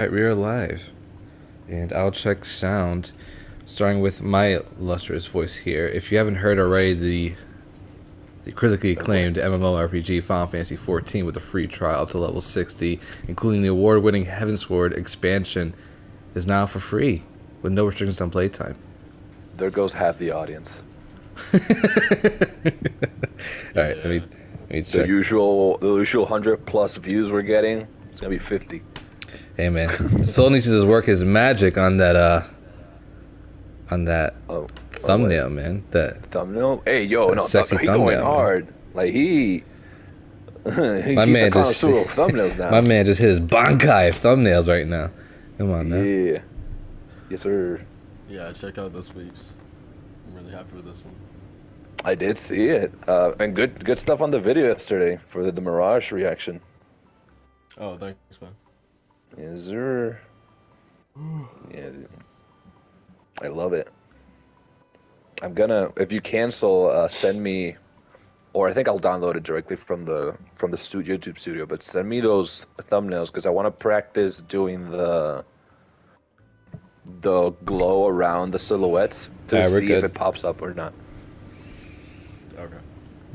Right, we are live, and I'll check sound, starting with my lustrous voice here. If you haven't heard already, the critically acclaimed MMORPG Final Fantasy XIV with a free trial to level 60, including the award-winning Heavensward expansion, is now for free, with no restrictions on playtime. There goes half the audience. Alright, let me The check. usual 100+ views we're getting, it's gonna be 50. Hey man, Soul needs to work his magic on that thumbnail, man. That thumbnail. Hey, yo, no, sexy he thumbnail, going man. hard. Like he's Man the connoisseur of thumbnails now. My man just hit his Bankai of thumbnails right now. Come on now. Yeah. Yes, sir. Yeah, check out this week's. I'm really happy with this one. I did see it, and good stuff on the video yesterday for the Mirage reaction. Oh, thanks, man. Yes, sir. Yeah, dude. I love it. I'm gonna, if you cancel, send me, or I think I'll download it directly from the YouTube studio. But send me those thumbnails because I want to practice doing the glow around the silhouettes to see if it pops up or not. Okay.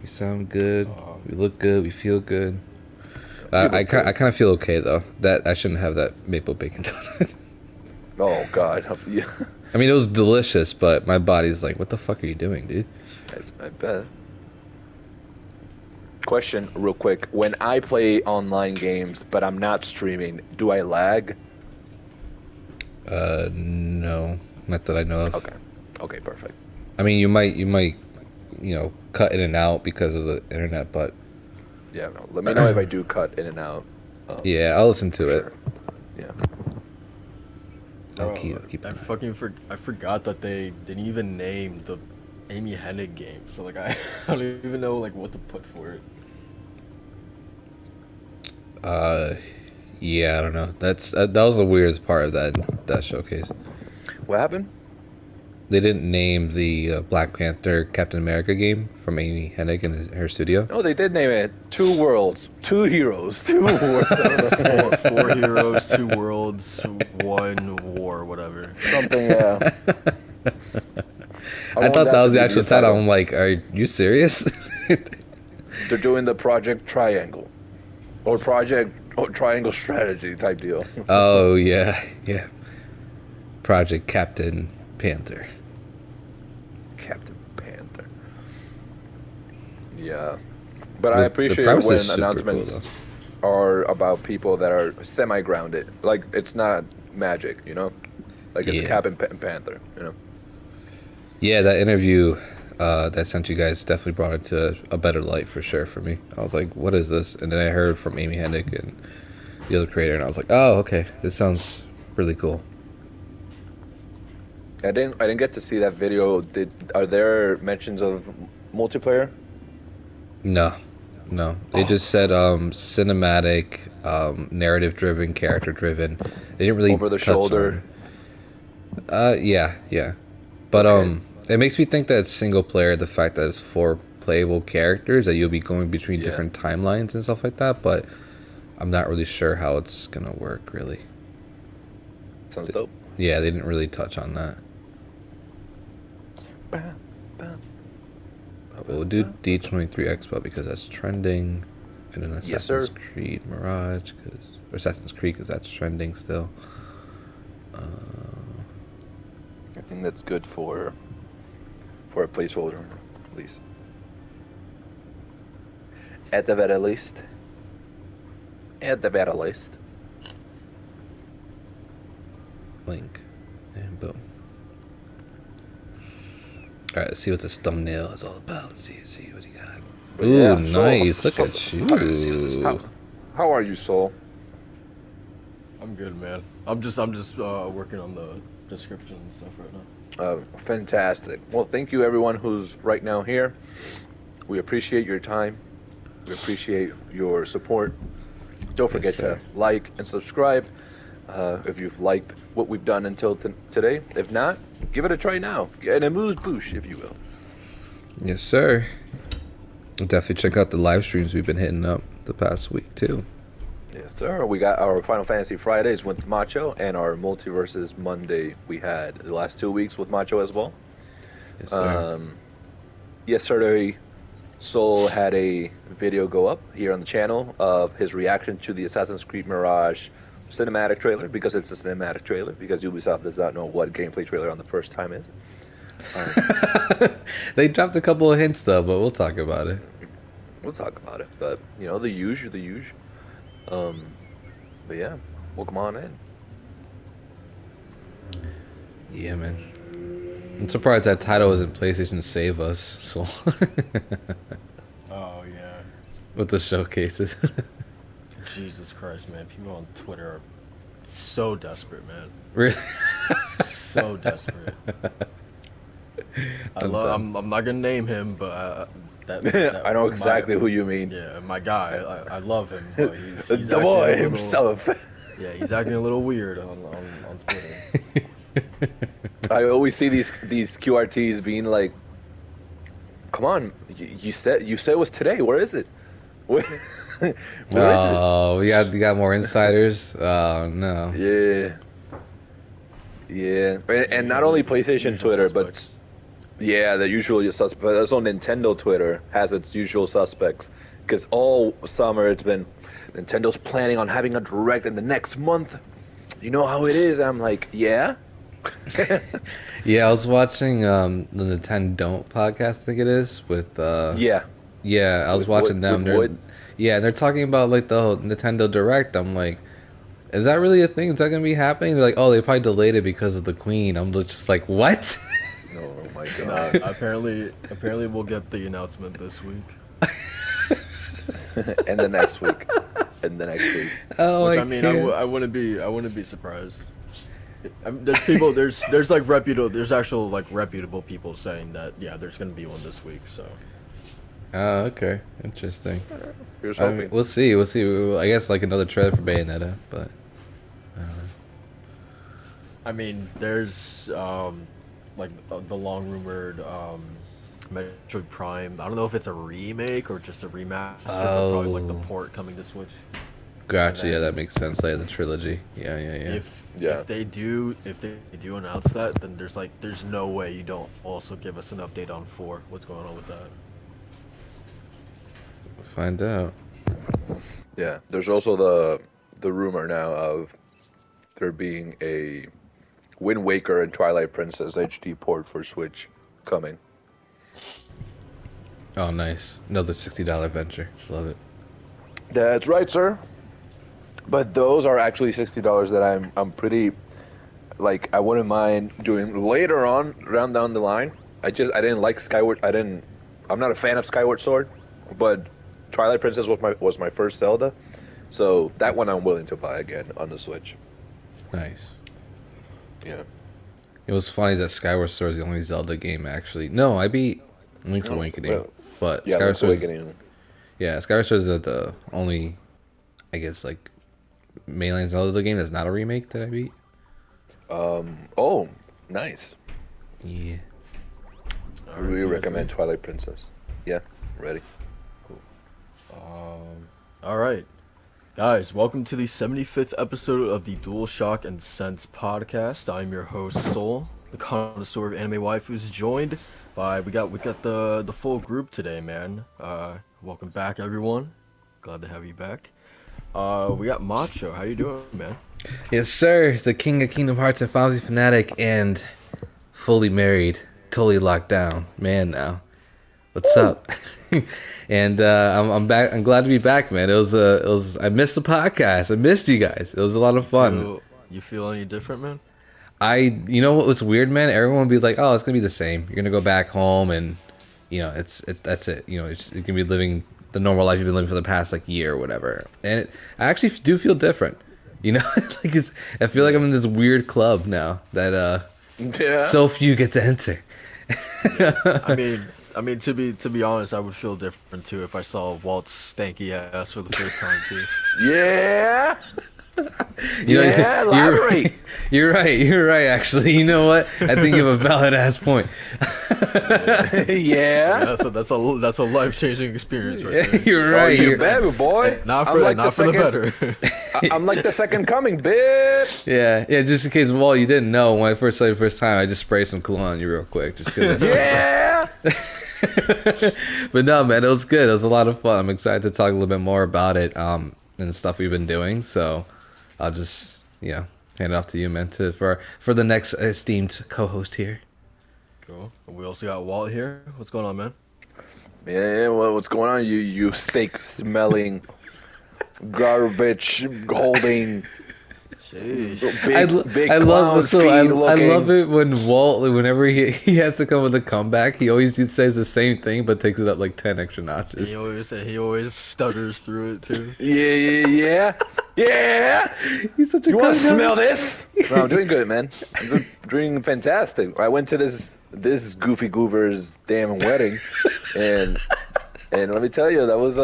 We sound good. We look good. We feel good. I kind of feel okay though. That I shouldn't have that maple bacon donut. Oh God. Yeah. I mean, it was delicious, but my body's like, "What the fuck are you doing, dude?" I bet. Question, real quick: when I play online games, but I'm not streaming, do I lag? No, not that I know of. Okay. Okay, perfect. I mean, you might, cut in and out because of the internet, but yeah, no. Let me know if I do cut in and out. Yeah, I'll listen to it. Sure. Yeah. I'll keep. I forgot that they didn't even name the Amy Hennig game, so like I don't even know like what to put for it. Yeah, I don't know. That was the weirdest part of that showcase. What happened? They didn't name the Black Panther Captain America game from Amy Hennig in her studio. No, they did name it Two Worlds, Two Heroes, Two Wars. Four heroes, two worlds, one war, whatever. Something, yeah. I thought that was the actual title. I'm like, are you serious? They're doing the Project Triangle. Or Triangle Strategy type deal. Oh, yeah. Project Captain Panther. Captain Panther. Yeah. But I appreciate it when announcements are about people that are semi-grounded. Like, it's not magic, you know? Like, it's Captain Panther, you know? Yeah, that interview that I sent you guys definitely brought it to a better light for sure for me. I was like, what is this? And then I heard from Amy Hennig and the other creator, and I was like, oh, okay, this sounds really cool. I didn't get to see that video. Are there mentions of multiplayer? No. They just said cinematic, narrative-driven, character-driven. They didn't really over the shoulder. Yeah. But it makes me think that it's single player. The fact that it's 4 playable characters, that you'll be going between different timelines and stuff like that. But I'm not really sure how it's gonna work. Really. Sounds dope. Yeah, they didn't really touch on that. We'll do D23 Expo because that's trending, and then Assassin's Creed Mirage, or Assassin's Creed because that's trending still. I think that's good for a placeholder, at least. At the very least. Link, and boom. Alright, let's see what this thumbnail is all about. Let's see what you got. Ooh, nice. Look at you. How are you, Soul? I'm good, man. I'm just working on the description and stuff right now. Fantastic. Well, thank you everyone who's right now here. We appreciate your time. We appreciate your support. Don't forget to like and subscribe if you've liked what we've done until today. If not, give it a try now. Get an amuse-bouche, if you will. Yes, sir. Definitely check out the live streams we've been hitting up the past week, too. Yes, sir. We got our Final Fantasy Fridays with Macho and our Multiverses Monday we had the last 2 weeks with Macho as well. Yes, sir. Yesterday, Soul had a video go up here on the channel of his reaction to the Assassin's Creed Mirage cinematic trailer, because it's a cinematic trailer, because Ubisoft does not know what gameplay trailer on the first time is. They dropped a couple of hints though, but we'll talk about it. We'll talk about it, but you know, the usual. But yeah, welcome on in. Yeah, man. I'm surprised that title isn't PlayStation Save Us, so Oh yeah. with the showcases. Jesus Christ, man. People on Twitter are so desperate, man. Really? So desperate. I'm not gonna name him, but that I know exactly who you mean. Yeah, my guy. I love him, but he's The acting boy a little, himself. Yeah, he's acting a little weird on Twitter. I always see these QRTs being like, "Come on, you said it was today. Where is it? Where is Oh, you got more insiders. Oh no. it?" Yeah. And not only PlayStation Usual Twitter, suspects. but yeah, the usual suspects. But also Nintendo Twitter has its usual suspects, because all summer it's been Nintendo's planning on having a direct in the next month. You know how it is. I'm like, yeah. Yeah, I was watching the Nintendo podcast, I think it is, with Yeah. yeah, I was With watching Wood- them. with Wood. Yeah, and they're talking about like the whole Nintendo Direct. I'm like, is that really a thing? Is that gonna be happening? They're like, oh, they probably delayed it because of the Queen. I'm just like, what? Oh my Nah, god. apparently we'll get the announcement this week. And the next week. And the next week. Oh, Which I I mean, can't. I wouldn't be surprised. There's people, there's like there's actual like reputable people saying that yeah, there's gonna be one this week. So Oh, okay, interesting. Here's I mean, hoping. we'll see. We'll see. I guess like another trailer for Bayonetta, but I don't know. I mean, there's like the long rumored Metroid Prime. I don't know if it's a remake or just a remaster, but probably like the Oh. port coming to Switch. Gotcha. Yeah, then- that makes sense. Like the trilogy. Yeah. Yeah. If they do announce that, then there's no way you don't also give us an update on 4. What's going on with that? Find out. Yeah. There's also the rumor now of there being a Wind Waker and Twilight Princess HD port for Switch coming. Oh, nice. Another $60 venture. Love it. That's right, sir. But those are actually $60 that I'm pretty, like, I wouldn't mind doing later on, round down the line. I didn't like Skyward. I'm not a fan of Skyward Sword, but Twilight Princess was my first Zelda, so that one I'm willing to buy again on the Switch. Nice. Yeah. It was funny that Skyward Sword is the only Zelda game actually. No, I beat Link's Oh, Awakening, well, but Yeah, Skyward Link's Sword. Awakening. Yeah, Skyward Sword is the only, I guess, like mainline Zelda game that's not a remake that I beat. Oh, nice. Yeah. I really recommend Twilight Princess. Yeah, ready. All right, guys, welcome to the 75th episode of the DualShock and Sense podcast. I'm your host Soul, the connoisseur of anime waifus, joined by we got the full group today, man. Welcome back, everyone. Glad to have you back. We got Macho. How you doing, man? Yes, sir. The king of Kingdom Hearts and Final Fantasy fanatic, and fully married, totally locked down, man. Now, what's up? And I'm back. I'm glad to be back, man. It was. I missed the podcast. I missed you guys. It was a lot of fun. You feel any different, man? You know what was weird, man? Everyone would be like, "Oh, it's gonna be the same. You're gonna go back home, and that's it. You know, you're gonna be living the normal life you've been living for the past like year or whatever." And I actually do feel different. You know, I feel like I'm in this weird club now that Yeah. so few get to enter. I mean, to be honest, I would feel different too if I saw Walt's stanky ass for the first time too. Yeah. Yeah, elaborate. You're right. You're right. Actually, you know what? I think you have a valid ass point. Yeah. That's a life-changing experience right there. You're Oh, right. you bet, boy. Not I'm for like not for the better. I'm like the second coming, bitch. Yeah. Just in case, Walt, you didn't know when I first saw you the first time, I just sprayed some cologne on you real quick, just because. Yeah. But no, man, it was good. It was a lot of fun. I'm excited to talk a little bit more about it, and stuff we've been doing. So, I'll just hand it off to you, man, for the next esteemed co-host here. Cool. We also got Walt here. What's going on, man? Yeah. What's going on? You steak smelling, garbage holding. Big I love looking. it when Walt, whenever he has to come with a comeback, he always just says the same thing but takes it up like 10 extra notches. He always stutters through it too. Yeah. He's such a You want to good guy. smell this? No, I'm doing good, man. I'm doing fantastic. I went to this goofy goober's damn wedding, and let me tell you, it was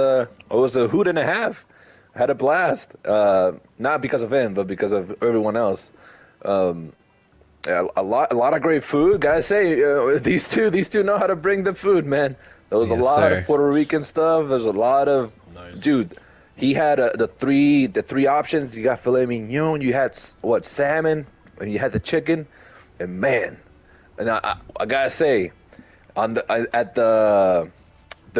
a hoot and a half. I had a blast. Not because of him, but because of everyone else. A lot of great food. Gotta say, these two know how to bring the food, man. There was a lot of Puerto Rican stuff. There's a lot of dude. He had the three options. You got filet mignon. You had salmon, and you had the chicken. And man, and I gotta say, at the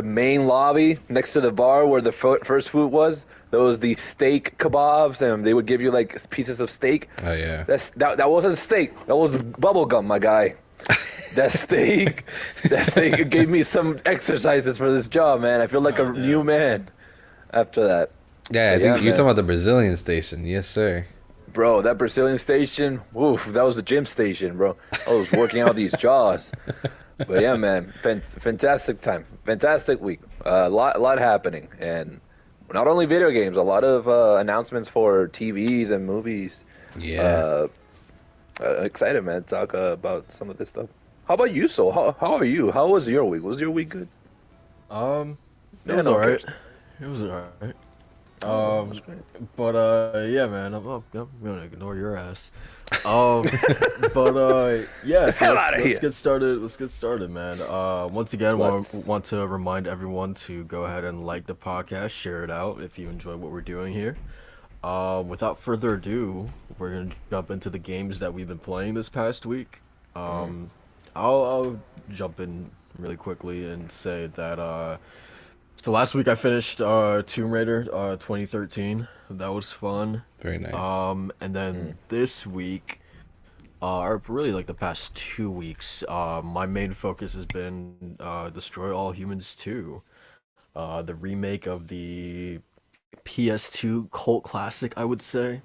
main lobby next to the bar where the first food was, there was the steak kebabs, and they would give you like pieces of steak. Oh yeah. That wasn't steak. That was bubble gum, my guy. That steak gave me some exercises for this job, man. I feel like a new man after that. Yeah, I think you're talking about the Brazilian station. Yes, sir. Bro, that Brazilian station, woof, that was the gym station, bro. I was working out these jaws. But yeah, man, fantastic time, fantastic week. A lot happening, and not only video games, a lot of announcements for TVs and movies. Yeah. Excited, man, to talk about some of this stuff. How about you, Sol? How are you? How was your week? Was your week good? It was alright. It was alright. But yeah, man, I'm gonna ignore your ass. But yeah, so let's get started. Let's get started, man. Once again, want to remind everyone to go ahead and like the podcast, share it out if you enjoy what we're doing here. Without further ado, we're gonna jump into the games that we've been playing this past week. I'll jump in really quickly and say that so last week I finished Tomb Raider 2013. That was fun. Very nice. And then this week, or really like the past 2 weeks, my main focus has been Destroy All Humans 2, the remake of the PS2 cult classic, I would say.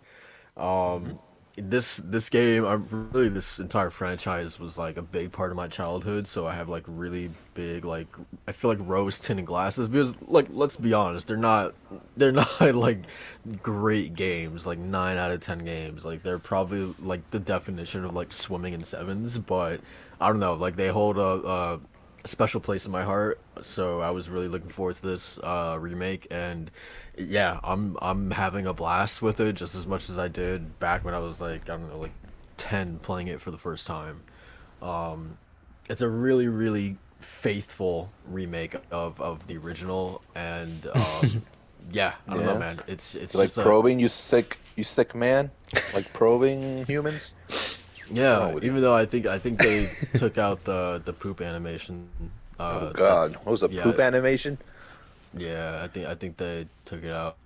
This game, this entire franchise was like a big part of my childhood, so I have like really big, like, I feel like rose tinted glasses because, like, let's be honest, they're not like great games, like 9 out of 10 games. Like, they're probably like the definition of like swimming in sevens, but I don't know, like they hold a special place in my heart. So I was really looking forward to this remake, and yeah, I'm having a blast with it just as much as I did back when I was like, I don't know, like 10 playing it for the first time. It's a really, really faithful remake of the original, and yeah, I don't know, man. It's like just probing you sick man, like probing humans. Yeah, even though I think they took out the poop animation. Oh God, what was a poop animation? Yeah, I think they took it out.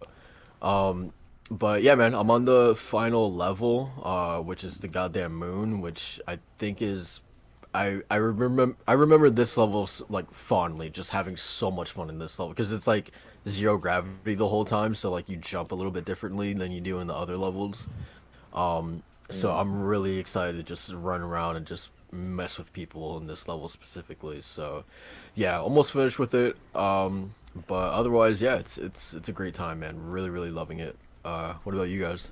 But yeah, man, I'm on the final level, which is the goddamn moon, which I think is, I remember this level like fondly, just having so much fun in this level because it's like zero gravity the whole time, so like you jump a little bit differently than you do in the other levels. So I'm really excited to just run around and just mess with people in this level specifically. So yeah, almost finished with it. But otherwise, yeah, it's a great time, man. Really, really loving it. What about you guys?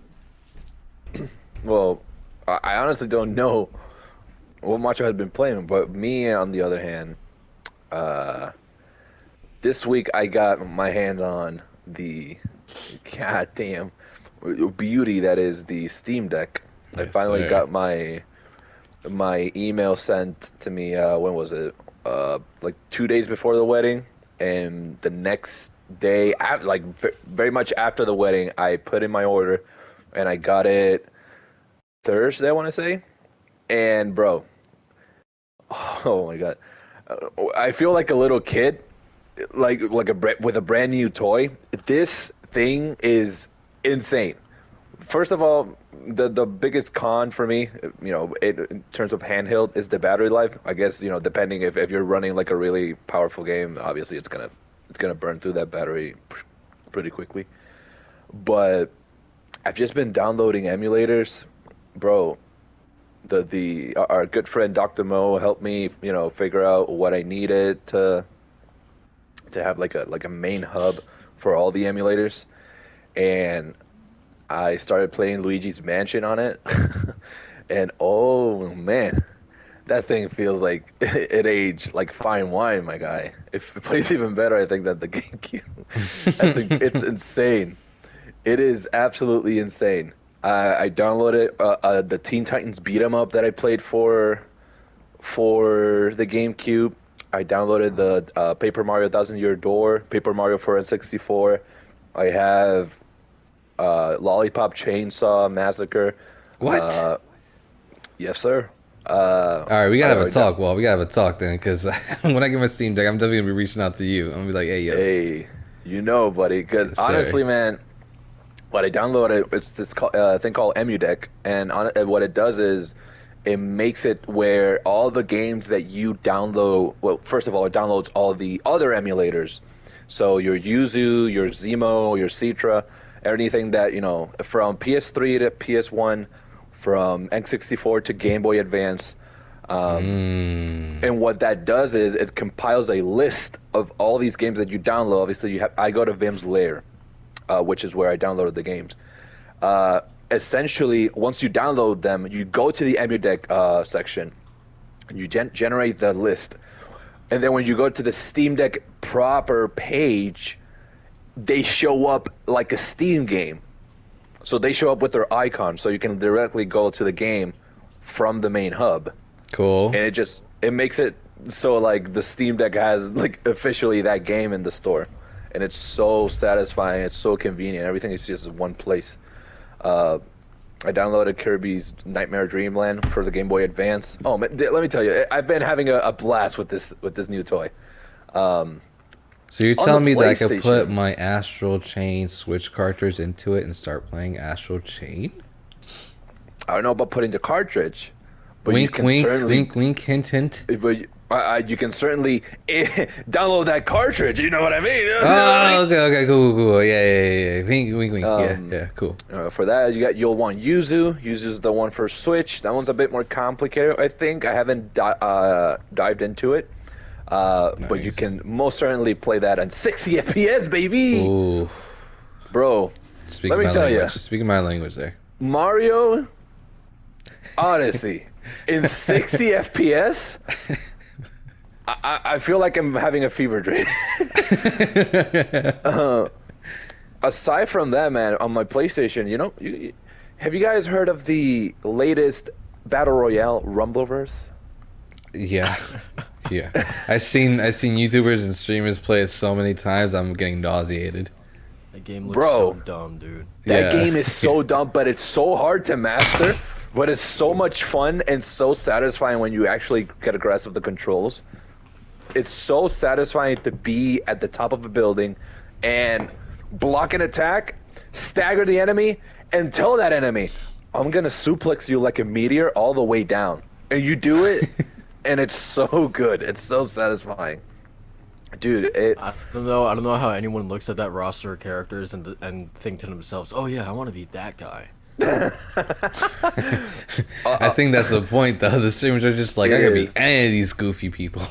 Well, I honestly don't know what much I had been playing, but me, on the other hand, this week I got my hand on the goddamn beauty that is the Steam Deck. I Yes, finally sir. got my email sent to me. When was it? Like 2 days before the wedding, and the next day, very much after the wedding, I put in my order, and I got it Thursday, I want to say. And bro, oh my god, I feel like a little kid, with a brand new toy. This thing is insane. First of all, the biggest con for me, in terms of handheld, is the battery life. I guess, depending if you're running like a really powerful game, obviously it's gonna burn through that battery pretty quickly. But I've just been downloading emulators, bro. Our good friend Dr. Mo helped me, figure out what I needed to have like a main hub for all the emulators, and I started playing Luigi's Mansion on it, and oh man, that thing feels like it aged like fine wine, my guy. It plays even better, I think, than the GameCube. It's insane. It is absolutely insane. I downloaded the Teen Titans beat 'em up that I played for the GameCube. I downloaded the Paper Mario Thousand Year Door, Paper Mario for N64. I have Lollipop Chainsaw Massacre. What? Yes, sir. All right, we gotta have a I talk. Well, we gotta have a talk then, because when I get my Steam Deck, I'm definitely gonna be reaching out to you. I'm gonna be like, hey, yo. Hey, buddy. Because Yes, sir. honestly, man, what I downloaded, it's this thing called EmuDeck, and what it does is it makes it where all the games that you download. Well, first of all, it downloads all the other emulators. So your Yuzu, your Zemo, your Citra, anything that, from PS3 to PS1, from N64 to Game Boy Advance. And what that does is it compiles a list of all these games that you download. Obviously, I go to Vim's Lair, which is where I downloaded the games. Essentially, once you download them, you go to the EmuDeck section, and you generate the list. And then when you go to the Steam Deck proper page, they show up like a Steam game. So they show up with their icon, so you can directly go to the game from the main hub. Cool. And it makes it so like the Steam Deck has like officially that game in the store. And it's so satisfying, it's so convenient. Everything is just in one place. I downloaded Kirby's Nightmare Dreamland for the Game Boy Advance. Oh man, let me tell you, I've been having a blast with this new toy. So you're telling me that I could PlayStation. put my Astral Chain Switch cartridge into it and start playing Astral Chain? I don't know about putting the cartridge, but you Wink, can wink, certainly, wink, wink, hint, hint. but you can certainly download that cartridge. You know what I mean? Oh, okay, cool. Yeah. Wink, wink, wink. Yeah, cool. For that, you'll want Yuzu. Yuzu's the one for Switch. That one's a bit more complicated, I think. I haven't dived into it. But you can most certainly play that on 60 FPS, baby. Ooh. Bro, let me tell you. Speaking my language there. Mario Odyssey in 60 FPS? I feel like I'm having a fever dream. Aside from that, man, on my PlayStation, have you guys heard of the latest Battle Royale Rumbleverse? Yeah. I've seen YouTubers and streamers play it so many times, I'm getting nauseated. That game looks so dumb, dude. That game is so dumb, but it's so hard to master. But it's so much fun and so satisfying when you actually get a grasp of the controls. It's so satisfying to be at the top of a building and block an attack, stagger the enemy, and tell that enemy, I'm going to suplex you like a meteor all the way down. And you do it, and it's so good. It's so satisfying. Dude, I don't know how anyone looks at that roster of characters and think to themselves, "Oh yeah, I want to be that guy." I think that's the point, though. The streamers are just like, I could be any of these goofy people.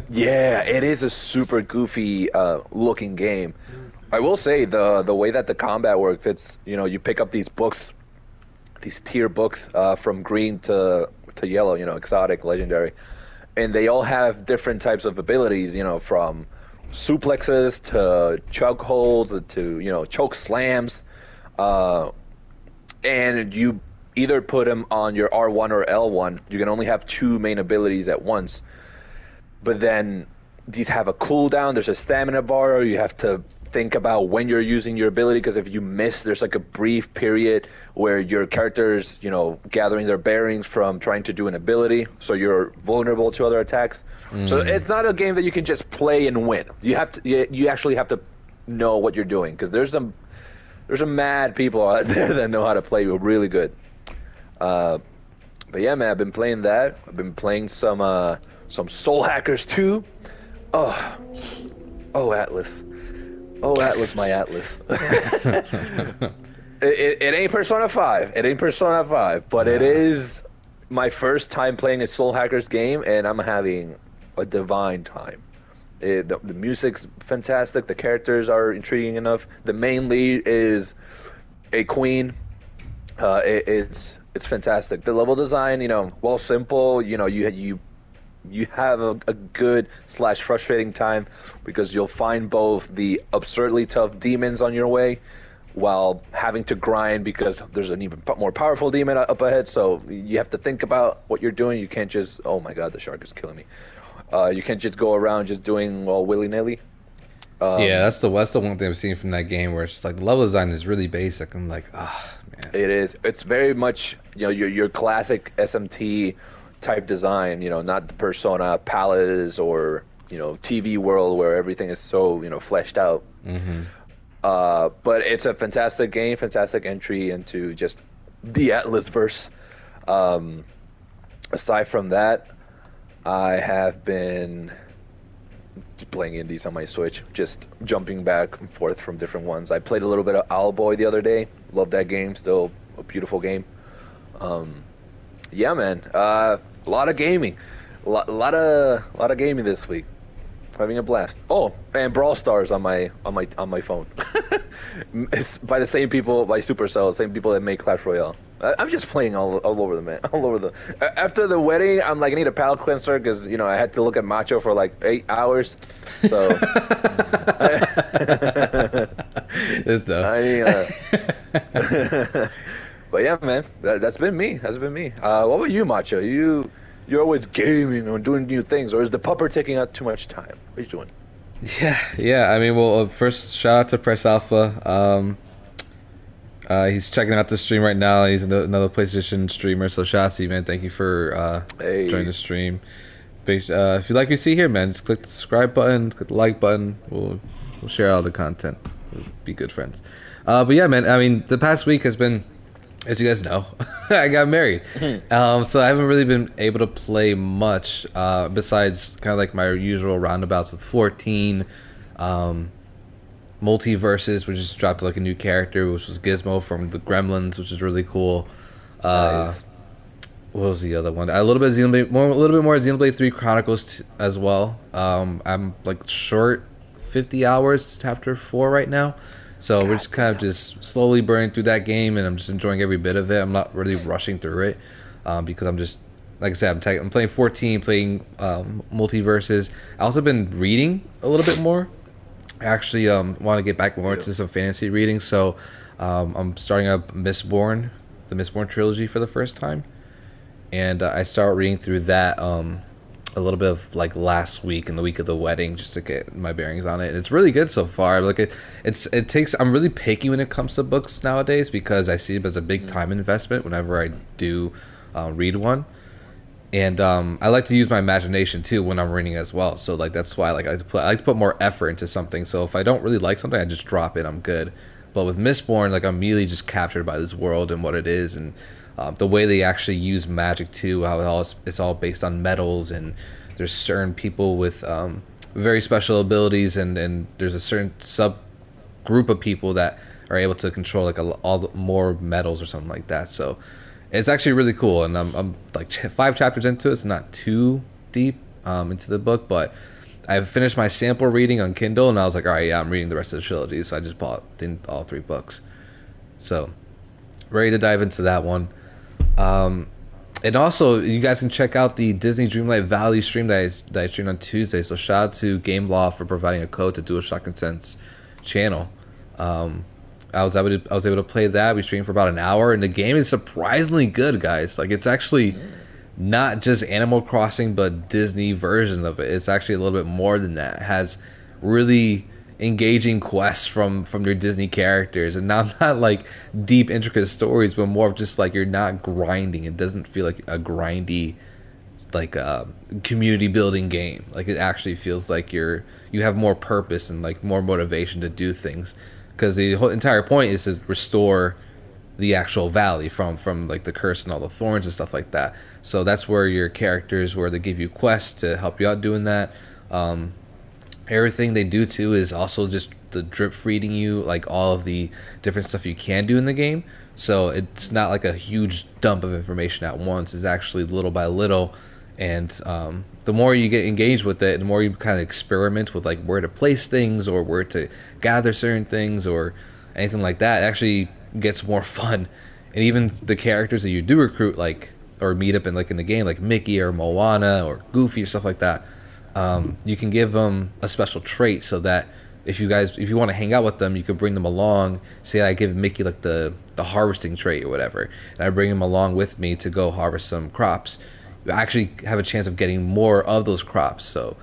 Yeah, it is a super goofy looking game. I will say the way that the combat works, it's you pick up these books, these tier books from green to yellow, exotic, legendary, and they all have different types of abilities, from suplexes to choke holds to choke slams. and you either put them on your R1 or L1. You can only have two main abilities at once. But then these have a cooldown. There's a stamina bar. You have to think about when you're using your ability, because if you miss, there's like a brief period where your character's, gathering their bearings from trying to do an ability, so you're vulnerable to other attacks. So it's not a game that you can just play and win. You have to, you actually have to know what you're doing, because there's some mad people out there that know how to play really good. But yeah, man, I've been playing that. I've been playing some Soul Hackers 2. Oh, Atlas. Oh, Atlas, my Atlas. It ain't Persona 5. It ain't Persona 5, but it is my first time playing a Soul Hackers game, and I'm having a divine time. The music's fantastic. The characters are intriguing enough. The main lead is a queen. It's fantastic. The level design, while simple, you have a good / frustrating time, because you'll find both the absurdly tough demons on your way while having to grind because there's an even more powerful demon up ahead. So you have to think about what you're doing. You can't just, oh my god, the shark is killing me. You can't just go around just doing all willy-nilly. Yeah, that's the one thing I've seen from that game, where it's just like the level design is really basic. I'm like, man. It is. It's very much, your classic SMT type design, not the Persona palettes or, TV world where everything is so, fleshed out. But it's a fantastic game, fantastic entry into just the Atlas-verse. Aside from that, I have been playing indies on my Switch, just jumping back and forth from different ones. I played a little bit of Owlboy the other day. Love that game. Still a beautiful game. Yeah, man. A lot of gaming. A lot of gaming this week. Having a blast. Oh, and Brawl Stars on my phone. It's by the same people, by Supercell, same people that make Clash Royale. I'm just playing all over the man, all over the. After the wedding, I'm like, I need a palate cleanser, because I had to look at Macho for like 8 hours. So. This though. But yeah, man, that's been me. What about you, Macho? You're always gaming or doing new things, or is the pupper taking up too much time? What are you doing? Yeah. I mean, well, first shout out to Press Alpha. He's checking out the stream right now. He's another PlayStation streamer, so shout out to you, man. Thank you for joining the stream. If you like what you see here, man, just click the subscribe button, click the like button. We'll share all the content. We'll be good friends. But yeah, man. I mean, the past week has been, as you guys know, I got married. So I haven't really been able to play much besides kind of like my usual roundabouts with 14. Multiverses, which just dropped like a new character, which was Gizmo from the Gremlins, which is really cool. Nice. What was the other one? A little bit more Xenoblade 3 Chronicles as well. I'm like short 50 hours chapter 4 right now. So we're just kind of just slowly burning through that game, and I'm just enjoying every bit of it. I'm not really rushing through it because I'm just, like I said, I'm playing 14, playing Multiverses. I also been reading a little bit more. I actually want to get back more into some fantasy reading, so I'm starting up the Mistborn trilogy for the first time, and I started reading through that a little bit of like last week and the week of the wedding, just to get my bearings on it. And it's really good so far. Like it takes. I'm really picky when it comes to books nowadays, because I see it as a big time investment whenever I do read one. And I like to use my imagination too when I'm reading as well. So like that's why I like to put more effort into something. So if I don't really like something, I just drop it. I'm good. But with Mistborn, like I'm immediately just captured by this world and what it is, and the way they actually use magic too. How it's all based on metals, and there's certain people with very special abilities, and there's a certain sub group of people that are able to control like more metals or something like that. So. It's actually really cool, and I'm like 5 chapters into it. It's not too deep into the book, but I finished my sample reading on Kindle, and I was like, all right, yeah, I'm reading the rest of the trilogy, so I just bought all 3 books. So, ready to dive into that one. And also, you guys can check out the Disney Dreamlight Valley stream that I streamed on Tuesday, so shout out to Game Law for providing a code to DualShock and Sense channel. I was able to play that. We streamed for about an hour, and the game is surprisingly good, guys. Like, it's actually not just Animal Crossing, but Disney version of it. It's actually a little bit more than that. It has really engaging quests from your Disney characters, and not like deep intricate stories, but more of just like you're not grinding. It doesn't feel like a grindy like community building game. Like, it actually feels like you have more purpose and like more motivation to do things, because the whole entire point is to restore the actual valley from like the curse and all the thorns and stuff like that. So that's where your characters, where they give you quests to help you out doing that. Everything they do too is also just the drip feeding you like all of the different stuff you can do in the game. So it's not like a huge dump of information at once. It's actually little by little, and the more you get engaged with it, the more you kind of experiment with like where to place things or where to gather certain things or anything like that. It actually gets more fun. And even the characters that you do recruit, like, or meet up in like in the game, like Mickey or Moana or Goofy or stuff like that, you can give them a special trait so that if you want to hang out with them, you can bring them along. Say I give Mickey like the harvesting trait or whatever, and I bring him along with me to go harvest some crops. You actually have a chance of getting more of those crops. So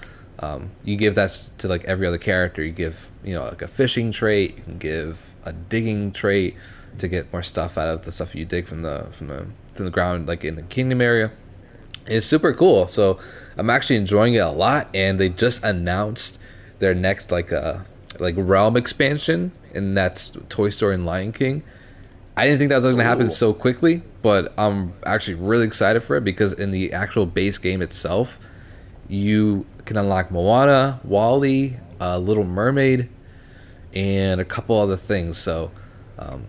you give that to like every other character. You give like a fishing trait. You can give a digging trait to get more stuff out of the stuff you dig from the ground, like in the kingdom area. It's super cool. So I'm actually enjoying it a lot, and they just announced their next like realm expansion, and that's Toy Story and Lion King. I didn't think that was going to happen so quickly, but I'm actually really excited for it, because in the actual base game itself, you can unlock Moana, Wall-E, Little Mermaid, and a couple other things. So even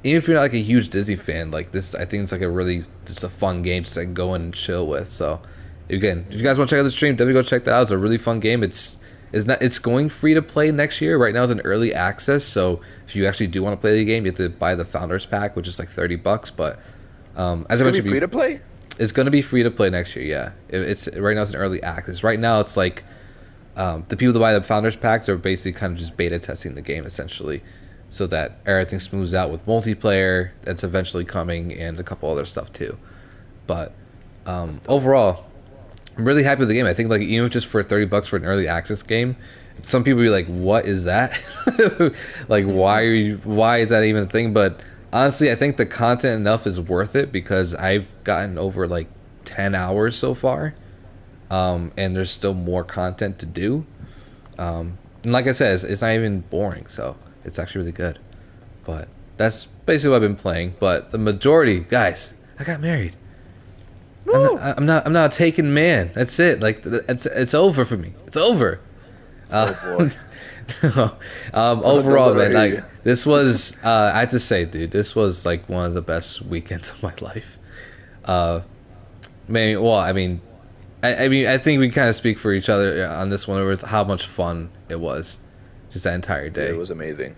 if you're not like a huge Disney fan, like this, I think it's like just a fun game to like go in and chill with. So again, if you guys want to check out the stream, definitely go check that out. It's a really fun game. It's going free to play next year. Right now it's in early access, so if you actually do want to play the game, you have to buy the Founders Pack, which is like $30. But as I mentioned, free to play. It's going to be free to play next year. Yeah, it's right now it's in early access. Right now it's like the people that buy the Founders Packs are basically kind of just beta testing the game essentially, so that everything smooths out with multiplayer that's eventually coming and a couple other stuff too. But overall, I'm really happy with the game. I think like even just for $30 for an early access game, some people be like, "What is that? Like, why is that even a thing?" But honestly, I think the content enough is worth it, because I've gotten over like 10 hours so far, and there's still more content to do. And like I said, it's not even boring, so it's actually really good. But that's basically what I've been playing. But the majority, guys, I got married. I'm not a taken man. That's it. Like it's over for me. It's over. Oh boy. Overall, man, like this was. I have to say, dude, this was like one of the best weekends of my life. Maybe. Well, I mean, I think we kind of speak for each other on this one with how much fun it was, just that entire day. Yeah, it was amazing.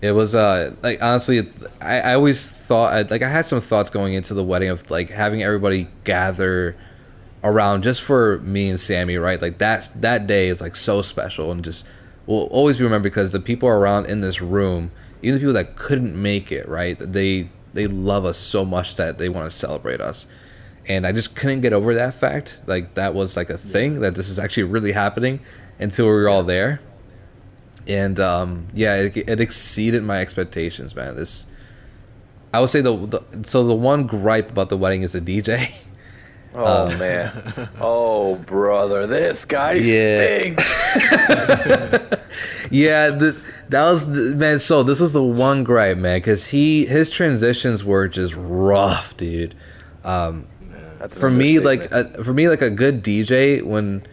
It was like honestly, I always thought like I had some thoughts going into the wedding of like having everybody gather around just for me and Sammy, right? Like that day is like so special and just will always be remembered, because the people around in this room, even the people that couldn't make it, right? They love us so much that they want to celebrate us, and I just couldn't get over that fact. Like that was like a thing, that this is actually really happening until we were all there. And it exceeded my expectations, man. I would say the one gripe about the wedding is the DJ. Oh man, oh brother, this guy stinks. Yeah, that was man. So this was the one gripe, man, because his transitions were just rough, dude. For me, like a good DJ when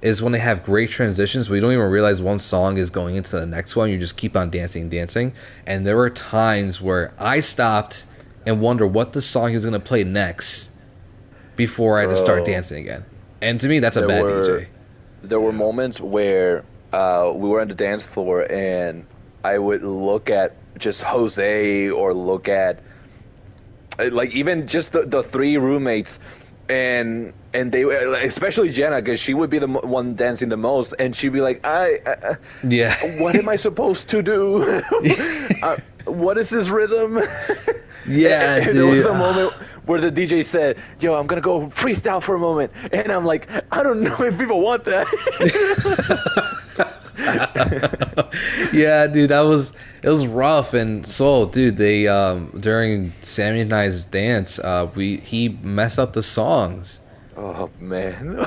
they have great transitions. We don't even realize one song is going into the next one. You just keep on dancing. And there were times where I stopped and wonder what the song is going to play next before I had to start dancing again. And to me, that's a bad DJ. There were moments where we were on the dance floor, and I would look at just Jose, or look at like even just the three roommates and they especially Jenna, because she would be the one dancing the most, and she'd be like, Yeah. what am I supposed to do? What is this rhythm? Yeah, and dude. there was a moment where the DJ said, yo, I'm gonna go freestyle for a moment, and I'm like, I don't know if people want that. Yeah, dude, it was rough. And so, dude, they during Sammy and I's dance, he messed up the songs. Oh man.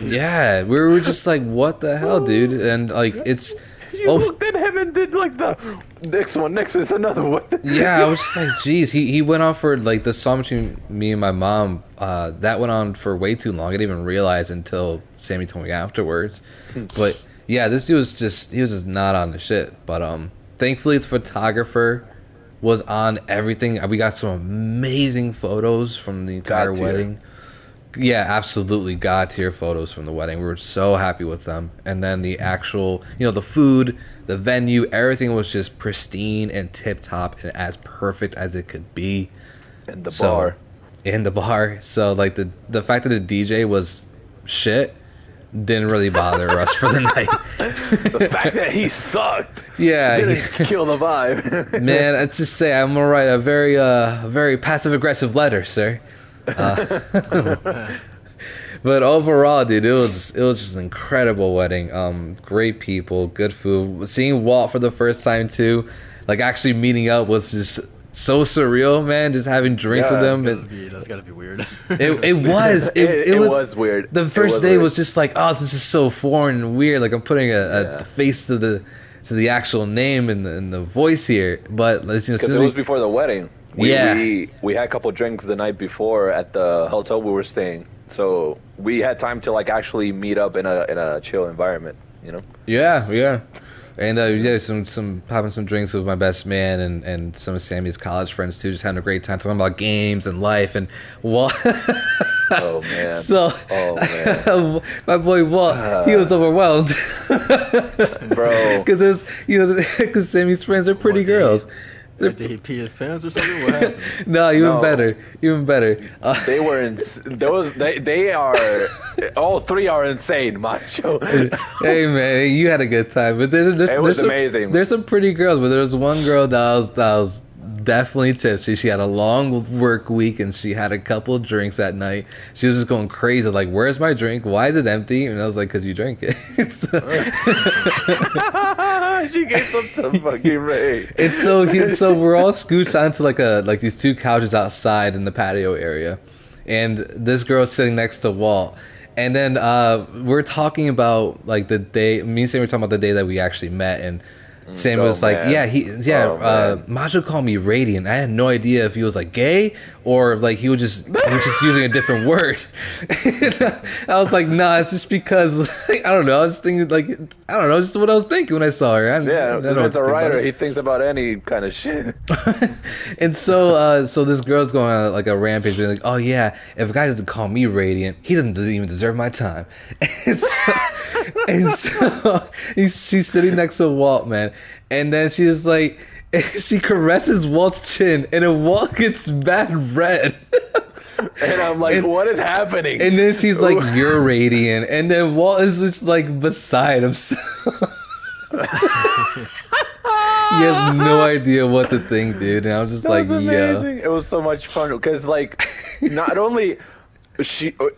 Yeah, we were just like, what the hell, dude? And like, it's You looked at him and did like the next is another one. Yeah, I was just like, geez, he went on for like the song between me and my mom. That went on for way too long. I didn't even realize until Sammy told me afterwards. But yeah, this dude was just not on the shit. But thankfully the photographer was on everything. We got some amazing photos from the entire wedding. Yeah, absolutely god tier photos from the wedding. We were so happy with them. And then the actual, the food, the venue, everything was just pristine and tip top and as perfect as it could be. And the bar. In the bar. So like the fact that the DJ was shit didn't really bother us for the night. The fact that he sucked. Yeah, didn't kill the vibe. Man, let's just say I'm gonna write a very passive aggressive letter, sir. But overall, dude, it was just an incredible wedding. Great people, good food. Seeing Walt for the first time too, like actually meeting up was just so surreal, man. Just having drinks with them. That's gotta be weird. It was. It was weird. The first day was just like, oh, this is so foreign and weird. Like I'm putting a face to the actual name and the voice here. But because it was before the wedding. We had a couple drinks the night before at the hotel we were staying, so we had time to like actually meet up in a chill environment, Yeah. And some having some drinks with my best man and some of Sammy's college friends too, just having a great time talking about games and life and Walt. Oh man. Oh man. My boy Walt, he was overwhelmed, bro. Because Sammy's friends are pretty girls. Did he pee his pants or something? What happened? No, even better. They were they are all three are insane, macho. Hey man, you had a good time, but it was amazing. There's some pretty girls, but there was one girl that was definitely tipsy. She had a long work week and she had a couple drinks that night. She was just going crazy, like, "Where's my drink? Why is it empty?" And I was like, "Cause you drank it." She gave some to fucking Ray. And so we're all scooched onto like these two couches outside in the patio area, and this girl's sitting next to Walt. And then we're talking about like the day. Me and Sam were talking about the day that we actually met, and Sam was like, Macho called me Radiant. I had no idea if he was like gay or like he was just using a different word. I was like, nah, it's just because like, I don't know. I was thinking like just what I was thinking when I saw her. It's a writer. He thinks about any kind of shit. And so this girl's going on like a rampage, being like, oh yeah, if a guy doesn't call me Radiant, he doesn't even deserve my time. And so she's sitting next to Walt, man. And then she was like, she caresses Walt's chin, and then Walt gets bad red. And I'm like, what is happening? And then she's like, you're Radiant. And then Walt is just like beside himself. He has no idea what to think, dude. And I was just like, amazing. It was so much fun because, like, not only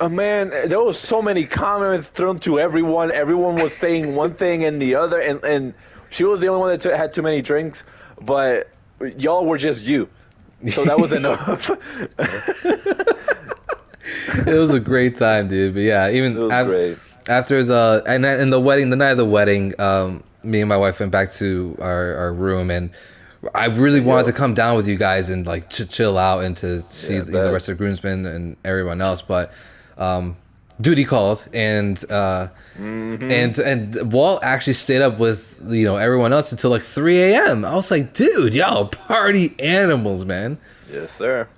man, there was so many comments thrown to everyone. Everyone was saying one thing and the other, and she was the only one that had too many drinks. But y'all were just you, so that was enough. It was a great time, dude. But yeah, even great. After the wedding, the night of the wedding, me and my wife went back to our room, and I really wanted to come down with you guys and like chill out and to see the rest of the groomsmen and everyone else, but duty called, and and Walt actually stayed up with everyone else until like 3 a.m. I was like, dude, y'all party animals, man. Yes, sir.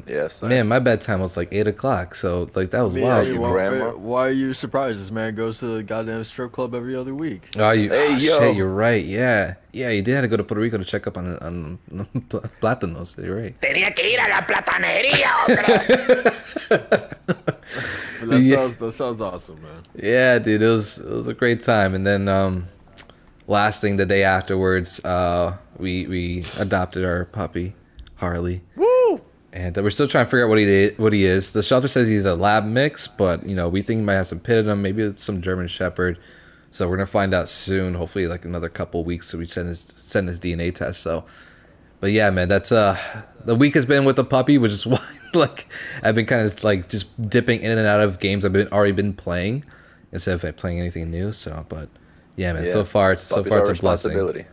Yes, Man, my bedtime was like 8 o'clock, so like that was I wild. your mean, grandma? why are you surprised? This man goes to the goddamn strip club every other week. Oh, Hey, shit, yo. you're right. Yeah, yeah, you did have to go to Puerto Rico to check up on Platanos. You're right. Tenía que ir a la platanería, hombre. But Yeah, that sounds awesome, man. yeah, dude, it was a great time. And then last thing, the day afterwards, we adopted our puppy, Harley. Woo! And we're still trying to figure out what he is. The shelter says he's a lab mix, but we think he might have some pit in him. Maybe it's some German Shepherd. So we're gonna find out soon. Hopefully, like another couple weeks, so we send his DNA test. So, but yeah, man, that's the week has been with the puppy, which is why like I've been kind of like just dipping in and out of games I've already been playing instead of playing anything new. So, but yeah, man, so far it's Puppies a are blessing. responsibility.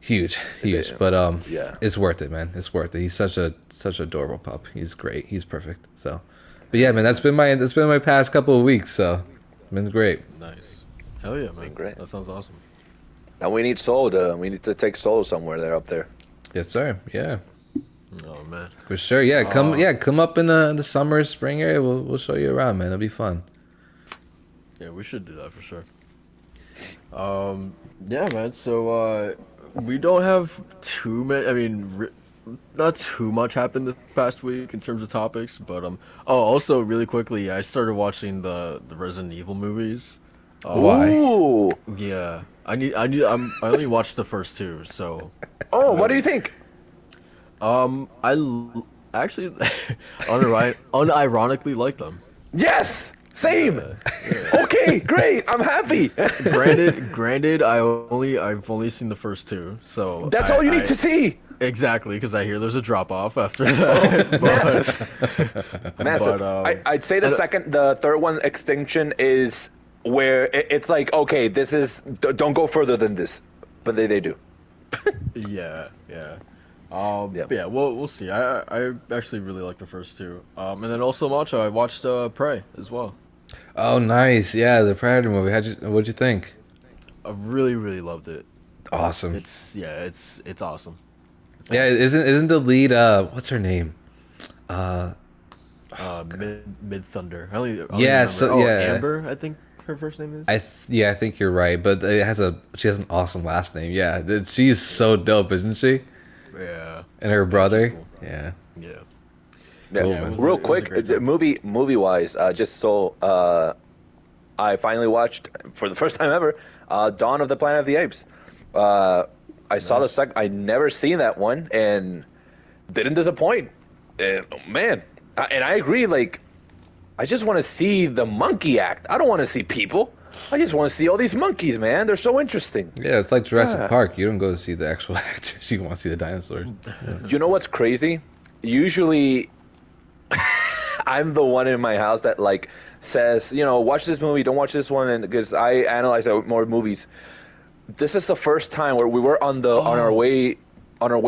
Huge, Yeah. but Yeah. it's worth it, man. It's worth it. He's such an adorable pup. He's great. He's perfect. So, but yeah, man, that's been my past couple of weeks. So, been great. Nice. Hell yeah, man. Great. That sounds awesome. Now we need to take Soul somewhere there up there. Yes, sir. Yeah, Oh man. for sure. Yeah, come up in the summer, spring area. We'll show you around, man. It'll be fun. Yeah, we should do that for sure. Yeah, man. So we don't have too many. I mean, not too much happened this past week in terms of topics, but Oh, also really quickly, I started watching the Resident Evil movies. Why? Ooh. Yeah, I only watched the first two, so. Oh, what do you think? Actually unironically like them. Yes. Same. Yeah. Okay, great. I'm happy. Granted, I've only seen the first two, so That's all you need to see. Exactly, because I hear there's a drop off after that. Massive. But, I'd say the third one, Extinction, is where it's like, okay, this is don't go further than this, but they do. yeah. Yeah. But yeah, we'll see. I actually really like the first two. And then also Macho, I watched Prey as well. Oh, nice. Yeah, the Predator movie. What'd you think? I really loved it. Awesome. It's awesome. Yeah, isn't the lead what's her name? Mid Thunder. I only Yeah, remember. yeah. Amber, I think her first name is. I think you're right, but she has an awesome last name. Yeah, she's so dope, isn't she? Yeah. And her brother. Cool. Yeah. Yeah. Yeah, Cool, man. real It was a quick, great time. movie wise, just so I finally watched for the first time ever, Dawn of the Planet of the Apes. I saw the second. I never seen that one and didn't disappoint. Man, and I agree. Like, I just want to see the monkey act. I don't want to see people. I just want to see all these monkeys, man. They're so interesting. Yeah, it's like Jurassic Yeah. Park. You don't go to see the actual actors. You want to see the dinosaurs. You know what's crazy? Usually, I'm the one in my house that like says, watch this movie, don't watch this one, and because I analyze more movies. This is the first time where we were on our way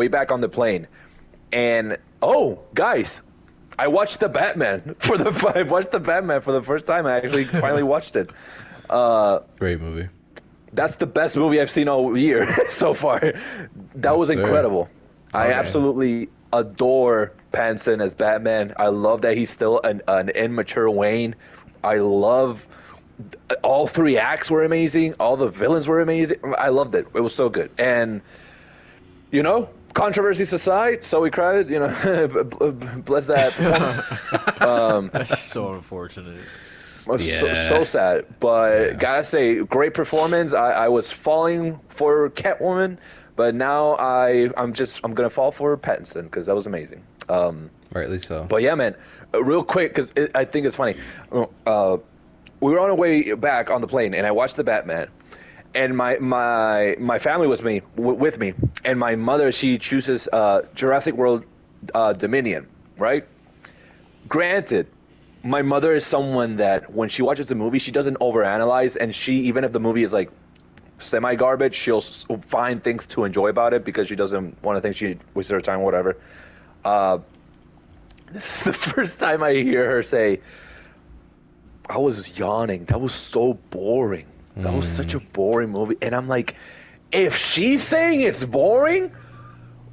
back on the plane, and guys, I watched the Batman for the first time. I actually finally watched it. Great movie. That's the best movie I've seen all year so far. That was Yes, sir. incredible. I yeah. absolutely adore Pattinson as Batman. I love that he's still an immature Wayne. I love all three acts were amazing. All the villains were amazing. I loved it. It was so good. And controversies aside, Zoe Kravitz, bless that performance. That's so unfortunate. Yeah. So sad, but gotta say, great performance. I was falling for Catwoman, but now I'm gonna fall for Pattinson because that was amazing. Rightly so. But yeah, man, real quick because I think it's funny. We were on our way back on the plane, and I watched the Batman, and my family was with me, and my mother, she chooses Jurassic World Dominion, right? Granted, my mother is someone that when she watches a movie, she doesn't overanalyze, and even if the movie is like semi-garbage, she'll find things to enjoy about it because she doesn't want to think she wasted her time or whatever. This is the first time I hear her say, I was yawning. That was so boring. That was such a boring movie. And I'm like, if she's saying it's boring,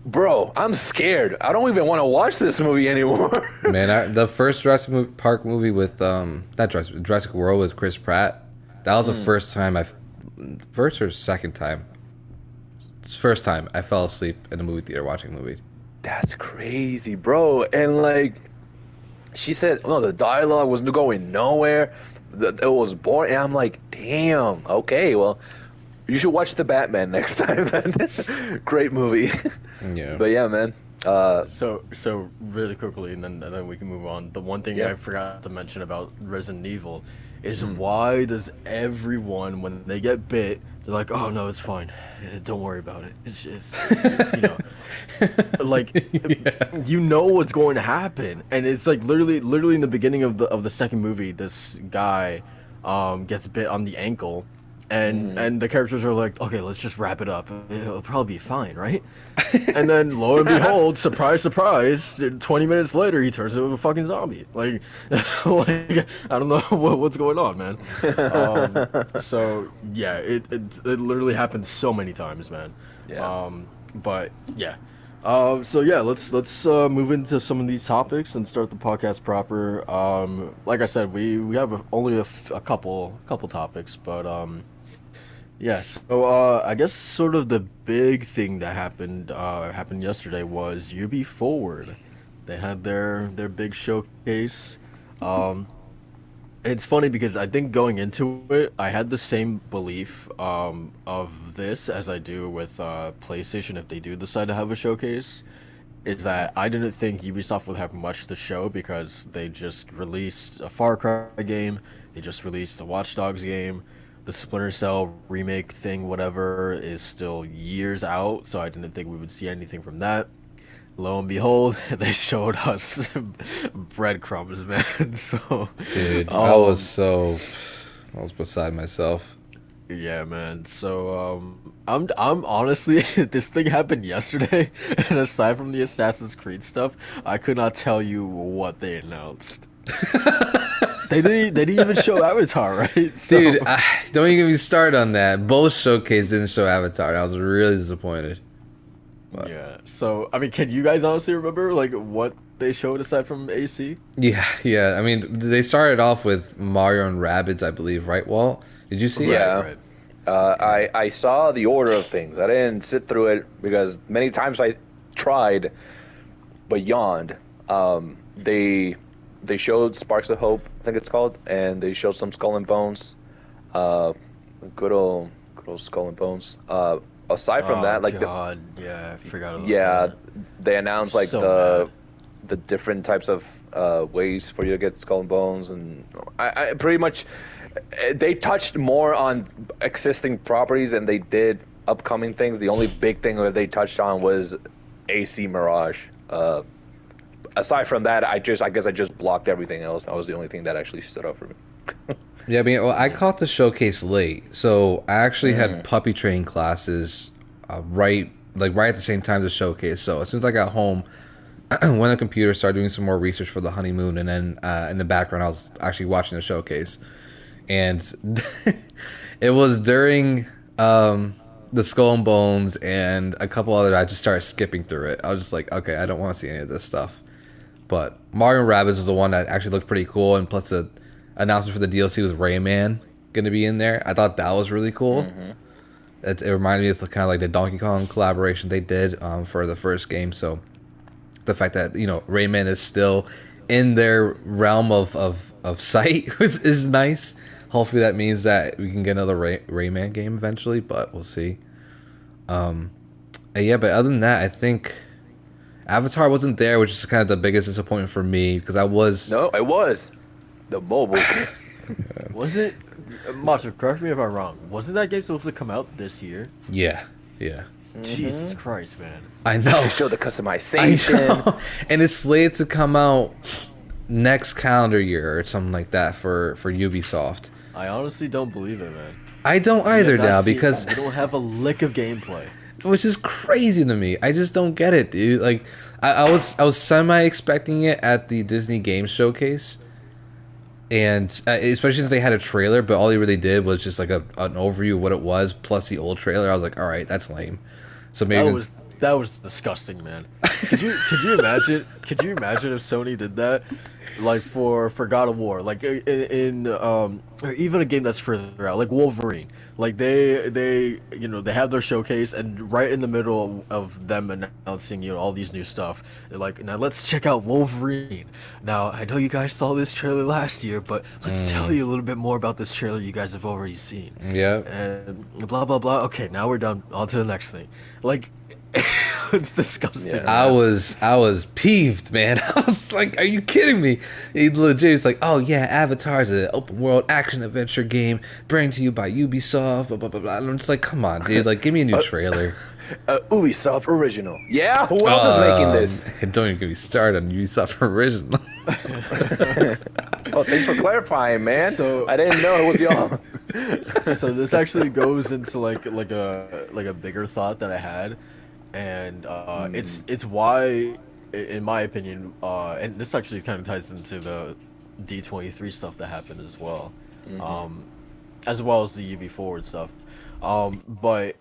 Bro, I'm scared. I don't even want to watch this movie anymore. Man, the first Park movie with not Jurassic World with Chris Pratt. That was the first or second time. It's the first time I fell asleep in a movie theater watching movies. That's crazy, bro. And like, she said, no, the dialogue was going nowhere. It was boring. And I'm like, damn. Okay, well, you should watch The Batman next time, man. Great movie. Yeah. But yeah, man. So really quickly, and then we can move on. The one thing Yeah. I forgot to mention about Resident Evil is why does everyone, when they get bit, they're like, oh no, it's fine, don't worry about it. It's just, you know, like you know what's going to happen, and it's like literally in the beginning of the second movie, this guy gets bit on the ankle. And the characters are like, okay, let's just wrap it up. It'll probably be fine, right? And then, lo and behold, surprise, surprise, 20 minutes later, he turns into a fucking zombie. Like, I don't know what's going on, man. So, yeah, it literally happens so many times, man. Yeah. But, yeah. So yeah, let's move into some of these topics and start the podcast proper. Like I said, we have only a couple topics, but yes. So I guess sort of the big thing that happened yesterday was UbiForward. They had their big showcase. It's funny because I think going into it, I had the same belief of this as I do with PlayStation if they do decide to have a showcase. Is that I didn't think Ubisoft would have much to show because they just released a Far Cry game, they just released a Watch Dogs game, the Splinter Cell remake thing, whatever, is still years out, so I didn't think we would see anything from that. Lo and behold, they showed us breadcrumbs, man. So, Dude, I was beside myself. yeah, man. So, I'm honestly, this thing happened yesterday, and aside from the Assassin's Creed stuff, I could not tell you what they announced. They didn't even show Avatar, right? So, Dude, don't even get me started on that. Both showcases didn't show Avatar, and I was really disappointed. But yeah. So, I mean, can you guys honestly remember like what they showed aside from AC? yeah. I mean, they started off with Mario and Rabbids, I believe, right, Walt? Did you see it? Yeah. Right. I saw the order of things. I didn't sit through it because many times I tried, but yawned. They showed Sparks of Hope, I think it's called, and they showed some Skull and Bones. Good old Skull and Bones. Aside from that, like God, yeah, I forgot about yeah, they announced like So the different types of ways for you to get Skull and Bones, and I pretty much they touched more on existing properties than they did upcoming things. The only big thing that they touched on was AC Mirage. Aside from that, I guess I just blocked everything else. That was the only thing that actually stood out for me. Yeah, I mean, well, I caught the showcase late, so I actually had puppy training classes right at the same time as the showcase. So as soon as I got home, went on the computer, started doing some more research for the honeymoon, and then in the background I was actually watching the showcase. And it was during the Skull and Bones and a couple other. I just started skipping through it. I was just like, okay, I don't want to see any of this stuff. But Mario and Rabbids was the one that actually looked pretty cool, and plus the announcement for the DLC with Rayman going to be in there. I thought that was really cool. It reminded me of kind of like the Donkey Kong collaboration they did for the first game. So the fact that Rayman is still in their realm of sight is nice. Hopefully that means that we can get another Rayman game eventually, but we'll see. Yeah, but other than that, I think Avatar wasn't there, which is kind of the biggest disappointment for me because I was. No, it was the mobile game. Was it? Macho, correct me if I'm wrong. Wasn't that game supposed to come out this year? Yeah. Jesus Christ, man. I know. Show the customization. I know. And it's slated to come out next calendar year or something like that for Ubisoft. I honestly don't believe it, man. I don't either now because we don't have a lick of gameplay. Which is crazy to me. I just don't get it, dude. Like, I was semi expecting it at the Disney Games Showcase, and especially since they had a trailer, but all they really did was just like an overview of what it was plus the old trailer. I was like, all right, that's lame. So maybe That was disgusting, man. Could you imagine? Could you imagine if Sony did that, like for God of War, like in or even a game that's further out, like Wolverine. Like they they have their showcase, and right in the middle of them announcing all these new stuff, they're like, now let's check out Wolverine. Now I know you guys saw this trailer last year, but let's tell you a little bit more about this trailer you guys have already seen. Yeah. And blah blah blah. Okay, now we're done. On to the next thing. Like. It's disgusting. Yeah. I was peeved, man. I was like, "Are you kidding me?" He legit was like, "Oh yeah, Avatar's an open world action adventure game, brought to you by Ubisoft." Blah blah blah blah. And I'm just like, "Come on, dude! Like, give me a new trailer." Ubisoft original. Yeah, who else is making this? Don't even get me started on Ubisoft original. Oh, thanks for clarifying, man. So- I didn't know it was y'all. So this actually goes into like a bigger thought that I had, and it's why, in my opinion, and this actually kind of ties into the D23 stuff that happened as well, as well as the UbiForward stuff, but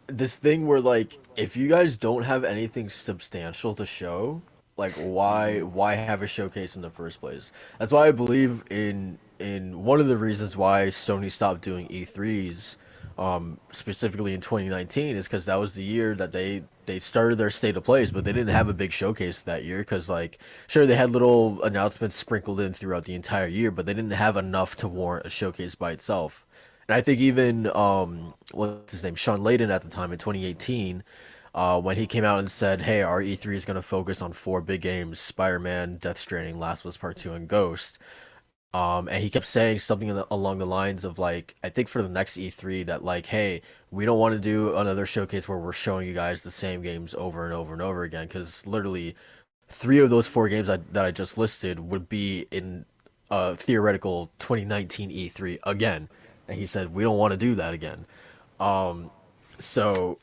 this thing where, like, if you guys don't have anything substantial to show, like, why have a showcase in the first place? That's why I believe in one of the reasons why Sony stopped doing E3s, specifically in 2019, is because that was the year that they started their state of plays, but they didn't have a big showcase that year because, like, sure, they had little announcements sprinkled in throughout the entire year, but they didn't have enough to warrant a showcase by itself. And I think even what's his name, Sean Layden at the time in 2018, when he came out and said, "Hey, our E3 is going to focus on 4 big games: Spider-Man, Death Stranding, Last of Us Part 2, and Ghost." And he kept saying something along the lines of, like, I think for the next E3 that, like, hey, we don't want to do another showcase where we're showing you guys the same games over and over and over again, because literally 3 of those 4 games that I just listed would be in a theoretical 2019 E3 again. And he said, we don't want to do that again. So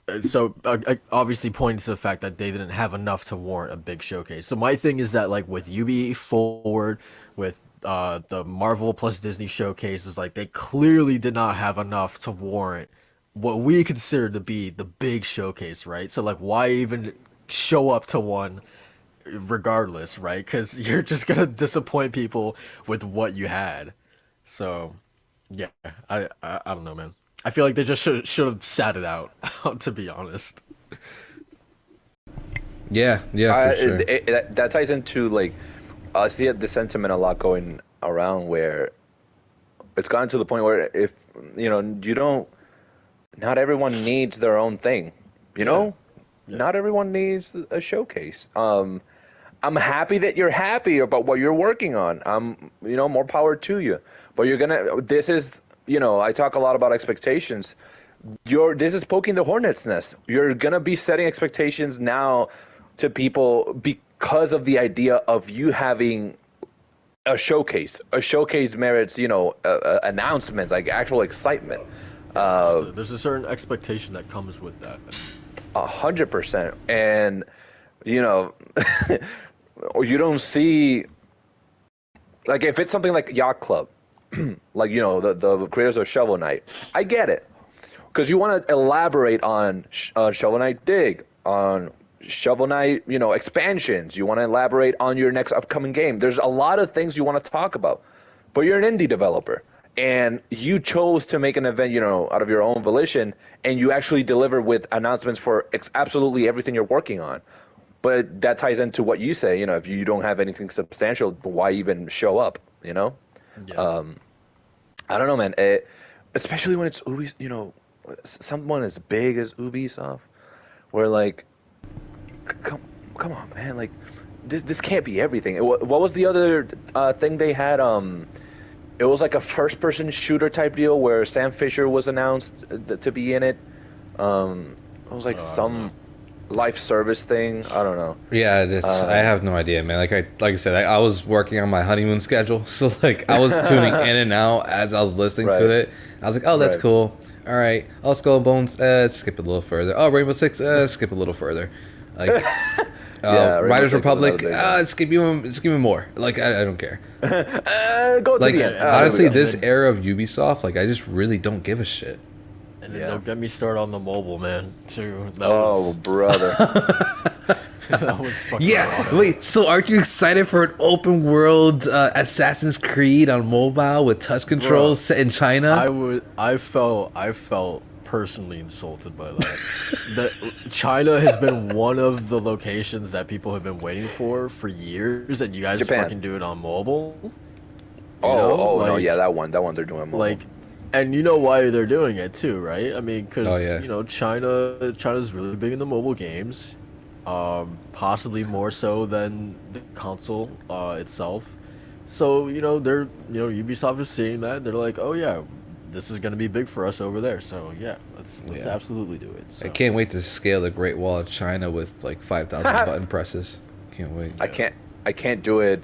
obviously pointing to the fact that they didn't have enough to warrant a big showcase. So my thing is that, like, with UbiForward, with the Marvel plus Disney showcases, like, they clearly did not have enough to warrant what we consider to be the big showcase, right? So, like, why even show up to one regardless, right? Because you're just gonna disappoint people with what you had. So, yeah, I don't know, man. I feel like they just should have sat it out, to be honest. Yeah, for sure. That ties into, like, I see the sentiment a lot going around where it's gotten to the point where if not everyone needs their own thing, Yeah. not everyone needs a showcase. I'm happy that you're happy about what you're working on. More power to you. But this is, I talk a lot about expectations. This is poking the hornet's nest. You're gonna be setting expectations now to people because of the idea of you having a showcase. A showcase merits, announcements, like actual excitement. So there's a certain expectation that comes with that. 100%. And, you don't see, like, if it's something like Yacht Club, like, the creators of Shovel Knight, I get it. Because you want to elaborate on Shovel Knight Dig, on Shovel Knight, expansions. You want to elaborate on your next upcoming game. There's a lot of things you want to talk about. But you're an indie developer, and you chose to make an event, out of your own volition, and you actually deliver with announcements for absolutely everything you're working on. But that ties into what you say, if you don't have anything substantial, why even show up, Yeah. I don't know, man. Especially when it's someone as big as Ubisoft, where, like, come on, man, like, this can't be everything. What was the other thing they had? It was like a first-person shooter type deal where Sam Fisher was announced to be in it. It was like some life service thing. I don't know. Yeah, I have no idea, man. Like I said, I was working on my honeymoon schedule, so, like, I was tuning in and out as I was listening to it. I was like, oh, that's cool. All right, oh, Skull and Bones, skip it a little further. Oh, Rainbow Six, skip a little further. Like, Riders Republic, skip even more. Like, I don't care. Go to Like, the end. honestly, this era of Ubisoft, like, I just really don't give a shit. And then Yeah. don't get me started on the mobile, man. Too. That Oh, was brother. that was fucking Yeah, wild. wait, so aren't you excited for an open world Assassin's Creed on mobile with touch controls set in China? I felt personally insulted by that. China has been one of the locations that people have been waiting for years, and you guys Japan. fucking do it on mobile. You Oh, know, no, like, yeah, that one they're doing mobile. like, and you know why they're doing it too, right? I mean, because Oh, yeah. you know, China's really big in the mobile games, possibly more so than the console itself. So, you know, Ubisoft is seeing that. They're like, oh yeah, this is gonna be big for us over there. So yeah, let's Yeah. absolutely do it. So. I can't wait to scale the Great Wall of China with like 5,000 button presses. Can't wait. I can't do it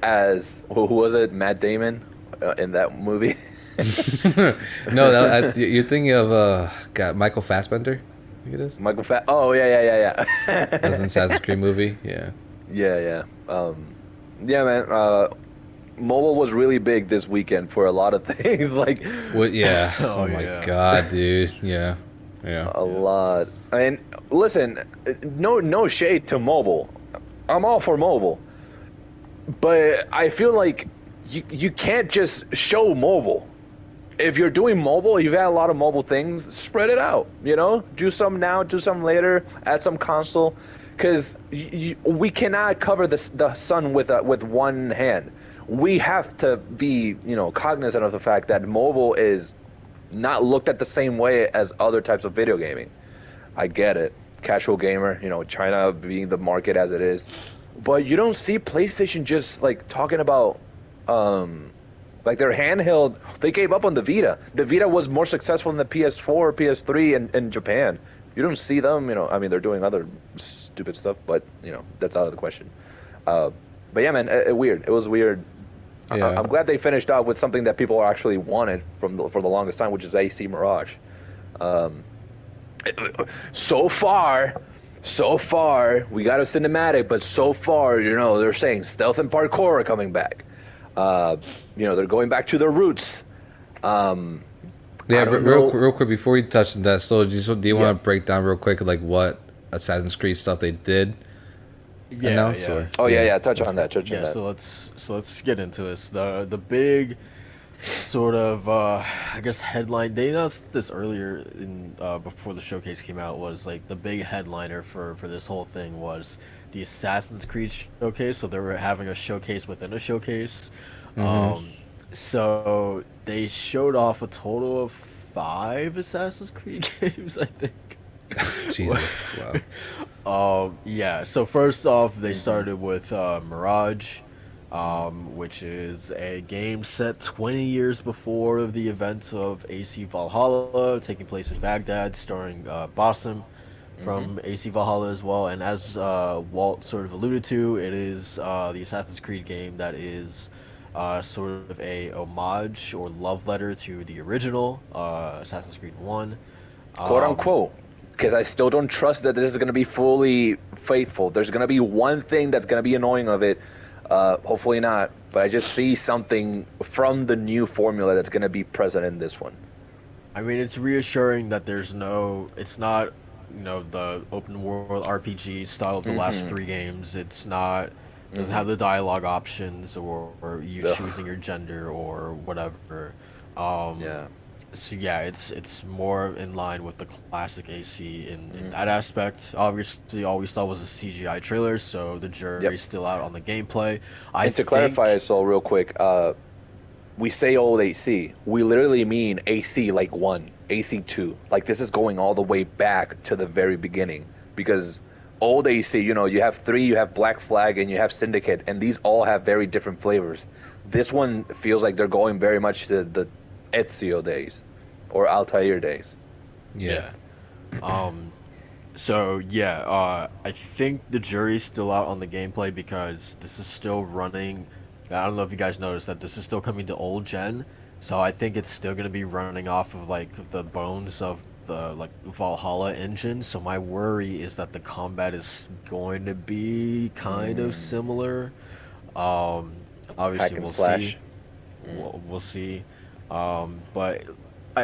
as who was it, Matt Damon in that movie. No, you're thinking of Michael Fassbender. I think it is. Michael Oh yeah. That was an Assassin's Creed movie. Yeah. Yeah. Yeah, man. Mobile was really big this weekend for a lot of things. Like, What? Yeah. Oh, Oh my yeah. God, dude. Yeah. Yeah. a lot. I mean, listen, no shade to mobile. I'm all for mobile, but I feel like you can't just show mobile. If you're doing mobile, you've had a lot of mobile things. Spread it out. You know, do some now, do some later. Add some console, because we cannot cover the sun with one hand. We have to be, cognizant of the fact that mobile is not looked at the same way as other types of video gaming. I get it. Casual gamer, China being the market as it is. But you don't see PlayStation just like talking about like their handheld. They gave up on the Vita. The Vita was more successful than the PS4 or PS3 in Japan. You don't see them, I mean, they're doing other stupid stuff, but that's out of the question. But yeah, man, it was weird. Yeah. I'm glad they finished out with something that people actually wanted for the longest time, which is AC Mirage. So far, we got a cinematic, but so far, they're saying stealth and parkour are coming back. They're going back to their roots. Yeah, real quick before we touch on that, so do you want to break down real quick like what Assassin's Creed stuff they did announce? Yeah. Or? Oh yeah, touch on that. Yeah, so let's get into this. The big sort of I guess headline, they announced this earlier in before the showcase came out, was like the big headliner for this whole thing was the Assassin's Creed showcase. So they were having a showcase within a showcase. So they showed off a total of 5 Assassin's Creed games, I think. Jesus, wow. Yeah, so first off, they started with Mirage, which is a game set 20 years before the events of AC Valhalla, taking place in Baghdad, starring Basim from AC Valhalla as well. And as Walt sort of alluded to, it is the Assassin's Creed game that is sort of a homage or love letter to the original Assassin's Creed 1. Quote unquote. Because I still don't trust that this is going to be fully faithful. There's going to be one thing that's going to be annoying of it. Hopefully not. But I just see something from the new formula that's going to be present in this one. I mean, it's reassuring that it's not, the open world RPG style of the last 3 games. It's not, doesn't have the dialogue options or you choosing your gender or whatever. Yeah. So yeah, it's more in line with the classic AC in that aspect. Obviously, all we saw was a CGI trailer, so the jury's still out on the gameplay. And to clarify it, so real quick, we say old AC, we literally mean AC like 1, AC 2. Like this is going all the way back to the very beginning, because old AC, you have 3, you have Black Flag, and you have Syndicate, and these all have very different flavors. This one feels like they're going very much to the Ezio days or Altair days. Yeah. So yeah, I think the jury's still out on the gameplay because this is still running. I don't know if you guys noticed that this is still coming to old gen, so I think it's still gonna be running off of like the bones of the like Valhalla engine. So my worry is that the combat is going to be kind of similar. Obviously Hack and we'll slash. see. We'll see. But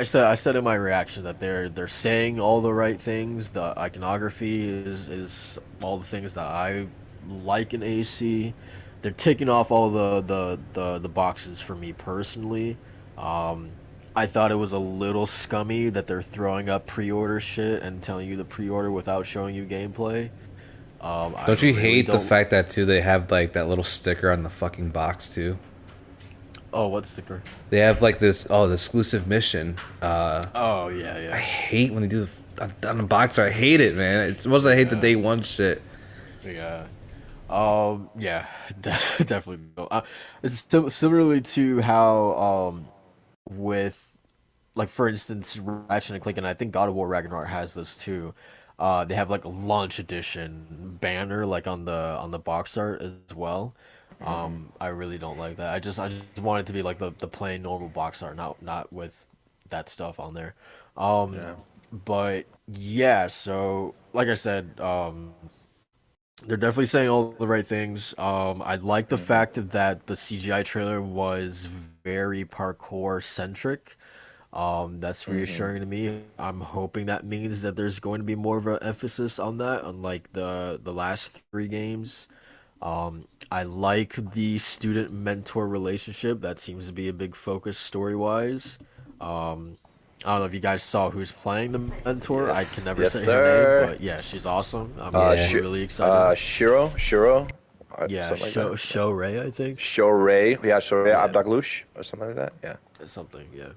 I said in my reaction that they're saying all the right things. The iconography is all the things that I like in AC. They're ticking off all the boxes for me personally. Um, I thought it was a little scummy that they're throwing up pre-order shit and telling you to pre-order without showing you gameplay. I Don't you really hate the don't. fact that too they have like that little sticker on the fucking box too? Oh, what sticker? They have like this the exclusive mission. Oh yeah, I yeah. hate when they do on the boxer. I hate it, man. It's mostly I hate the Yeah. day one shit. Yeah. Yeah, definitely. No. It's similarly to how, with, like, for instance, Ratchet and Clank, and I think God of War Ragnarok has this too. They have like a launch edition banner like on the box art as well. Mm-hmm. I really don't like that. I just want it to be like the plain normal box art, not with that stuff on there. Um, Yeah. but yeah, so like I said, they're definitely saying all the right things. I like the Mm-hmm. fact that the CGI trailer was very parkour centric. That's Mm-hmm. reassuring to me. I'm hoping that means that there's going to be more of an emphasis on that, unlike the last three games. I like the student mentor relationship. That seems to be a big focus story wise. Um, I don't know if you guys saw who's playing the mentor. Yes. I can never Yes, say her name, sir. but yeah, she's awesome. I'm Yeah. really excited. Shiro, Yeah, something like that. Yeah. Show Ray, I think. Shoray, yeah, Shoray Yeah, Abdaglush or something like that. Yeah. something. Yeah.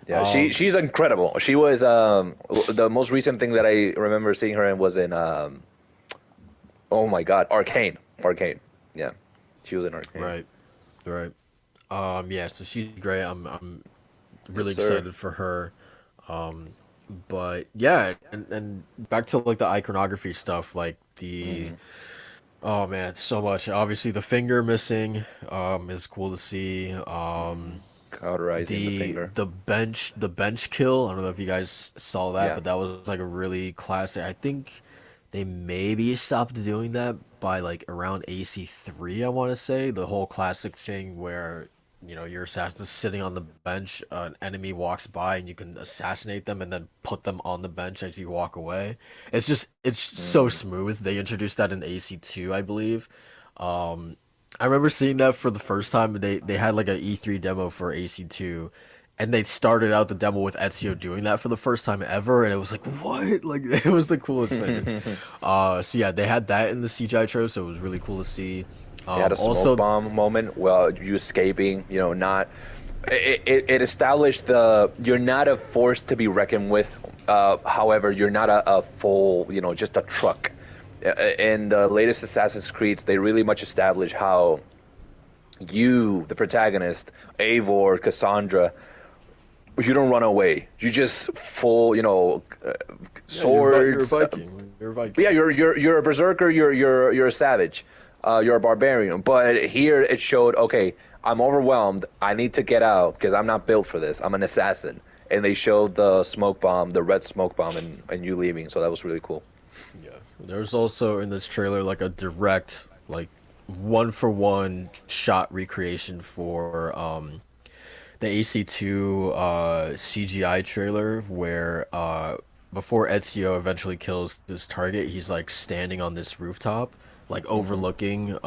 Yeah, Um, she's incredible. She was the most recent thing that I remember seeing her in was in oh my God, Arcane. Arcane. Yeah. She was in Arcane. right, right. Yeah. So she's great. I'm Yes, really sir. excited for her. Um, but yeah, and back to like the iconography stuff, like the Mm-hmm. oh man, so much. Obviously, the finger missing is cool to see. Mm-hmm. Cauterizing the finger. The bench kill. I don't know if you guys saw that, Yeah. but that was like a really classic. I think they maybe stopped doing that by like around AC3, I want to say. The whole classic thing where, your assassin is sitting on the bench, an enemy walks by and you can assassinate them and then put them on the bench as you walk away. It's so Mm. smooth. They introduced that in AC2, I believe. Um, I remember seeing that for the first time. They had like an E3 demo for AC2, and they started out the demo with Ezio doing that for the first time ever, and it was like, what? Like, it was the coolest thing. So yeah, they had that in the CGI trailer, so it was really cool to see. They had a smoke Also, bomb moment. Well, you escaping. Not. It established the you're not a force to be reckoned with. However, you're not a full. Just a truck. In the latest Assassin's Creeds, they really much establish how you, the protagonist, Eivor, Cassandra, you don't run away. You just full, yeah, you're a swords. Viking. You're a Yeah, Viking. you're a berserker. You're a savage. You're a barbarian. But here it showed, okay, I'm overwhelmed. I need to get out because I'm not built for this. I'm an assassin. And they showed the smoke bomb, the red smoke bomb, and you leaving. So that was really cool. Yeah. There's also in this trailer like a direct, like, one for one shot recreation for the AC2 CGI trailer where before Ezio eventually kills this target, he's like standing on this rooftop, like Hmm. overlooking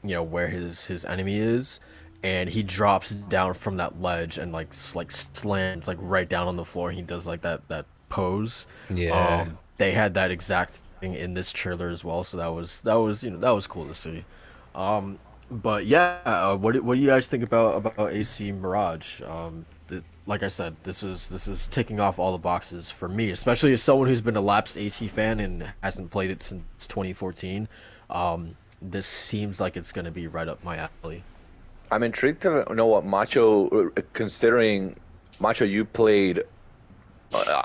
where his enemy is, and he drops down from that ledge and like slams like right down on the floor. He does like that pose. Yeah. They had that exact thing in this trailer as well, so that was that was cool to see. But yeah, what do you guys think about AC Mirage? Like I said, this is ticking off all the boxes for me, especially as someone who's been a lapsed AC fan and hasn't played it since 2014. This seems like it's gonna be right up my alley. I'm intrigued to know what Macho, considering Macho, you played.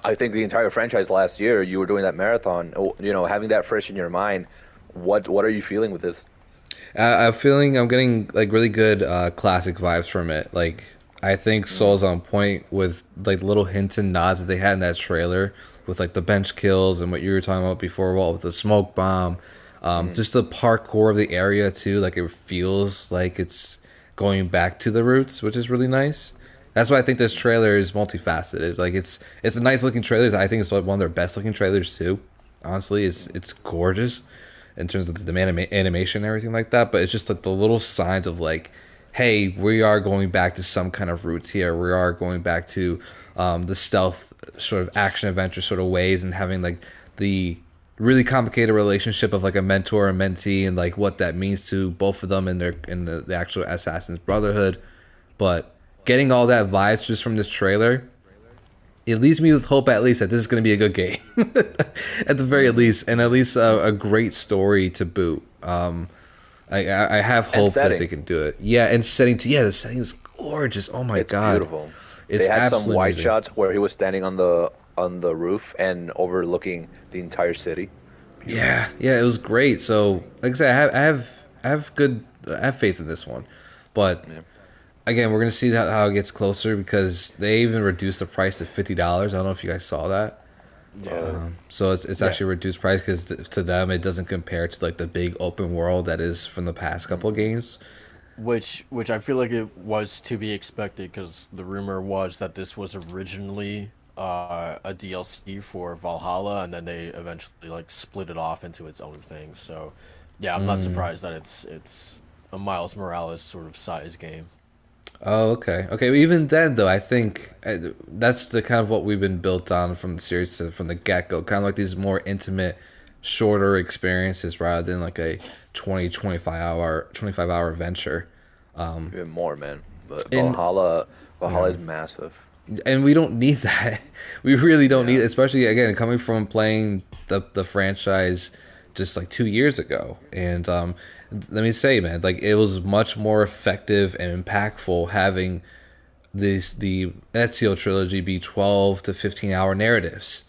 I think the entire franchise last year. You were doing that marathon. Having that fresh in your mind. What are you feeling with this? I'm feeling I'm getting like really good classic vibes from it. Like I think Mm, Soul's on point with like little hints and nods that they had in that trailer with like the bench kills and what you were talking about before, well, with the smoke bomb. mm, Just the parkour of the area too, like it feels like it's going back to the roots, which is really nice. That's why I think this trailer is multifaceted. Like it's a nice looking trailer. I think it's one of their best looking trailers too. Honestly, it's gorgeous in terms of the animation and everything like that. But it's just like the little signs of like, hey, we are going back to some kind of roots here. We are going back to the stealth sort of action adventure sort of ways, and having like the really complicated relationship of like a mentor and mentee, and like what that means to both of them in the actual Assassin's Brotherhood. But getting all that vibes just from this trailer, it leaves me with hope at least that this is going to be a good game at the very least, and at least a great story to boot. I have hope that they can do it. Yeah, and setting too. Yeah, the setting is gorgeous. Oh my god, beautiful. It's they had some wide amazing. shots where he was standing on the roof and overlooking the entire city. Yeah, it was great. So, like I said, I have faith in this one, but again, we're gonna see how it gets closer, because they even reduced the price to $50. I don't know if you guys saw that. Yeah. So it's actually a reduced price, because to them it doesn't compare to like the big open world that is from the past couple of games. Which I feel like it was to be expected, because the rumor was that this was originally a DLC for Valhalla, and then they eventually like split it off into its own thing. So yeah, I'm not surprised that it's a Miles Morales sort of size game. Oh, okay. Okay, even then, though, I think that's the kind of what we've been built on from the series from the get-go. Kind of like these more intimate, shorter experiences rather than like a 25 hour venture. Even more, man. But And Valhalla is massive. and we don't need that. We really don't need it, especially again coming from playing the franchise just like 2 years ago. And let me say, man, like it was much more effective and impactful having the Ezio trilogy be 12 to 15 hour narratives.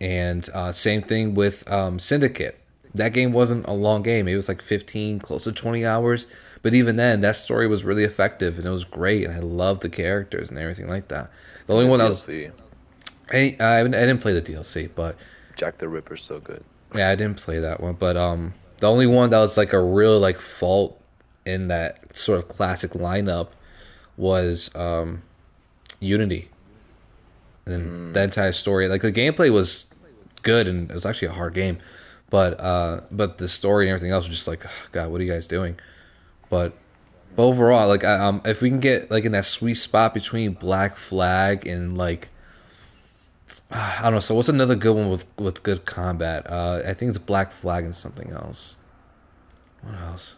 And same thing with Syndicate. That game wasn't a long game. It was like 15, close to 20 hours. But even then, that story was really effective and it was great. And I loved the characters and everything like that. The only one that was. DLC, I didn't play the DLC, but. Jack the Ripper's so good. Yeah, I didn't play that one. But the only one that was like a real like fault in that sort of classic lineup was Unity. And the entire story, like the gameplay was good and it was actually a hard game, but the story and everything else was just like, oh, God, what are you guys doing? But overall, like if we can get like in that sweet spot between Black Flag and like I don't know. So what's another good one with good combat? I think it's Black Flag and something else. What else?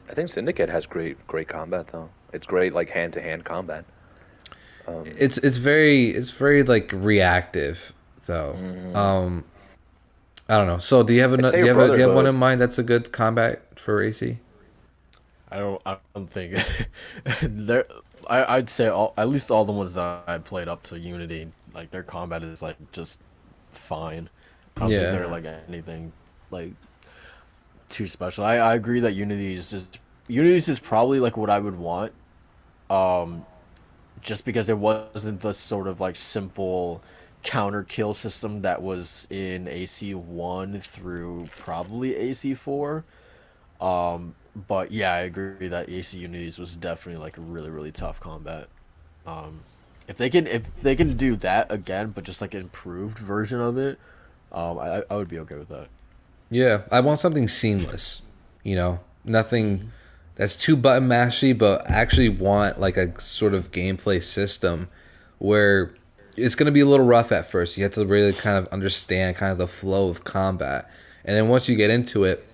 I think Syndicate has great combat though. It's great like hand to hand combat. It's very like reactive though. I don't know. So do you have I'd say do you have one Brotherhood. in mind that's a good combat for AC? I don't think there. I'd say at least all the ones that I played up to Unity, like their combat is like just fine. I don't think Yeah. they're like anything like too special. I agree that Unity's is probably like what I would want. Um, just because it wasn't the sort of like simple counter kill system that was in AC1 through probably AC4. But yeah, I agree that AC Unities was definitely like a really really tough combat. Um, if they can do that again, but just like an improved version of it, I would be okay with that. Yeah, I want something seamless. Nothing that's too button mashy, but actually want like a sort of gameplay system where it's going to be a little rough at first. You have to really kind of understand kind of the flow of combat, and then once you get into it,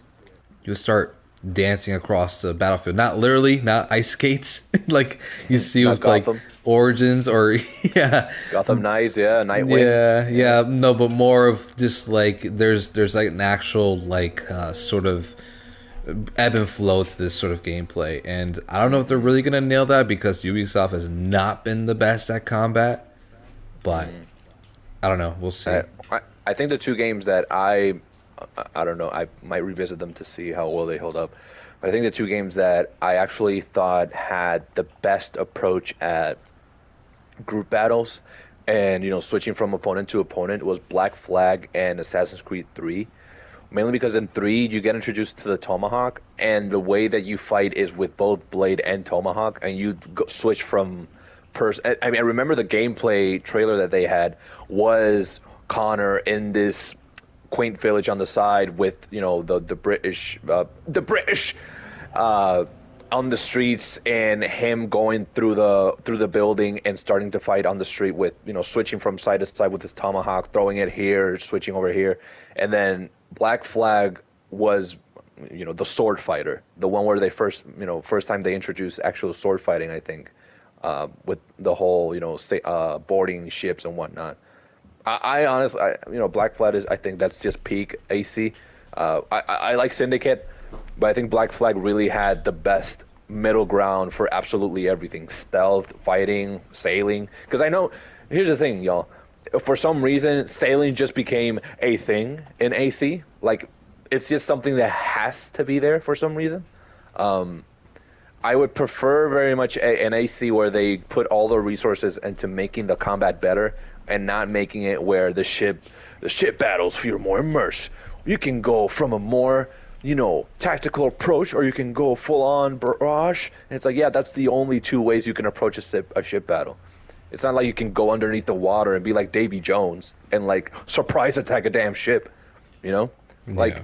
you start dancing across the battlefield. Not literally, not ice skates like you see Not with like Gotham. Origins or yeah. Gotham Knights, yeah, Nightwing. Yeah, no, but more of just like there's like an actual like sort of ebb and flow to this sort of gameplay, and I don't know if they're really gonna nail that because Ubisoft has not been the best at combat, but I don't know. We'll see. I think the two games that I don't know, I might revisit them to see how well they hold up. But I think the two games that I actually thought had the best approach at group battles and switching from opponent to opponent was Black Flag and Assassin's Creed 3. Mainly because in 3 you get introduced to the tomahawk, and the way that you fight is with both blade and tomahawk, and you switch from person. I mean, I remember the gameplay trailer that they had was Connor in this quaint village on the side with, you know, the British on the streets, and him going through the building and starting to fight on the street with, you know, switching from side to side with his tomahawk, throwing it here, switching over here. And then Black Flag was, you know, the sword fighter, the one where they first time they introduced actual sword fighting, I think, with the whole, you know, boarding ships and whatnot. I honestly, you know, Black Flag I think that's just peak AC. I like Syndicate, but I think Black Flag really had the best middle ground for absolutely everything. Stealth, fighting, sailing. Because I know, here's the thing, y'all. For some reason, sailing just became a thing in AC. Like, it's just something that has to be there for some reason. I would prefer very much an AC where they put all the resources into making the combat better and not making it where the ship battles feel more immersed. You can go from a more, you know, tactical approach, or you can go full on barrage. And it's like, yeah, that's the only two ways you can approach a ship battle. It's not like you can go underneath the water and be like Davy Jones and like surprise attack a damn ship, you know? Like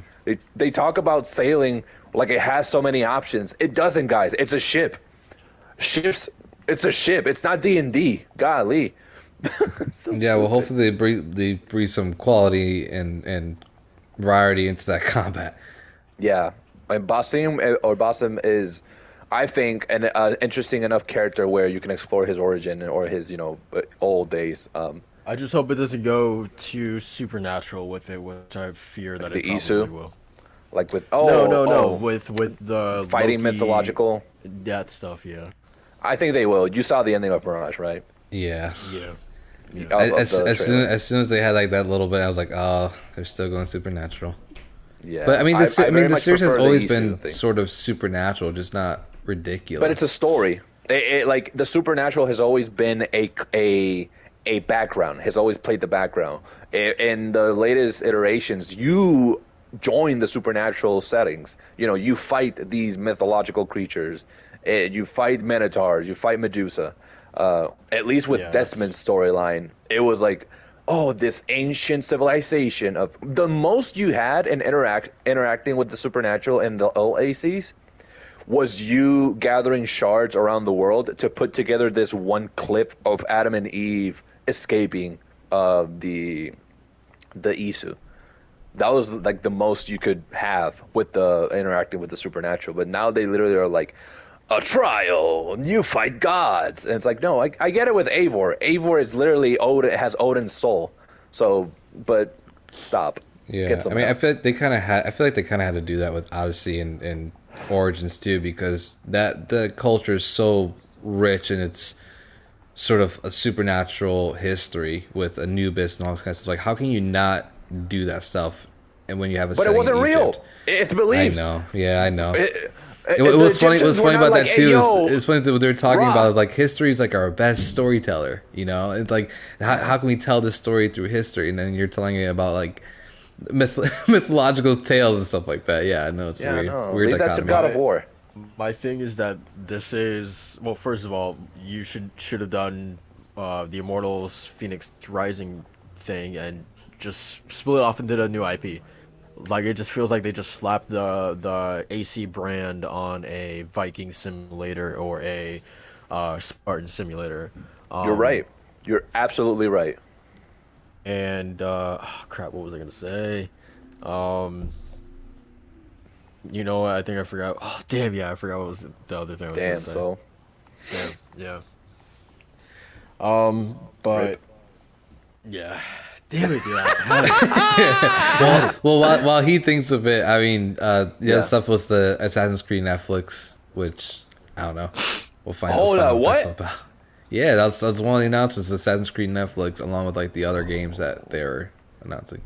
they talk about sailing like it has so many options. It doesn't, guys. It's a ship. It's a ship. It's not D&D. Golly. Well, hopefully they breathe some quality and variety into that combat. Yeah, and Basim is, I think, an interesting enough character where you can explore his origin or his, you know, old days. I just hope it doesn't go too supernatural with it, which I fear that the it probably Isu? will. Like with No, with the fighting Loki, mythological, that stuff. Yeah. I think they will. You saw the ending of Mirage, right? Yeah. As soon as they had like that little bit, I was like, oh, they're still going supernatural. Yeah, but I mean, the series has always been thing. sort of supernatural, just not ridiculous. But it's a story. Like the supernatural has always been a background. Has always played the background. In the latest iterations, you join the supernatural settings. You know, you fight these mythological creatures. You fight Minotaurs. You fight Medusa. At least with Desmond's storyline, it was like, oh, this ancient civilization of the most you had in interacting with the supernatural and the LACs was you gathering shards around the world to put together this one clip of Adam and Eve escaping the Isu. That was like the most you could have with the interacting with the supernatural. But now they literally are like, a trial, and you fight gods. And it's like, no, I get it with Eivor. Eivor is literally has Odin's soul. So, but stop. Yeah, I mean, I feel like they kind of had to do that with Odyssey and Origins too, because the culture is so rich and it's sort of a supernatural history with Anubis and all this kind of stuff. Like, how can you not do that stuff? And when you have but it wasn't real. It's beliefs. I know. Yeah, I know. It was funny. What was funny about that too is funny what they were talking about is like history is like our best storyteller. You know, it's like how can we tell this story through history? And then you're telling it about like mythological tales and stuff like that. Yeah, I know it's weird. No. Weird Leave that to God of War. My thing is that this is, well, first of all, you should have done the Immortals Phoenix Rising thing and just split it off into a new IP. Like, it just feels like they just slapped the AC brand on a Viking simulator or a Spartan simulator. You're right. You're absolutely right. And crap, what was I gonna say? You know what? I think I forgot. Oh damn, yeah, I forgot what was the other thing I was gonna say. So. Damn, yeah. But Rip. yeah. Damn it, dude. Well, while he thinks of it, I mean, the other stuff was the Assassin's Creed Netflix, which I don't know. We'll find out what that's all about. Yeah, that's one of the announcements. Assassin's Creed Netflix, along with like the other games that they were announcing.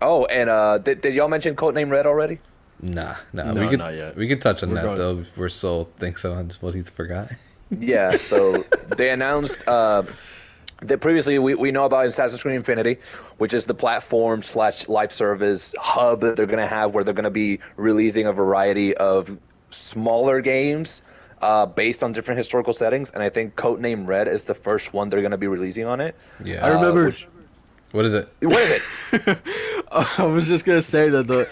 Oh, and did y'all mention Codename Red already? Nah, no, not yet. We could touch on that though. We're still thinks on what he forgot. Yeah, so they announced that previously we know about Assassin's Creed Infinity, which is the platform / live service hub that they're going to have where they're going to be releasing a variety of smaller games based on different historical settings, and I think Codename Red is the first one they're going to be releasing on it. Yeah. I remember. What is it? What is it? I was just gonna say that the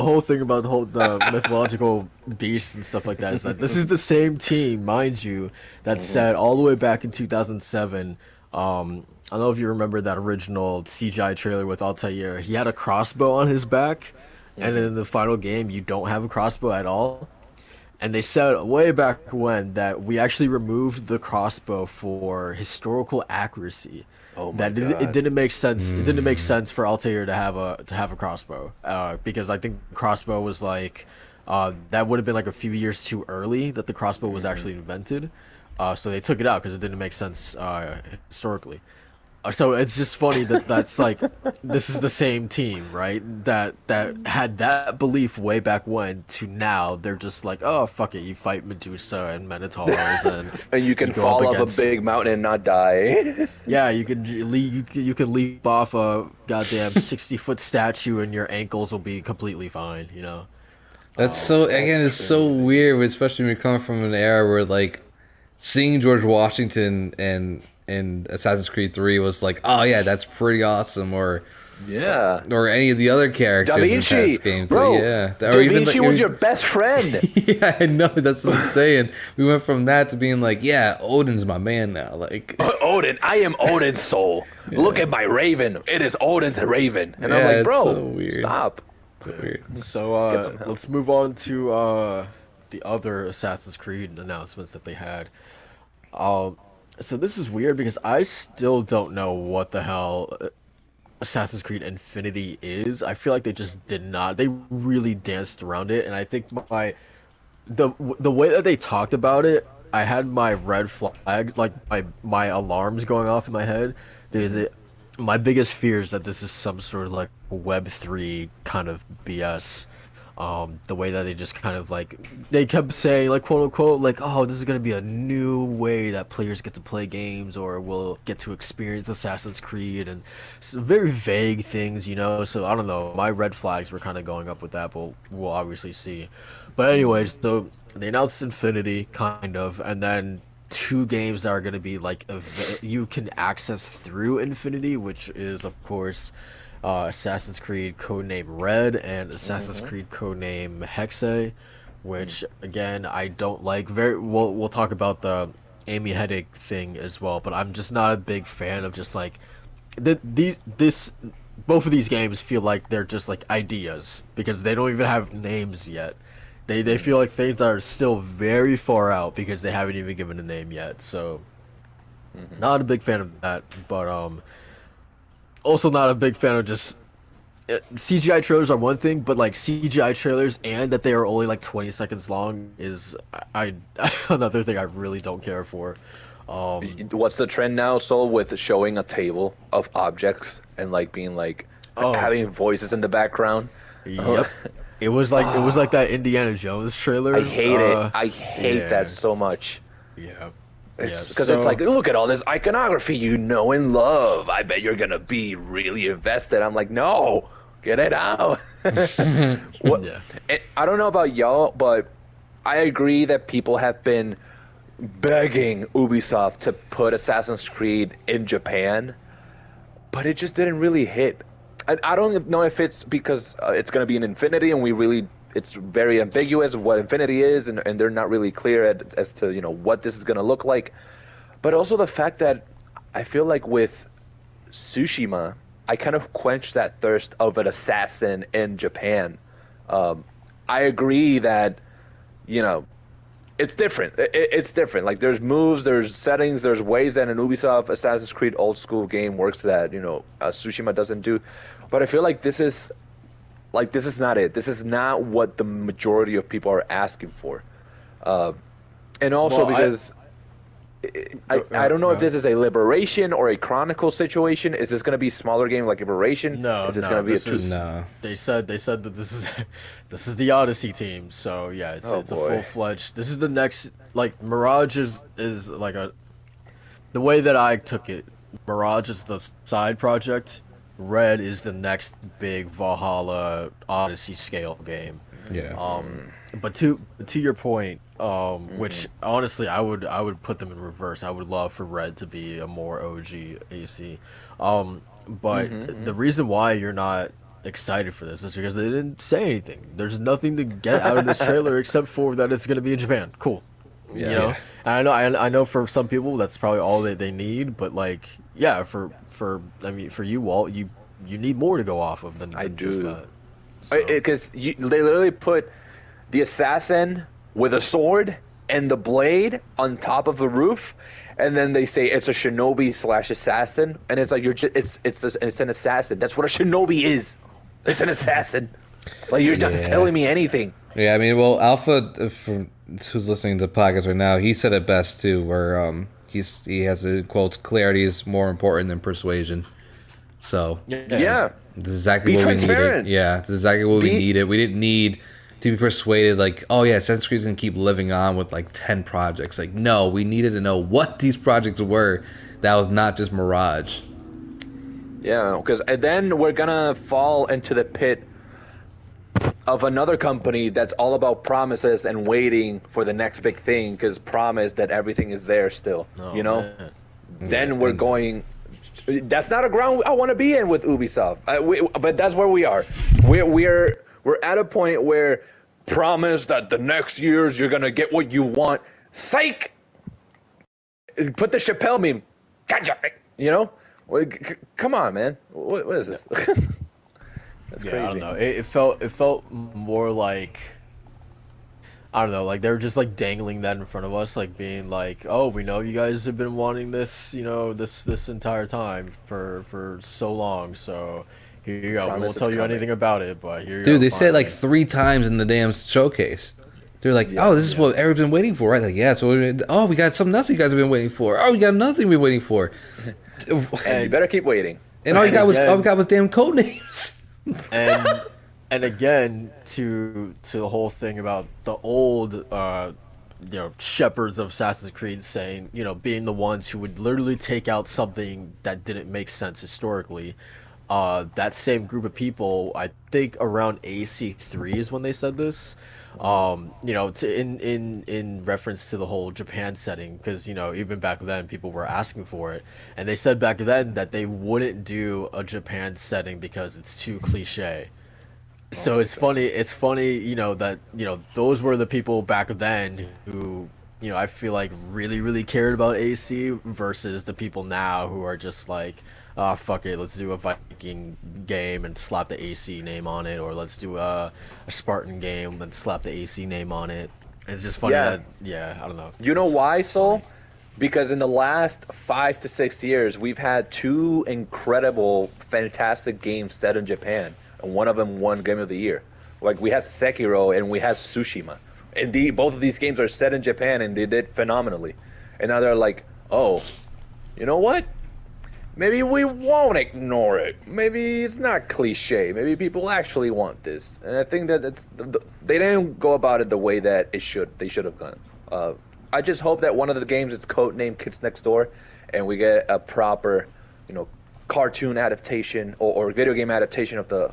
whole thing about the mythological beasts and stuff like that is that this is the same team, mind you, that said all the way back in 2007. I don't know if you remember that original CGI trailer with Altair. He had a crossbow on his back, and then in the final game, you don't have a crossbow at all. And they said way back when that we actually removed the crossbow for historical accuracy. Oh my That God. it didn't make sense. It didn't make sense for Altair to have a crossbow, because I think crossbow was like that would have been like a few years too early that the crossbow was actually invented. So they took it out because it didn't make sense historically. So it's just funny that that's like this is the same team, right? That had that belief way back when to now they're just like, oh fuck it, you fight Medusa and Minotaurs and And you can go fall up off against- a big mountain and not die. Yeah, you could leap off a goddamn 60-foot statue and your ankles will be completely fine, you know. That's it's so weird, especially when you come from an era where like seeing George Washington and Assassin's Creed 3 was like, oh yeah, that's pretty awesome, or any of the other characters Da in Vinci, past games. bro. Yeah, Da Vinci was your best friend. Yeah, I know, that's what I'm saying. We went from that to being like, yeah, Odin's my man now. Like Odin, I am Odin's soul. Look at my raven. It is Odin's raven. And I'm Yeah, like, it's bro, so weird. stop. weird. So let's move on to the other Assassin's Creed announcements that they had. So this is weird because I still don't know what the hell Assassin's Creed Infinity is. I feel like they just did not. They really danced around it, and I think the way that they talked about it, I had my red flag, like my alarms going off in my head, because my biggest fear is that this is some sort of like Web3 kind of BS. The way that they just kind of like they kept saying like quote unquote like, oh, this is gonna be a new way that players get to play games or will get to experience Assassin's Creed, and some very vague things, you know. So I don't know, my red flags were kind of going up with that, but we'll obviously see. But anyways, so they announced Infinity kind of, and then two games that are gonna be like you can access through Infinity, which is of course Assassin's Creed Codename Red and Assassin's Creed Codename Hexe, which again I don't like. We'll talk about the Amy Hennig thing as well, but I'm just not a big fan of just like both of these games feel like they're just like ideas because they don't even have names yet. They feel like things that are still very far out because they haven't even given a name yet. So not a big fan of that, but also not a big fan of just CGI trailers are one thing, but like CGI trailers and that they are only like 20 seconds long is another thing I really don't care for. What's the trend now, Soul, with showing a table of objects and like being like having voices in the background? Yep. It was like that Indiana Jones trailer. I hate it. I hate that so much. Yeah. Because it's like, look at all this iconography you know and love. I bet you're gonna be really invested. I'm like, no, get it out. What? Yeah. I don't know about y'all, but I agree that people have been begging Ubisoft to put Assassin's Creed in Japan, but it just didn't really hit. I don't know if it's because it's gonna be an Infinity and it's very ambiguous of what Infinity is, and they're not really clear as to what this is going to look like. But also the fact that I feel like with Tsushima, I kind of quenched that thirst of an assassin in Japan. I agree that it's different. It's different. Like there's moves, there's settings, there's ways that an Ubisoft Assassin's Creed old school game works that Tsushima doesn't do. But I feel like this is not it. This is not what the majority of people are asking for. And also because I don't know if this is a Liberation or a Chronicle situation. Is this going to be a smaller game like Liberation? No, is this going to be No. They said that this is the Odyssey team. So yeah, it's a full-fledged. This is the next, like Mirage is like the way that I took it. Mirage is the side project. Red is the next big Valhalla Odyssey scale game. Yeah. But to your point, which honestly I would put them in reverse. I would love for Red to be a more OG AC. But the reason why you're not excited for this is because they didn't say anything. There's nothing to get out of this trailer except for that it's gonna be in Japan. Cool. You know, and I know for some people that's probably all that they need. But like, yeah, for for you, Walt, you need more to go off of than just that. Because they literally put the assassin with a sword and the blade on top of a roof, and then they say it's a shinobi / assassin, and it's like it's an assassin. That's what a shinobi is. It's an assassin. Like, you're not telling me anything. Yeah, I mean, well, Alpha, who's listening to the podcast right now, he said it best too, where he has a quote, clarity is more important than persuasion. So Yeah. This is exactly what we needed. Yeah, this is exactly what we needed. We didn't need to be persuaded, like, oh yeah, Assassin's Creed's gonna keep living on with like 10 projects. Like, no, we needed to know what these projects were. That was not just Mirage. Yeah, because then we're gonna fall into the pit of another company that's all about promises and waiting for the next big thing, because promise that everything is there still. You know? Man. Then we're going. That's not a ground I want to be in with Ubisoft. But that's where we are. We're at a point where promise that the next years you're gonna get what you want. Psych. Put the Chappelle meme. Gotcha. You know? Come on, man. What is this? That's crazy. I don't know. It felt more like, I don't know, like they were just like dangling that in front of us, like being like, "Oh, we know you guys have been wanting this, you know, this entire time for so long. So here you go. We won't tell you anything about it, but here you go." Dude, they said it like 3 times in the damn showcase. They're like, "Oh, this is what everyone's been waiting for, right?" Like, yeah. So, we got something else you guys have been waiting for. Oh, we got another thing we've been waiting for. And you better keep waiting. And all you got was damn code names. And again, to the whole thing about the old, shepherds of Assassin's Creed saying, being the ones who would literally take out something that didn't make sense historically. That same group of people, I think around AC3 is when they said this. In reference to the whole Japan setting, because even back then people were asking for it, and they said back then that they wouldn't do a Japan setting because it's too cliche. So it's funny, that those were the people back then who I feel like really, really cared about AC versus the people now who are just like, oh, fuck it, let's do a Viking game and slap the AC name on it, or let's do a Spartan game and slap the AC name on it. It's just funny that, I don't know. You know why, Soul? Because in the last 5 to 6 years, we've had 2 incredible, fantastic games set in Japan, and one of them won Game of the Year. Like, we had Sekiro and we had Tsushima. And both of these games are set in Japan, and they did phenomenally. And now they're like, oh, you know what? Maybe we won't ignore it. Maybe it's not cliche. Maybe people actually want this. And I think that they didn't go about it the way that they should have gone. I just hope that one of the games is codenamed Kids Next Door, and we get a proper, cartoon adaptation or video game adaptation of the,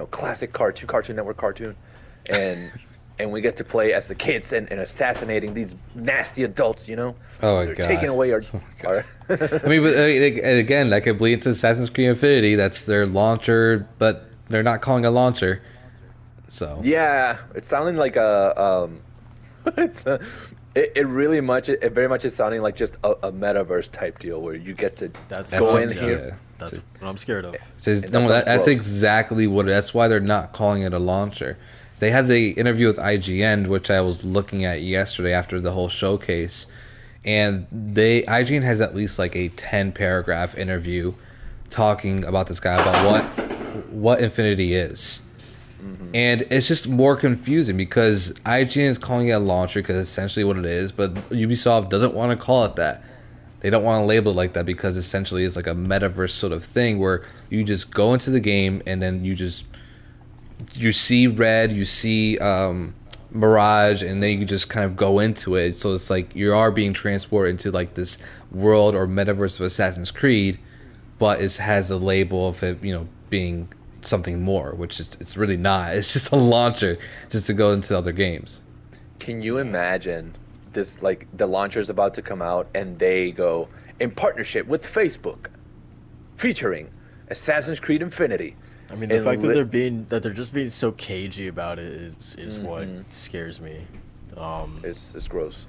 classic Cartoon Network cartoon, and we get to play as the kids and assassinating these nasty adults, Oh my god. Taking away our... I mean, but again, that could bleed into Assassin's Creed Infinity. That's their launcher, but they're not calling it a launcher. So... Yeah, it's sounding like it very much is sounding like just a metaverse type deal where you get to go in here. Yeah. That's what I'm scared of. That's exactly what. That's why they're not calling it a launcher. They had the interview with IGN, which I was looking at yesterday after the whole showcase, and IGN has at least like a 10-paragraph interview talking about this guy, about what Infinity is. Mm-hmm. And it's just more confusing because IGN is calling it a launcher because it's essentially what it is, but Ubisoft doesn't want to call it that. They don't want to label it like that because essentially it's like a metaverse sort of thing where you just go into the game and then you see Red, you see Mirage, and then you just kind of go into it. So it's like you are being transported into like this world or metaverse of Assassin's Creed, but it has a label of it, being something more, which is it's really not. It's just a launcher just to go into other games. Can you imagine this? Like the launcher's about to come out, and they go in partnership with Facebook, featuring Assassin's Creed Infinity. I mean, the fact that they're just being so cagey about it is what scares me. It's gross.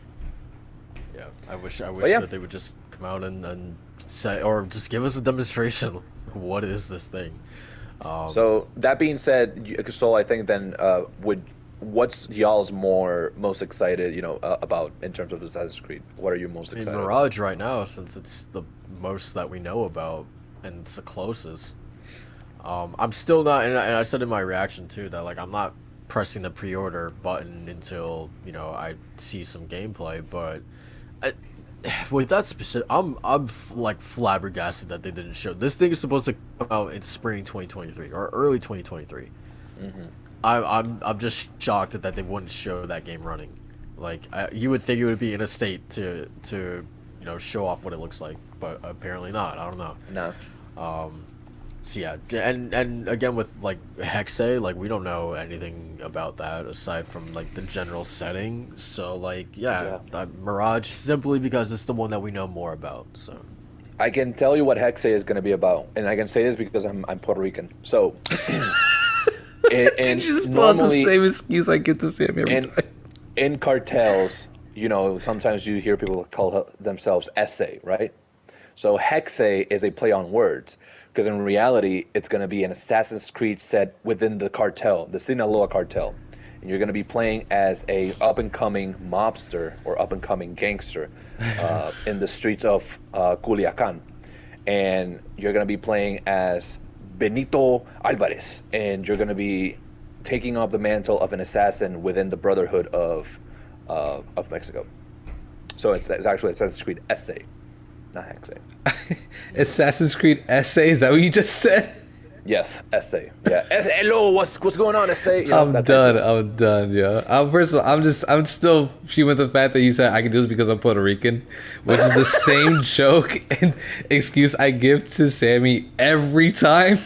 Yeah, I wish that they would just come out and say, or just give us a demonstration. What is this thing? So that being said, so I think then what's y'all's most excited, about in terms of Assassin's Creed? What are you most excited about? Mirage right now, since it's the most that we know about and it's the closest. I'm still not, and I said in my reaction too that like I'm not pressing the pre-order button until I see some gameplay. But with that specific, I'm like flabbergasted that they didn't show. This thing is supposed to come out in spring 2023 or early 2023. I'm just shocked that they wouldn't show that game running. Like you would think it would be in a state to show off what it looks like, but apparently not. I don't know. No. So yeah, and again with like Hexe, like we don't know anything about that aside from like the general setting. So like Mirage simply because it's the one that we know more about. So I can tell you what Hexe is going to be about, and I can say this because I'm Puerto Rican. So and you just pull out the same excuse I get to Sammy every time. In cartels, sometimes you hear people call themselves Esse, right? So Hexe is a play on words. Because in reality, it's going to be an Assassin's Creed set within the cartel, the Sinaloa cartel. And you're going to be playing as a up-and-coming mobster or up-and-coming gangster in the streets of Culiacan. And you're going to be playing as Benito Alvarez. And you're going to be taking up the mantle of an assassin within the Brotherhood of Mexico. So it's actually Assassin's Creed Esse. Not Hexe. Assassin's Creed Essay? Is that what you just said? Yes, Essay. Yeah. Hello, what's going on, Essay? I'm done, yeah. First of all, I'm still fuming with the fact that you said I can do this because I'm Puerto Rican, which is the same joke and excuse I give to Sammy every time.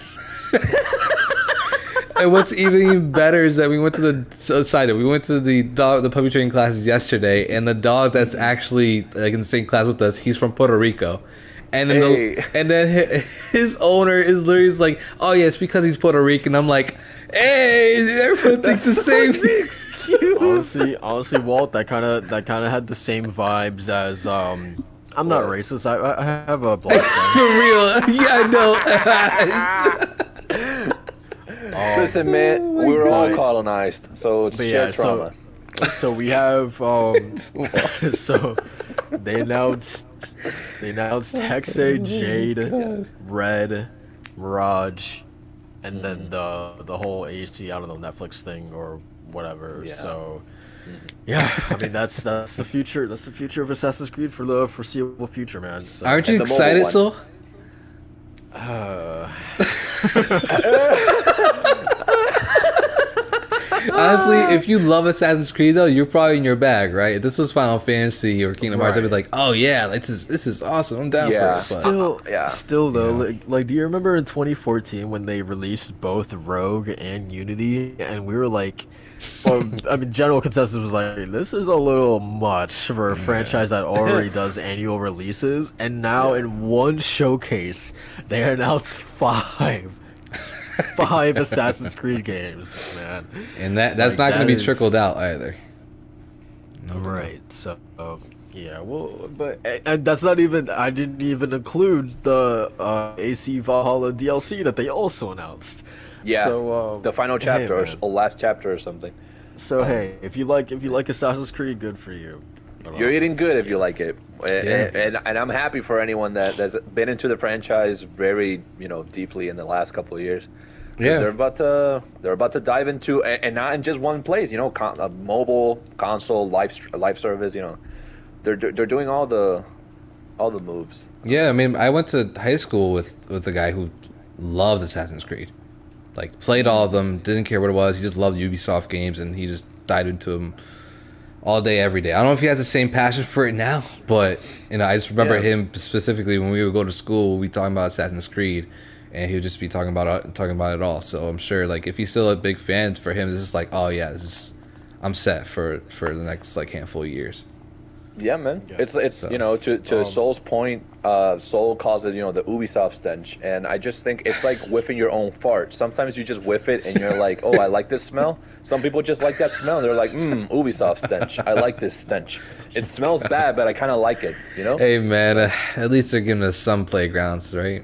And what's even better is that we went to the puppy training classes yesterday, and the dog that's actually like in the same class with us, he's from Puerto Rico, and then his owner is literally like, oh yeah, it's because he's Puerto Rican. I'm like, hey, everyone thinks the same. honestly, Walt, that kind of had the same vibes as I'm not racist. I have a black friend. For real, yeah, I know. Listen, man, we were all colonized, so it's shared trauma. So we have so they announced Hexe, Jade, Red, Mirage, and then the whole AC, I don't know, Netflix thing or whatever. Yeah. So yeah, I mean that's the future. That's the future of Assassin's Creed for the foreseeable future, man. So, aren't you excited, Sol? Honestly, if you love Assassin's Creed though, you're probably in your bag, right? If this was Final Fantasy or Kingdom Hearts, I'd be like, oh yeah, this is awesome. I'm down for it. Still though, like, do you remember in 2014 when they released both Rogue and Unity, and we were like, well, I mean, general consensus was like, this is a little much for a franchise that already does annual releases, and now in one showcase, they announced five Assassin's Creed games, man. And that's not going to be trickled out either. Right. So, yeah. Well, but and that's not even. I didn't even include the AC Valhalla DLC that they also announced. Yeah. So the final chapter or last chapter or something. So hey, if you like Assassin's Creed, good for you. You're eating good if you like it, and I'm happy for anyone that's been into the franchise very deeply in the last couple of years. Yeah, they're about to dive into and not in just one place. Mobile, console, live service. They're doing all the moves. Yeah, I mean, I went to high school with a guy who loved Assassin's Creed, like played all of them, didn't care what it was. He just loved Ubisoft games, and he just dived into them all day, every day. I don't know if he has the same passion for it now, but I just remember him specifically when we would go to school, we talking about Assassin's Creed, and he would just be talking about it all. So I'm sure like if he's still a big fan, for him this is like, oh yeah, I'm set for the next like handful of years. Yeah, man. Yeah. It's So, you know, to Soul's point, Soul calls it, you know, the Ubisoft stench, and I just think it's like whiffing your own fart. Sometimes you just whiff it and you're like, oh, I like this smell. Some people just like that smell. They're like, Ubisoft stench. I like this stench. It smells bad, but I kind of like it. You know? Hey man, at least they're giving us some playgrounds, right?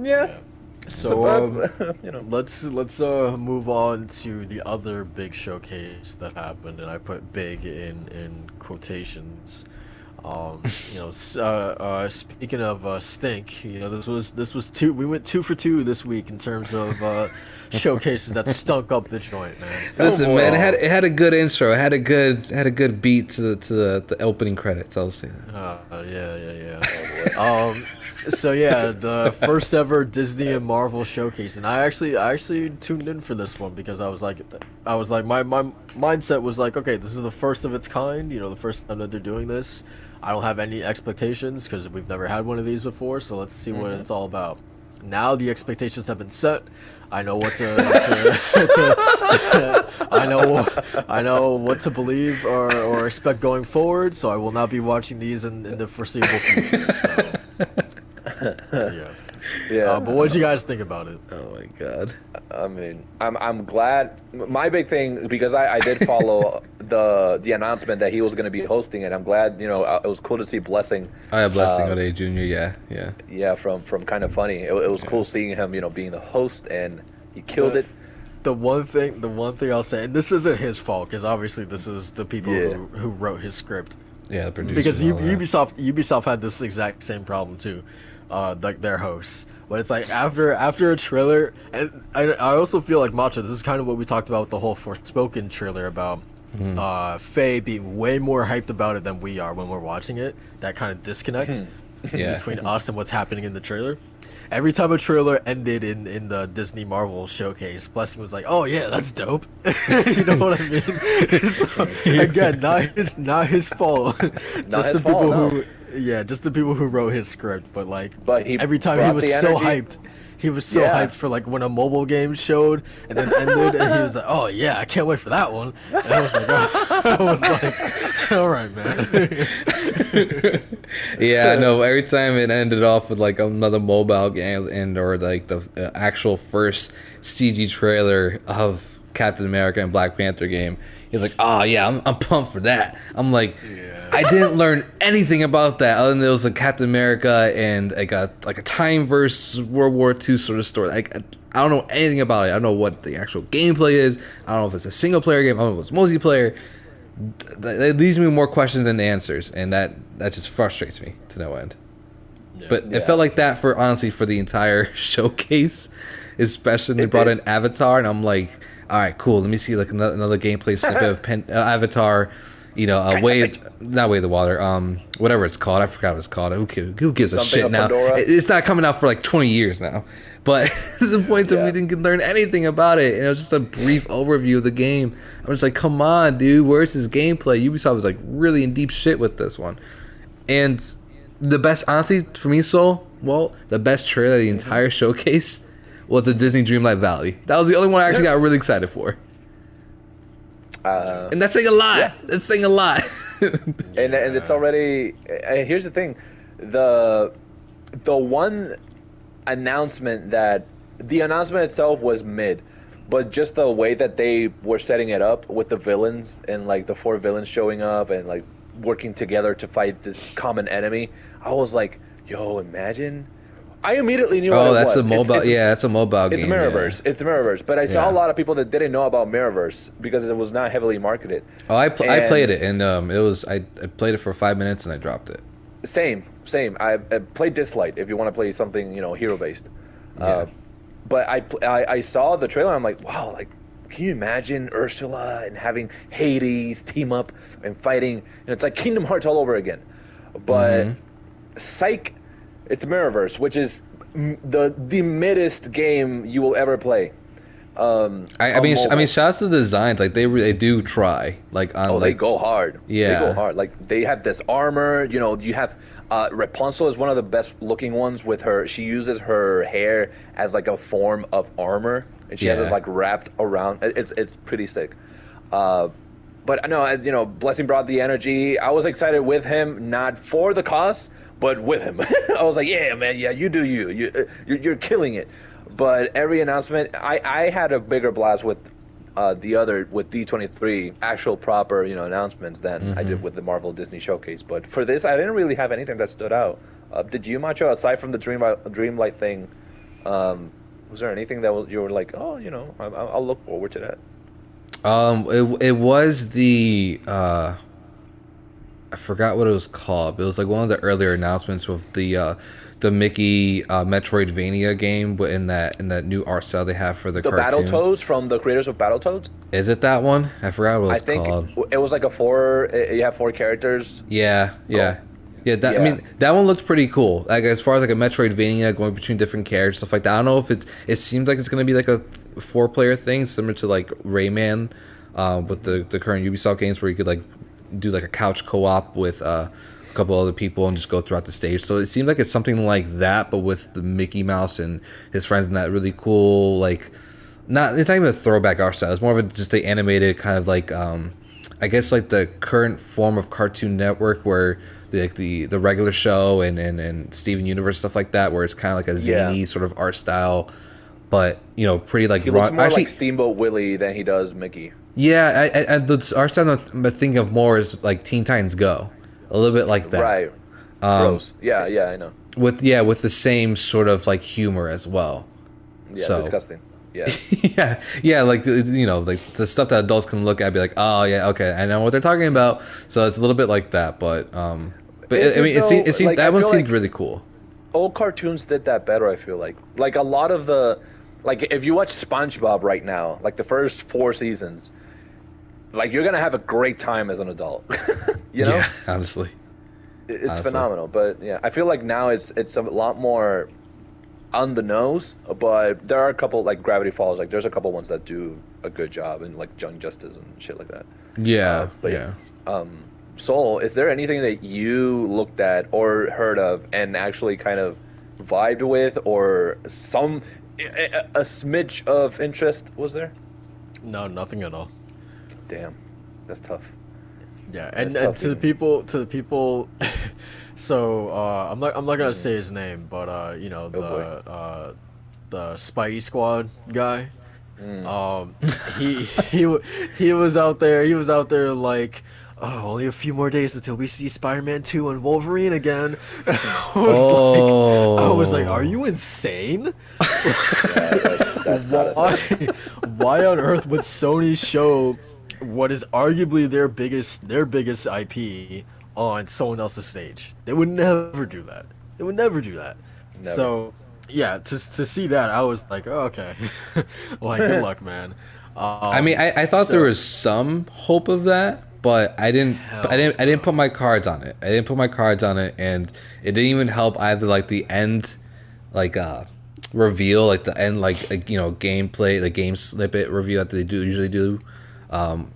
Yeah. So You know. let's move on to the other big showcase that happened, and I put big in quotations. You know, speaking of stink, you know, this was two. We went 2 for 2 this week in terms of showcases that stunk up the joint, man. Listen, man, it had a good intro. It had a good beat to the opening credits. I'll say that. Yeah. So yeah, the first ever Disney and Marvel showcase, and I actually tuned in for this one because I was like, my mindset was like, okay, this is the first of its kind. You know, the first time that they're doing this. I don't have any expectations because we've never had one of these before. So let's see what it's all about. Now the expectations have been set. I know what I know what to believe or expect going forward. So I will not be watching these in the foreseeable future. So yeah. Yeah. But what did you guys think about it? Oh my god. I mean, I'm glad. My big thing, because I did follow the announcement that he was going to be hosting it. I'm glad, you know, it was cool to see Blessing. I have Blessing Ode Jr. Yeah. Yeah, from Kind of Funny. It was cool seeing him, you know, being the host, and he killed it. The one thing I'll say, and this isn't his fault, because obviously this is the people who wrote his script. Yeah, the producers. Because and all that. Ubisoft had this exact same problem too, like their hosts. But it's like after a trailer, and I also feel like Macho. This is kind of what we talked about with the whole Forspoken trailer about Faye being way more hyped about it than we are when we're watching it. That kind of disconnect between us and what's happening in the trailer. Every time a trailer ended in the Disney Marvel showcase, Blessing was like, "Oh yeah, that's dope." You know what I mean? So, again, not his fault. Just the people who wrote his script. But every time he was so hyped. He was so hyped for like when a mobile game showed and then ended, and he was like, "Oh yeah, I can't wait for that one." And I was like, "All right, man." Yeah, I know. Every time it ended off with like another mobile game or like the actual first CG trailer of Captain America and Black Panther game, he's like, "Oh yeah, I'm pumped for that." I'm like, I didn't learn anything about that other than there was a Captain America and like a time versus World War II sort of story. Like I don't know anything about it. I don't know what the actual gameplay is. I don't know if it's a single player game. I don't know if it's multiplayer. It leaves me more questions than answers, and that just frustrates me to no end. But it felt like that for the entire showcase, especially when they brought in Avatar, and I'm like, all right, cool. Let me see like another gameplay snippet of Avatar. You know, not Way of the Water. Whatever it's called. I forgot what it's called. Who gives a shit now? It's not coming out for like 20 years now. But the point is we didn't learn anything about it. And it was just a brief overview of the game. I'm just like, come on, dude. Where's his gameplay? Ubisoft was like really in deep shit with this one. And the best, honestly, for me, the best trailer of the entire showcase was the Disney Dreamlight Valley. That was the only one I actually got really excited for. And that's saying a lot. Yeah. That's saying a lot. And it's already. Here's the thing, the one announcement that the announcement itself was mid, but just the way that they were setting it up with the villains and like the 4 villains showing up and like working together to fight this common enemy, I was like, yo, imagine. I immediately knew what it was. That's a mobile. That's a mobile game. It's Mirrorverse. Yeah. It's Mirrorverse. But I saw a lot of people that didn't know about Mirrorverse because it was not heavily marketed. Oh, I played it, and it was I played it for 5 minutes and I dropped it. Same. I played Dislight if you want to play something hero based. Yeah. But I saw the trailer. And I'm like, wow, like can you imagine Ursula and having Hades team up and fighting? It's like Kingdom Hearts all over again. But Psych. It's Mirrorverse, which is the middest game you will ever play. I mean, shouts to the designs. Like they do try. Like on, they go hard. Yeah, they go hard. Like they have this armor. You have Rapunzel is one of the best looking ones with her. She uses her hair as like a form of armor, and she has it like wrapped around. It's pretty sick. But no, Blessing brought the energy. I was excited with him, not for the cause, but with him. I was like, yeah, man, yeah, you do you. You're killing it. But every announcement, I had a bigger blast with with D23 actual proper announcements than I did with the Marvel Disney Showcase. But for this, I didn't really have anything that stood out. Did you, Macho? Aside from the Dreamlight thing, was there anything that you were like, oh, I'll look forward to that? It was the I forgot what it was called. It was like one of the earlier announcements with the Mickey Metroidvania game, but in that new art style they have for the cartoon. Battletoads from the creators of Battletoads. Is it that one? I forgot what it was called. It was like you have 4 characters. Yeah. I mean, that one looked pretty cool. Like as far as like a Metroidvania going between different characters, stuff like that. I don't know if it seems like it's gonna be like a 4-player thing, similar to like Rayman, with the current Ubisoft games where you could like do like a couch co-op with a couple other people and just go throughout the stage. So it seems like it's something like that, but with the Mickey Mouse and his friends and that really cool it's not even a throwback art style. It's more of just the animated kind of like I guess like the current form of Cartoon Network where the regular show and Steven Universe stuff like that, where it's kind of like a zany sort of art style, but pretty like he looks more like Steamboat Willie than he does Mickey. Yeah, I the art style I'm thinking of more is like Teen Titans Go, a little bit like that. Right. Gross. Yeah, I know. With the same sort of like humor as well. Yeah, so disgusting. Yeah. yeah, like like the stuff that adults can look at and be like, oh yeah, okay, I know what they're talking about. So it's a little bit like that, but it seemed that one seemed really cool. Old cartoons did that better. I feel like a lot of the if you watch SpongeBob right now, like the first 4 seasons, like you're gonna have a great time as an adult. Yeah, honestly, it's phenomenal. But yeah, I feel like now it's a lot more on the nose, but there are a couple like Gravity Falls. Like there's a couple ones that do a good job, and like Young Justice and shit like that. Yeah, Soul, is there anything that you looked at or heard of and actually kind of vibed with, or a smidge of interest was there? No, nothing at all. Damn, that's tough. Yeah, and to the people, so I'm not gonna say his name, but the Spidey Squad guy, he was out there like, oh, only a few more days until we see Spider-Man 2 and Wolverine again. I was like, are you insane? Why on earth would Sony show what is arguably their biggest IP on someone else's stage? They would never do that. Never. So yeah, to see that, I was like, oh, okay. Like, good luck, man. I mean, I thought there was some hope of that, but I didn't put my cards on it. And it didn't even help either. Like the end, like reveal, like the end, like gameplay, the game snippet review that they usually do.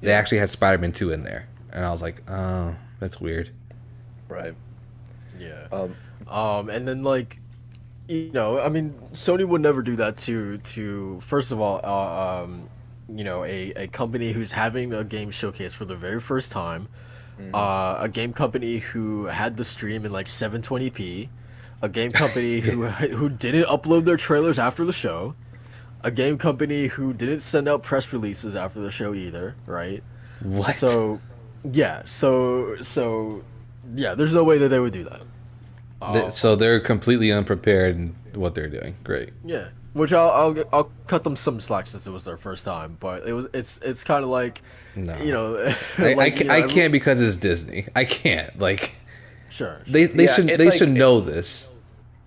They actually had Spider-Man 2 in there, and I was like, oh, that's weird. Right. Yeah. And then like, I mean, Sony would never do that to first of all, a company who's having a game showcase for the very first time, a game company who had the stream in like 720p, a game company who didn't upload their trailers after the show, a game company who didn't send out press releases after the show either, right? What? So yeah, there's no way that they would do that. So they're completely unprepared in what they're doing. Great. Yeah. Which I'll cut them some slack since it was their first time, but it's kind of like, no. I can't because it's Disney. I can't, like, sure. They should know this.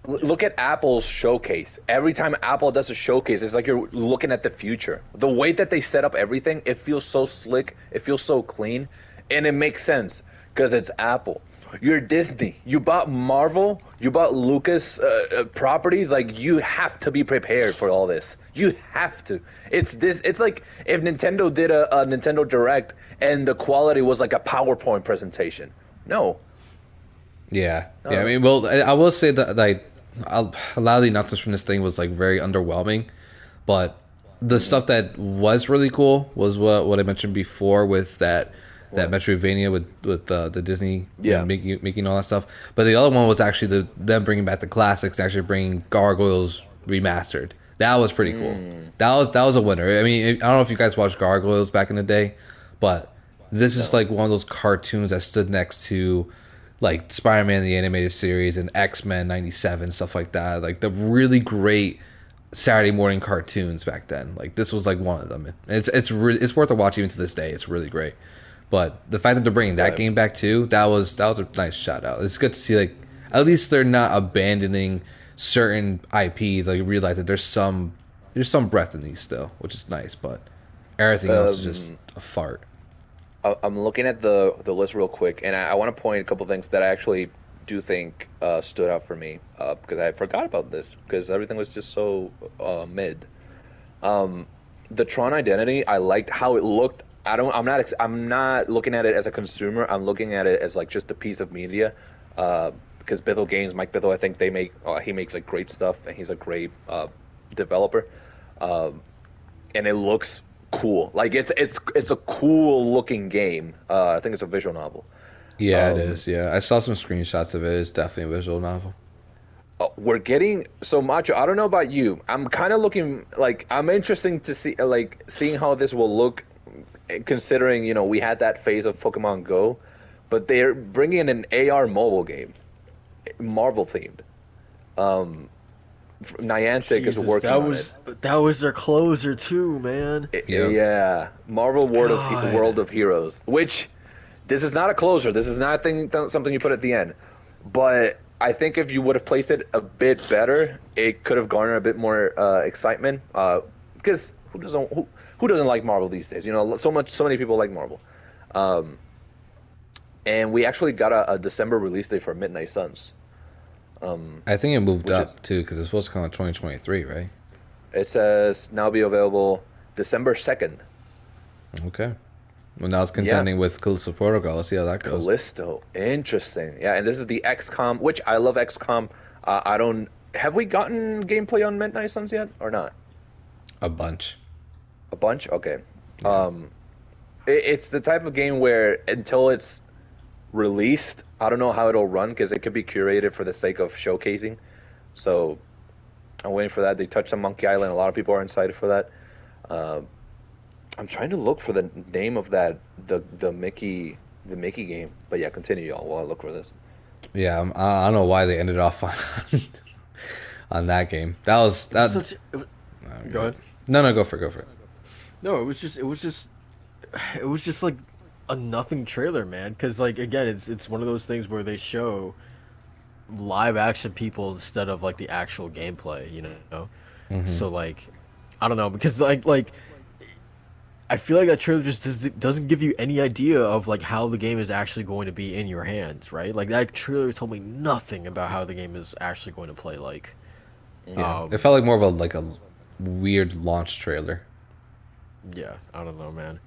Look at Apple's showcase. Every time Apple does a showcase, it's like you're looking at the future. The way that they set up everything, it feels so slick, it feels so clean, and it makes sense because it's Apple. You're Disney. You bought Marvel. You bought Lucas properties. Like, you have to be prepared for all this. You have to. It's like if Nintendo did a Nintendo Direct and the quality was like a PowerPoint presentation. No. Yeah, No, yeah. I no. mean, well, I will say that like a lot of the announcements from this thing was like very underwhelming, but the stuff that was really cool was what I mentioned before with that What? Metroidvania with the Disney, you know, Yeah. making all that stuff. But the other one was actually them bringing back the classics, actually bringing Gargoyles remastered. That was pretty cool. Mm, That was a winner. I mean, I don't know if you guys watched Gargoyles back in the day, but this is no. like one of those cartoons that stood next to like Spider-Man the animated series and X-Men '97 stuff like that. Like the really great Saturday morning cartoons back then. Like this was like one of them. It's worth a watch even to this day. It's really great. But the fact that they're bringing that Right. game back too, that was a nice shout out. It's good to see like at least they're not abandoning certain IPs. Like realize that there's some breath in these still, which is nice. But everything else is just Um, a fart. I'm looking at the list real quick, and I want to point a couple things that I actually do think stood out for me because I forgot about this because everything was just so mid. Um, the Tron Identity, I liked how it looked. I'm not looking at it as a consumer. I'm looking at it as like just a piece of media. Because Bithell Games, Mike Bithell, I think he makes like great stuff, and he's a great developer. Um, and it looks cool. Like it's a cool looking game. I think it's a visual novel. Yeah, it Um, is. Yeah, I saw some screenshots of it. It's definitely a visual novel. we're getting so Macho. I don't know about you. I'm kind of looking like I'm interested to see like seeing how this will look, considering we had that phase of Pokemon Go, but they're bringing an AR mobile game, Marvel themed. Um, Niantic is Jesus, working on it. that was their closer too, man. Yep. Yeah, Marvel God. World of Heroes. Which this is not a closer. This is not something you put at the end. But I think if you would have placed it a bit better, it could have garnered a bit more excitement. Because who doesn't like Marvel these days? So many people like Marvel. Um, and we actually got a December release date for Midnight Suns. I think it moved Which is up too because it's supposed to come out 2023, right? it says now be available December 2nd. Okay. Well, now it's Yeah. contending with Callisto Protocol. Let's see how that goes. Callisto, interesting. Yeah, and this is the XCOM, which I love XCOM. I don't. Have we gotten gameplay on Midnight Suns yet, or not? A bunch. A bunch. Okay. Yeah. It's the type of game where until it's released, I don't know how it'll run because it could be curated for the sake of showcasing. So I'm waiting for that. They touched on Monkey Island. A lot of people are excited for that. Uh, I'm trying to look for the name of the Mickey game. But yeah, continue, y'all, while I look for this. Yeah. I don't know why they ended off on on that game. That was It was that. such. Go ahead. No, go for it. Go for it. No, it was just like a nothing trailer, man. Because like again, it's one of those things where they show live action people instead of like the actual gameplay, you know. Hmm. So like, I don't know because like I feel like that trailer just doesn't give you any idea of like how the game is actually going to be in your hands, right? Like that trailer told me nothing about how the game is actually going to play like. Yeah. It felt like more of a weird launch trailer. Yeah, I don't know, man.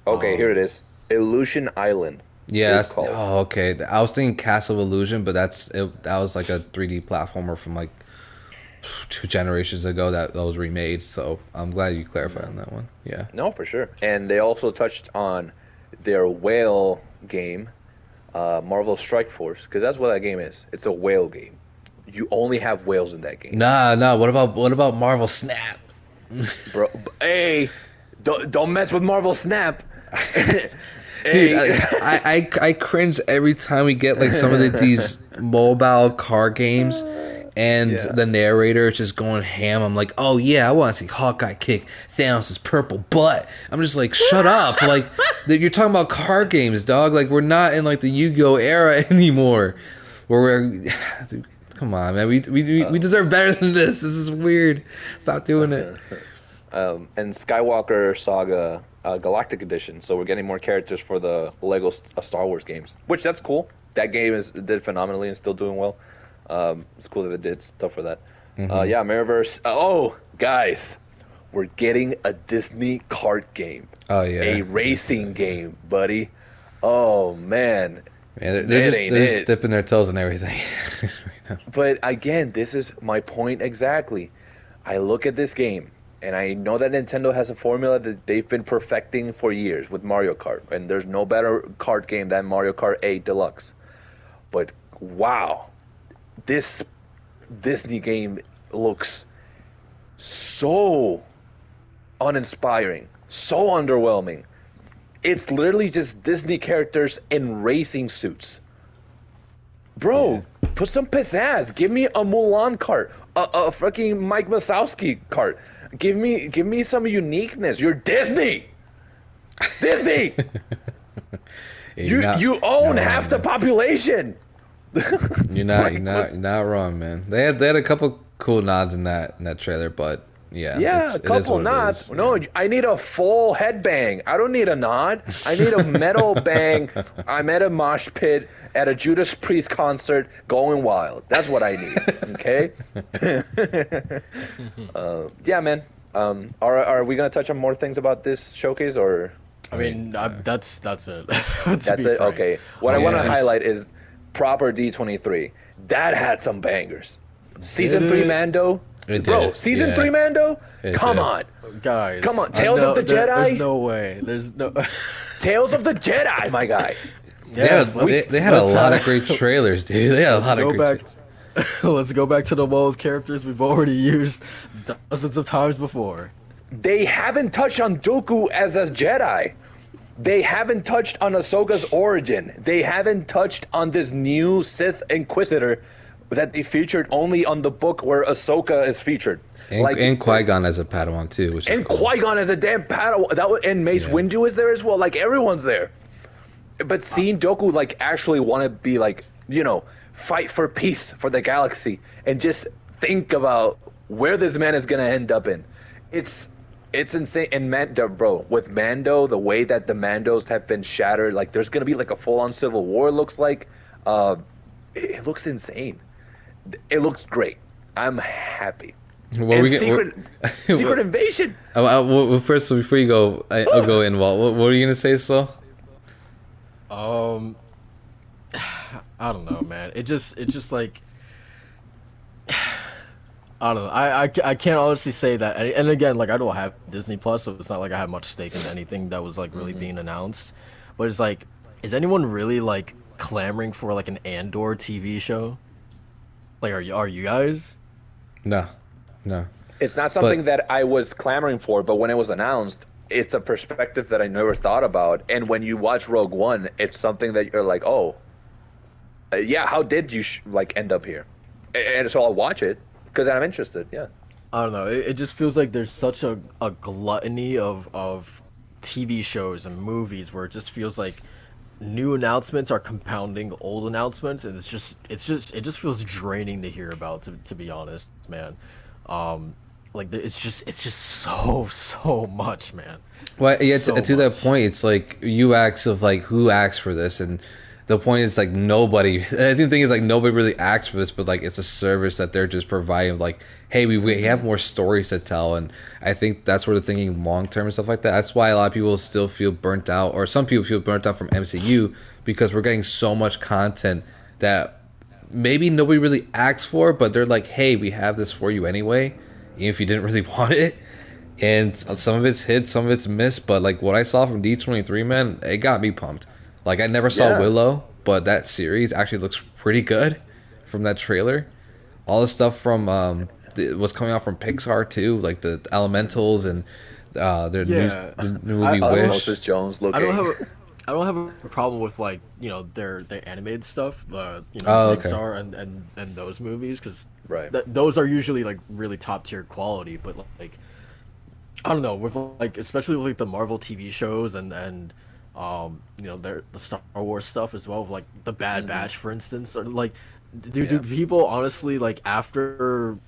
Okay, here it Um, is. Illusion Island. Yeah. It's called. Okay. I was thinking Castle of Illusion, but that was like a 3D platformer from like 2 generations ago that was remade. So I'm glad you clarified on that one. Yeah. No, for sure. And they also touched on their whale game, Marvel Strike Force, because that's what that game is. It's a whale game. You only have whales in that game, Nah. What about Marvel Snap? bro. Hey, don't mess with Marvel Snap. Dude, Hey, I cringe every time we get like some of these mobile car games, and Yeah. the narrator is just going ham. I'm like, oh yeah, I want to see Hawkeye kick Thanos' purple butt. I'm just like, shut up! Like, you're talking about car games, dog. Like, we're not in like the Yu-Gi-Oh era anymore, where we're. Dude, come on, man. We deserve better than this. This is weird. Stop doing it. and Skywalker Saga Galactic Edition. So we're getting more characters for the Lego Star Wars games, which that's cool. That game did phenomenally and still doing well. It's cool that it did stuff for that. Yeah, Mirrorverse. Oh, guys, we're getting a Disney kart game. Oh yeah. A racing game, buddy. Oh man, Man, That they're just dipping their toes in everything. Right now. But again, this is my point exactly. I look at this game, and I know that Nintendo has a formula that they've been perfecting for years with Mario Kart, and there's no better kart game than Mario Kart 8 Deluxe. But wow, this Disney game looks so uninspiring, so underwhelming. It's literally just Disney characters in racing suits. Bro, put some pizzazz. Give me a Mulan cart, a freaking Mike Wazowski cart. Give me some uniqueness. You're Disney. Disney. You own half the population. You're not wrong, man. They had a couple cool nods in that trailer, but yeah, a couple nods. No, I need a full headbang. I don't need a nod. I need a metal bang. I'm at a mosh pit at a Judas Priest concert going wild. That's what I need. Okay? Yeah, man. Are we gonna touch on more things about this showcase, or? I mean, that's it. That's it. Frank. Okay. What I want to highlight is proper D23. That had some bangers. Season 3 Mando. Season 3 Mando? Come on. Guys. Come on. Tales of the Jedi? There's no way. There's no... Tales of the Jedi, my guy. Yes, they had a lot of great trailers, dude. They had a lot of great Let's go back to the wall of characters we've already used dozens of times before. They haven't touched on Dooku as a Jedi. They haven't touched on Ahsoka's origin. They haven't touched on this new Sith Inquisitor that they featured only on the book where Ahsoka is featured. And Qui-Gon as a Padawan too, which is and cool. Qui-Gon as a damn Padawan. And Mace Windu is there as well. Like, everyone's there. But seeing Dooku actually want to be fight for peace for the galaxy and just think about where this man is gonna end up in, it's insane. And bro, with Mando, the way that the Mandos have been shattered, there's gonna be a full-on civil war. It looks like, it looks insane. It looks great. I'm happy. Secret Invasion. Well, first, before you go, I'll go in. What were you gonna say, so? I don't know, man. It just like, I don't know. I can't honestly say that. And again, I don't have Disney Plus, so it's not like I have much stake in anything that was really being announced. But it's is anyone really clamoring for an Andor TV show? Are you guys? No. It's not something that I was clamoring for, but when it was announced, it's a perspective that I never thought about. And when you watch Rogue One, it's something that you're like, oh, yeah, how did you end up here? And so I'll watch it because I'm interested. Yeah. I don't know. It just feels like there's such a gluttony of TV shows and movies where it just feels like new announcements are compounding old announcements, and it just feels draining to hear about. To be honest, man. It's just so much, man. Well, yeah, so to that point, it's you ask of who asked for this, and the point is nobody. I think the thing is nobody really asked for this, but it's a service that they're just providing. Hey, we have more stories to tell, and I think that's where they're thinking long term and stuff like that. That's why a lot of people still feel burnt out, or some people feel burnt out from MCU because we're getting so much content that maybe nobody really asked for, but they're hey, we have this for you anyway, even if you didn't really want it. And some of it's hit, some of it's missed, but what I saw from D23, man, it got me pumped. I never saw Willow, but that series actually looks pretty good from that trailer. All the stuff from what's coming out from Pixar too, the Elementals and their new movie Wish. Osmosis Jones looking. I don't have a problem with their animated stuff, Pixar and those movies, because those are usually really top tier quality. But I don't know, with especially with the Marvel TV shows and the Star Wars stuff as well, with the Bad Batch, for instance, or do people honestly after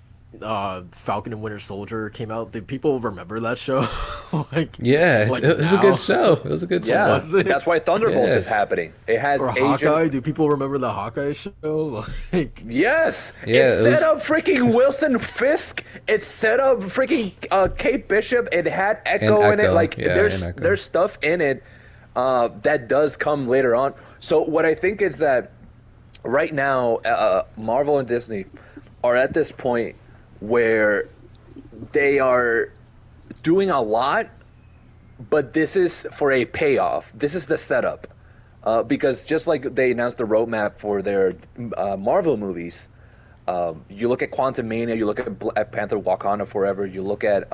Falcon and Winter Soldier came out, did people remember that show? It was a good show. It was a good show. Yeah, that's why Thunderbolts is happening. It has Hawkeye. Do people remember the Hawkeye show? Yes. It set up freaking Wilson Fisk. It set up freaking Kate Bishop. It had Echo in it. There's stuff in it. that does come later on. So what I think is that right now, Marvel and Disney are at this point where they are doing a lot, but this is for a payoff. This is the setup. Because just like they announced the roadmap for their Marvel movies, you look at Quantumania, you look at Black Panther Wakanda Forever, you look at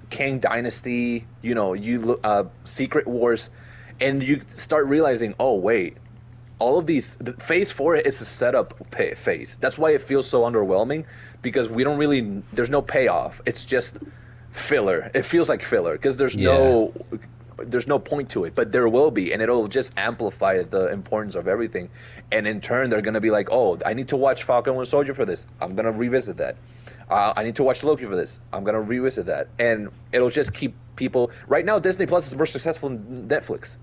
Kang Dynasty, you know, you look Secret Wars, and you start realizing, oh wait, all of these, phase 4 is a setup phase. That's why it feels so underwhelming, because we don't really, there's no payoff. It's just filler. It feels like filler because there's no point to it, but there will be, and it'll just amplify the importance of everything. And in turn, they're gonna be like, oh, I need to watch Falcon and Winter Soldier for this. I'm gonna revisit that. I need to watch Loki for this. I'm gonna revisit that, and it'll just keep people. Right now, Disney Plus is more successful than Netflix.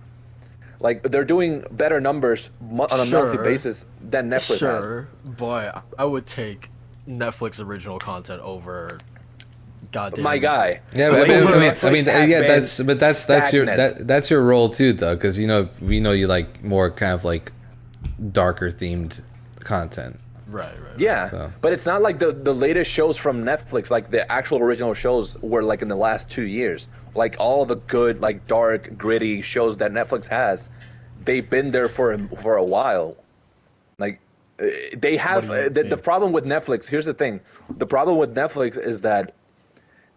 Like, they're doing better numbers on a monthly basis than Netflix has. Sure, but I would take Netflix original content over goddamn. My guy. Yeah, I mean, that's your role too, though, because we know you like more kind of like darker themed content. Right. Yeah, so. But it's not like the latest shows from Netflix, like the actual original shows were like in the last 2 years. Like all the good, like dark, gritty shows that Netflix has, they've been there for a while. Like they have the problem with Netflix. Here's the thing: the problem with Netflix is that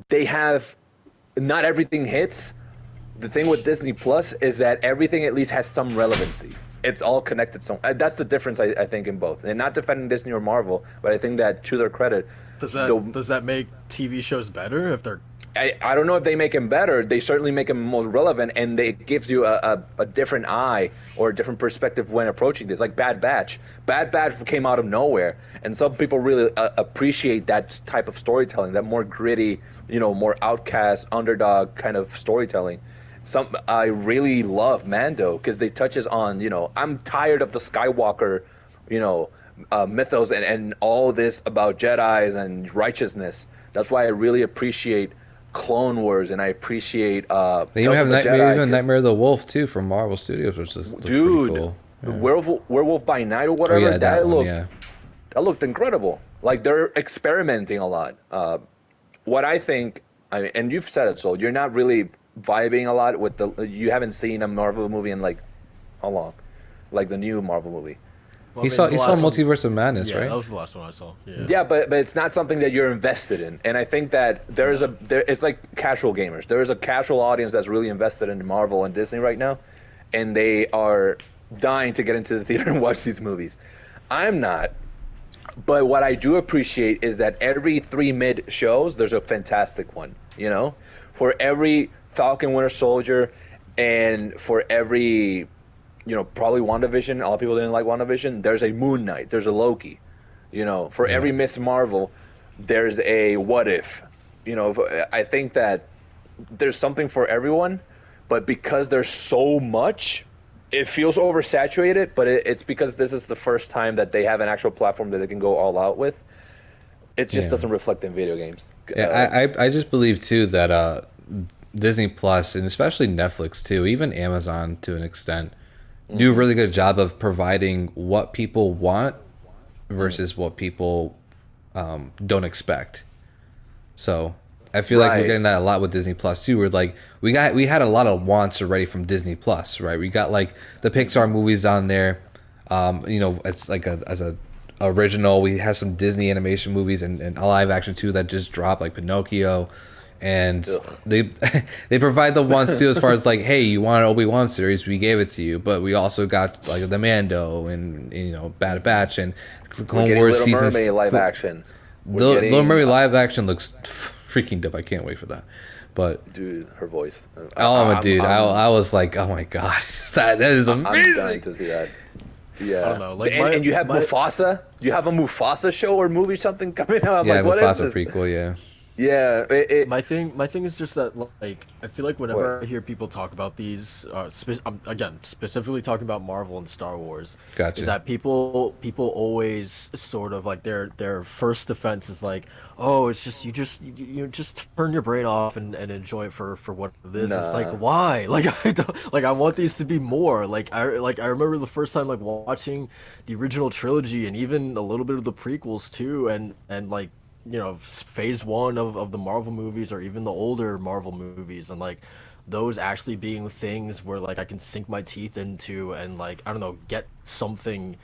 they have not everything hits. The thing with Disney Plus is that everything at least has some relevancy. It's all connected. So that's the difference, I think, in both. And not defending Disney or Marvel, but I think that to their credit, does that make TV shows better if they're? I don't know if they make them better. They certainly make them more relevant, and it gives you a different eye or a different perspective when approaching this. Like Bad Batch. Bad Batch came out of nowhere, and some people really appreciate that type of storytelling, that more gritty, more outcast, underdog kind of storytelling. I really love Mando because they touches on, I'm tired of the Skywalker, mythos and all this about Jedis and righteousness. That's why I really appreciate Clone Wars, and I appreciate they even have Nightmare of the Wolf too from Marvel Studios, which is pretty cool. Yeah. Werewolf by Night or whatever. Oh, yeah, that looked incredible. Like they're experimenting a lot. What I think, and you've said it, so you're not really vibing a lot with you haven't seen a Marvel movie in like how long? Like the new Marvel movie. Well, you saw Multiverse of Madness, right? Yeah, that was the last one I saw. Yeah, but it's not something that you're invested in, and I think that it's like casual gamers. There is a casual audience that's really invested in Marvel and Disney right now, and they are dying to get into the theater and watch these movies. I'm not, but what I do appreciate is that every 3 mid shows, there's a fantastic one. For every Falcon Winter Soldier, and for every probably WandaVision. A lot of people didn't like WandaVision. There's a Moon Knight. There's a Loki. For every Miss Marvel, there's a What If. I think that there's something for everyone, but because there's so much, it feels oversaturated. But it's because this is the first time that they have an actual platform that they can go all out with. It just doesn't reflect in video games. Yeah, I just believe too that Disney Plus, and especially Netflix too, even Amazon to an extent, do a really good job of providing what people want versus what people don't expect. So I feel like we're getting that a lot with Disney Plus too. We're like we had a lot of wants already from Disney Plus, right? We got like the Pixar movies on there. It's like as a original. We have some Disney animation movies and live action too that just dropped, like Pinocchio. And they provide the wants too, as far as like, hey, you want an Obi-Wan series, we gave it to you, but we also got like the Mando and Bad Batch and Clone Wars seasons. Little Mermaid live action. Little Mermaid live action looks freaking dope. I can't wait for that. But dude, her voice. I was like, oh my god, that is amazing. I'm dying to see that. Yeah, I don't know. Like, and you have Mufasa. You have a Mufasa show or movie something coming out. Mufasa prequel. Yeah. Yeah, My thing is just that, like, I feel like whenever what? I hear people talk about these, again, specifically talking about Marvel and Star Wars, is Gotcha. that people always sort of like their first defense is like, oh, it's just you just turn your brain off and enjoy it for what it is. It's like, Nah. why? Like, I don't, like, I want these to be more. I remember the first time like watching the original trilogy and even a little bit of the prequels too, and like, phase one of the Marvel movies or even the older Marvel movies, and like those actually being things where like I can sink my teeth into and, like, I don't know, get something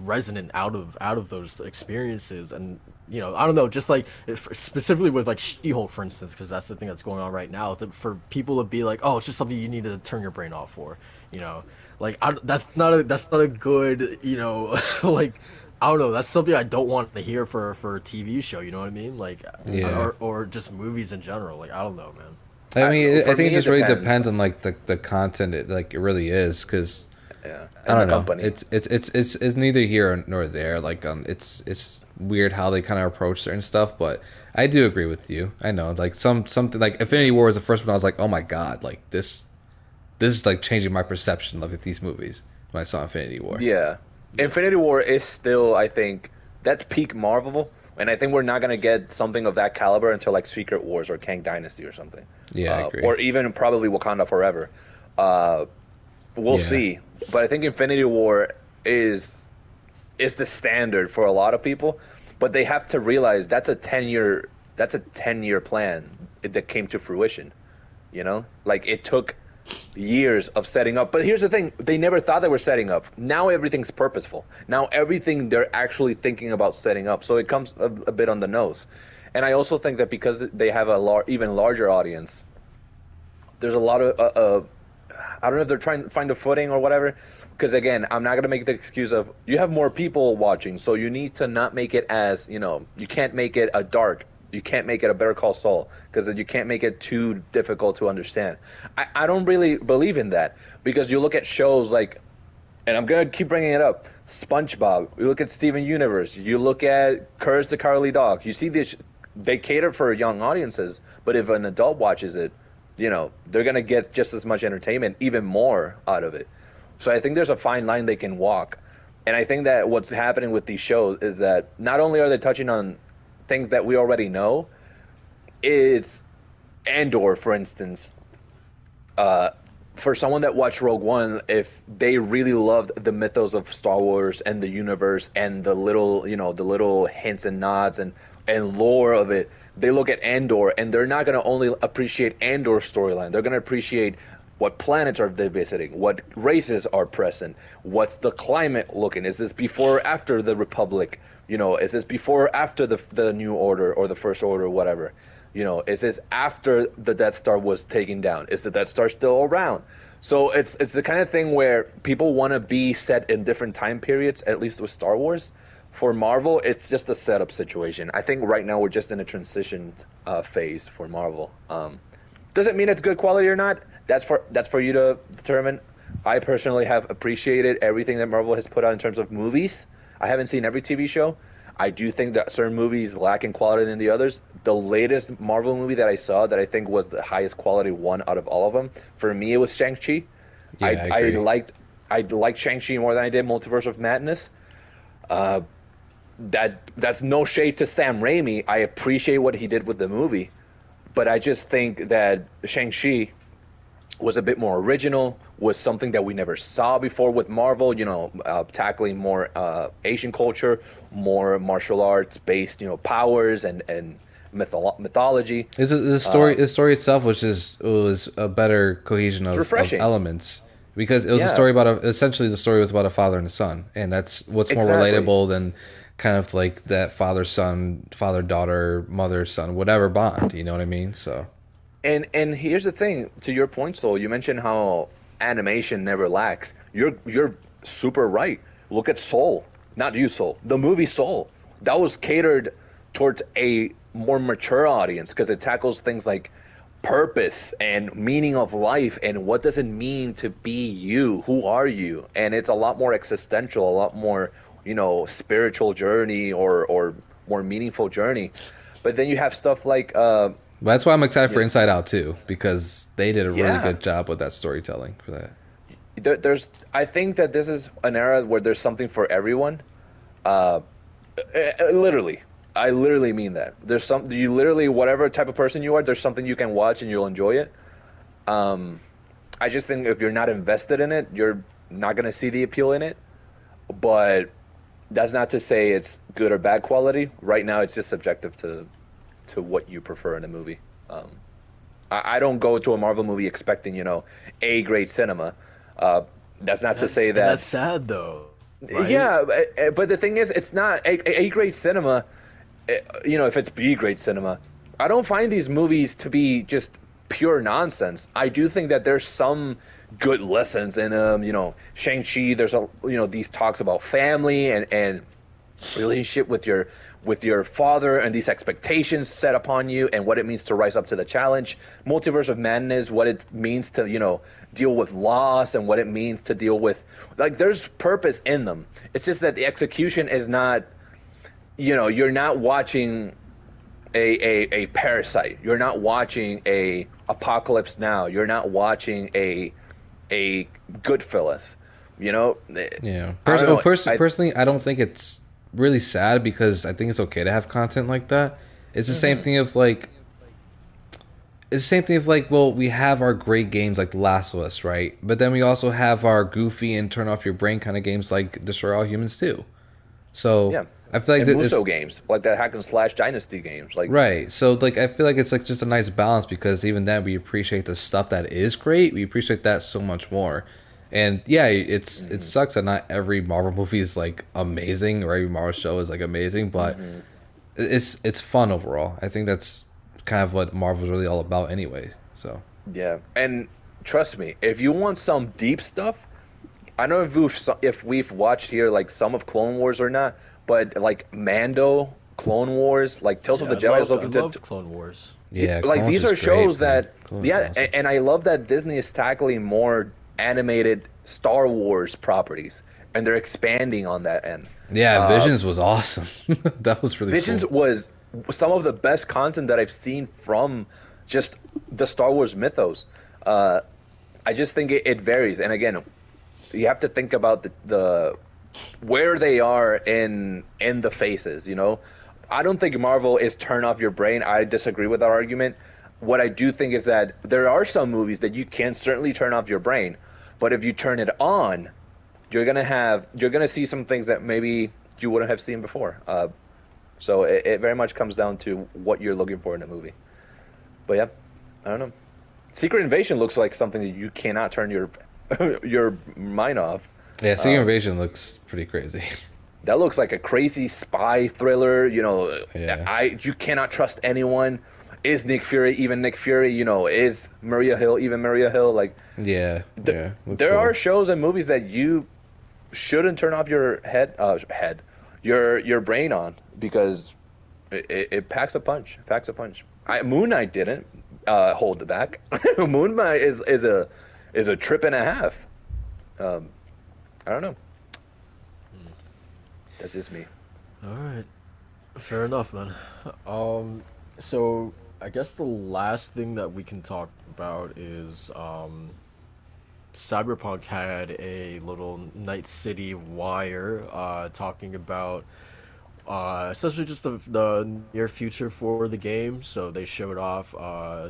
resonant out of those experiences. And I don't know, just like specifically with like She-Hulk, for instance, because that's the thing that's going on right now, for people to be like, oh, it's just something you need to turn your brain off for, you know like, that's not a good, like, I don't know. That's something I don't want to hear for a TV show. You know what I mean? Like, Yeah. or just movies in general. Like, I don't know, man. I mean, I For think it me, it just really depends. depends on like the content. It really is because Yeah, I and the don't know. company. It's neither here nor there. Like it's weird how they kind of approach certain stuff, but I do agree with you. I know like something like Infinity War was the first one. I was like, oh my god, like this is like changing my perception of these movies when I saw Infinity War. Yeah. Yeah. Infinity War is still, I think, that's peak Marvel, and I think we're not gonna get something of that caliber until like Secret Wars or Kang Dynasty or something, Yeah, I agree. or even probably Wakanda Forever. Uh, we'll Yeah, see, but I think Infinity War is is the standard for a lot of people, but they have to realize that's a 10-year plan that came to fruition. Like it took years of setting up. But here's the thing, they never thought they were setting up. Now everything's purposeful. Now everything they're actually thinking about setting up. So it comes a bit on the nose. And I also think that because they have a even larger audience, there's a lot of I don't know if they're trying to find a footing or whatever. Because again, I'm not gonna make the excuse of you have more people watching, so you need to not make it as you can't make it a dark, you can't make it a Better Call Saul, because you can't make it too difficult to understand. I don't really believe in that because you look at shows like, and I'm gonna keep bringing it up, SpongeBob. You look at Steven Universe. You look at Courage the Cowardly Dog. You see this, they cater for young audiences, but if an adult watches it, they're gonna get just as much entertainment, even more out of it. So I think there's a fine line they can walk. And I think that what's happening with these shows is that not only are they touching on things that we already know, it's Andor, for instance. Uh, for someone that watched Rogue One, if they really loved the mythos of Star Wars and the universe and the little hints and nods and lore of it, they look at Andor and they're not going to only appreciate Andor's storyline. They're going to appreciate what planets are they visiting, what races are present, what's the climate looking. Is this before or after the Republic? Is this before or after the New Order or the First Order or whatever? Is this after the Death Star was taken down? Is the Death Star still around? So it's the kind of thing where people want to be set in different time periods, at least with Star Wars. For Marvel, it's just a setup situation. I think right now we're just in a transition phase for Marvel. Doesn't mean it's good quality or not. That's for you to determine. I personally have appreciated everything that Marvel has put out in terms of movies. I haven't seen every TV show. I do think that certain movies lack in quality than the others. The latest Marvel movie that I saw that I think was the highest quality one out of all of them, for me it was Shang-Chi. yeah, I I agree. liked Shang-Chi more than I did Multiverse of Madness. Uh, that's no shade to Sam Raimi. I appreciate what he did with the movie, but I just think that Shang-Chi was a bit more original, was something that we never saw before with Marvel, tackling more Asian culture, more martial arts based, powers and mythology. Is it the story? The story itself was a better cohesion It's of refreshing. elements because it was a Yeah, story about essentially the story was about a father and a son, and that's what's more exactly. relatable than kind of like that father son, father daughter, mother son, whatever bond. You know what I mean? So And here's the thing, to your point, Soul, you mentioned how animation never lacks. You're super right. Look at Soul. Not you, Soul. The movie Soul. That was catered towards a more mature audience because it tackles things like purpose and meaning of life and what does it mean to be you? Who are you? And it's a lot more existential, a lot more, spiritual journey or more meaningful journey. But then you have stuff like That's why I'm excited for yeah, Inside Out too, because they did a really yeah. good job with that storytelling for that. There's I think that this is an era where there's something for everyone. Uh, literally, I literally mean that. There's some you literally whatever type of person you are, there's something you can watch and you'll enjoy it. Um, I just think if you're not invested in it, you're not gonna see the appeal in it. But that's not to say it's good or bad quality. Right now, it's just subjective to what you prefer in a movie. Um, I don't go to a Marvel movie expecting, A grade cinema. Uh, that's not to say That's that. sad though, right? Yeah, but the thing is, it's not A grade cinema. If it's B grade cinema, I don't find these movies to be just pure nonsense. I do think that there's some good lessons in them. Shang-Chi. There's these talks about family and relationship with your father and these expectations set upon you and what it means to rise up to the challenge. Multiverse of Madness, what it means to deal with loss and what it means to deal with there's purpose in them. It's just that the execution is not. You're not watching a Parasite. You're not watching a Apocalypse Now. You're not watching a Goodfellas. Yeah. I don't know. Personally, I don't think it's really sad because I think it's okay to have content like that. It's the same thing of like. It's the same thing of like, well, we have our great games like The Last of Us, right? But then we also have our goofy and turn off your brain kind of games like Destroy All Humans too. So Yeah, I feel like and that Muso it's games like that hack and slash dynasty games. right. So like I feel like it's like just a nice balance because even then we appreciate the stuff that is great. We appreciate that so much more. And yeah, it sucks that not every Marvel movie is like amazing or every Marvel show is like amazing, but it's fun overall. I think that's kind of what Marvel's really all about anyway. So Yeah, and trust me, if you want some deep stuff, I don't know if we've watched here like some of Clone Wars or not, but like Mando, Clone Wars, like Tales of Yeah, the Jedi is I looking to loved Clone Wars. yeah, like Clones these is are great, shows man. that Clones is yeah, awesome. and I love that Disney is tackling more animated Star Wars properties and they're expanding on that end. Yeah, Uh, Visions was awesome. That was really Visions cool. was some of the best content that I've seen from just the Star Wars mythos. Uh, I just think it varies, and again, you have to think about the where they are in the phases. I don't think Marvel is turn off your brain. I disagree with that argument. What I do think is that there are some movies that you can certainly turn off your brain, but if you turn it on, you're gonna see some things that maybe you wouldn't have seen before. So it very much comes down to what you're looking for in a movie. But yeah, I don't know. Secret Invasion looks like something that you cannot turn your your mind off. Yeah, Secret Uh, Invasion looks pretty crazy. that looks like a crazy spy thriller. Yeah. You cannot trust anyone. Is Nick Fury even Nick Fury? Is Maria Hill even Maria Hill? Like Yeah, yeah. Looks there are cool. shows and movies that you shouldn't turn off your your brain on because it packs a punch. It packs a punch. Moon Knight didn't hold it back. Moon Knight is a trip and a half. Um, I don't know. That's just me. All right, fair enough then. So I guess the last thing that we can talk about is Cyberpunk had a little Night City wire talking about essentially just the near future for the game. So they showed off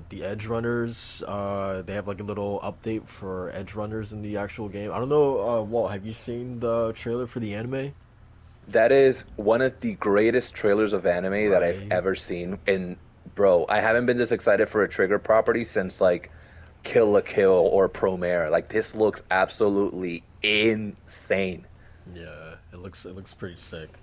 the Edge Runners. They have like a little update for Edge Runners in the actual game. I don't know, Walt, have you seen the trailer for the anime? That is one of the greatest trailers of anime that I've Right. ever seen. And bro, I haven't been this excited for a Trigger property since like Kill la Kill or Promare. Like this looks absolutely insane. Yeah, it looks pretty sick.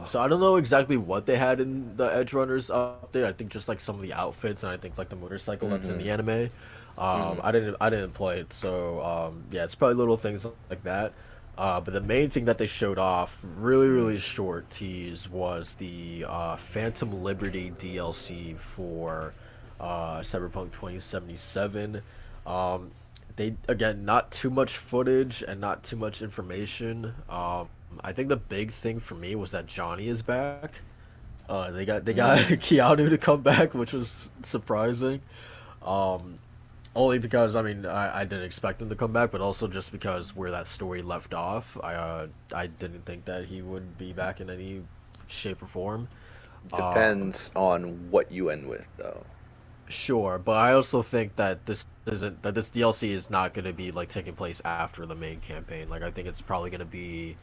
So I don't know exactly what they had in the Edge Runners update. I think just like some of the outfits and I think like the motorcycle that's in the anime. I didn't play it, so yeah, it's probably little things like that. But the main thing that they showed off, really short tease, was the Phantom Liberty DLC for Cyberpunk 2077. Um, they again, not too much footage and not too much information. I think the big thing for me was that Johnny is back. They got Keanu to come back, which was surprising. Um, Only because I didn't expect him to come back, but also just because where that story left off, I didn't think that he would be back in any shape or form. Depends on what you end with, though. Sure, but I also think that this DLC is not going to be like taking place after the main campaign. Like I think it's probably going to be,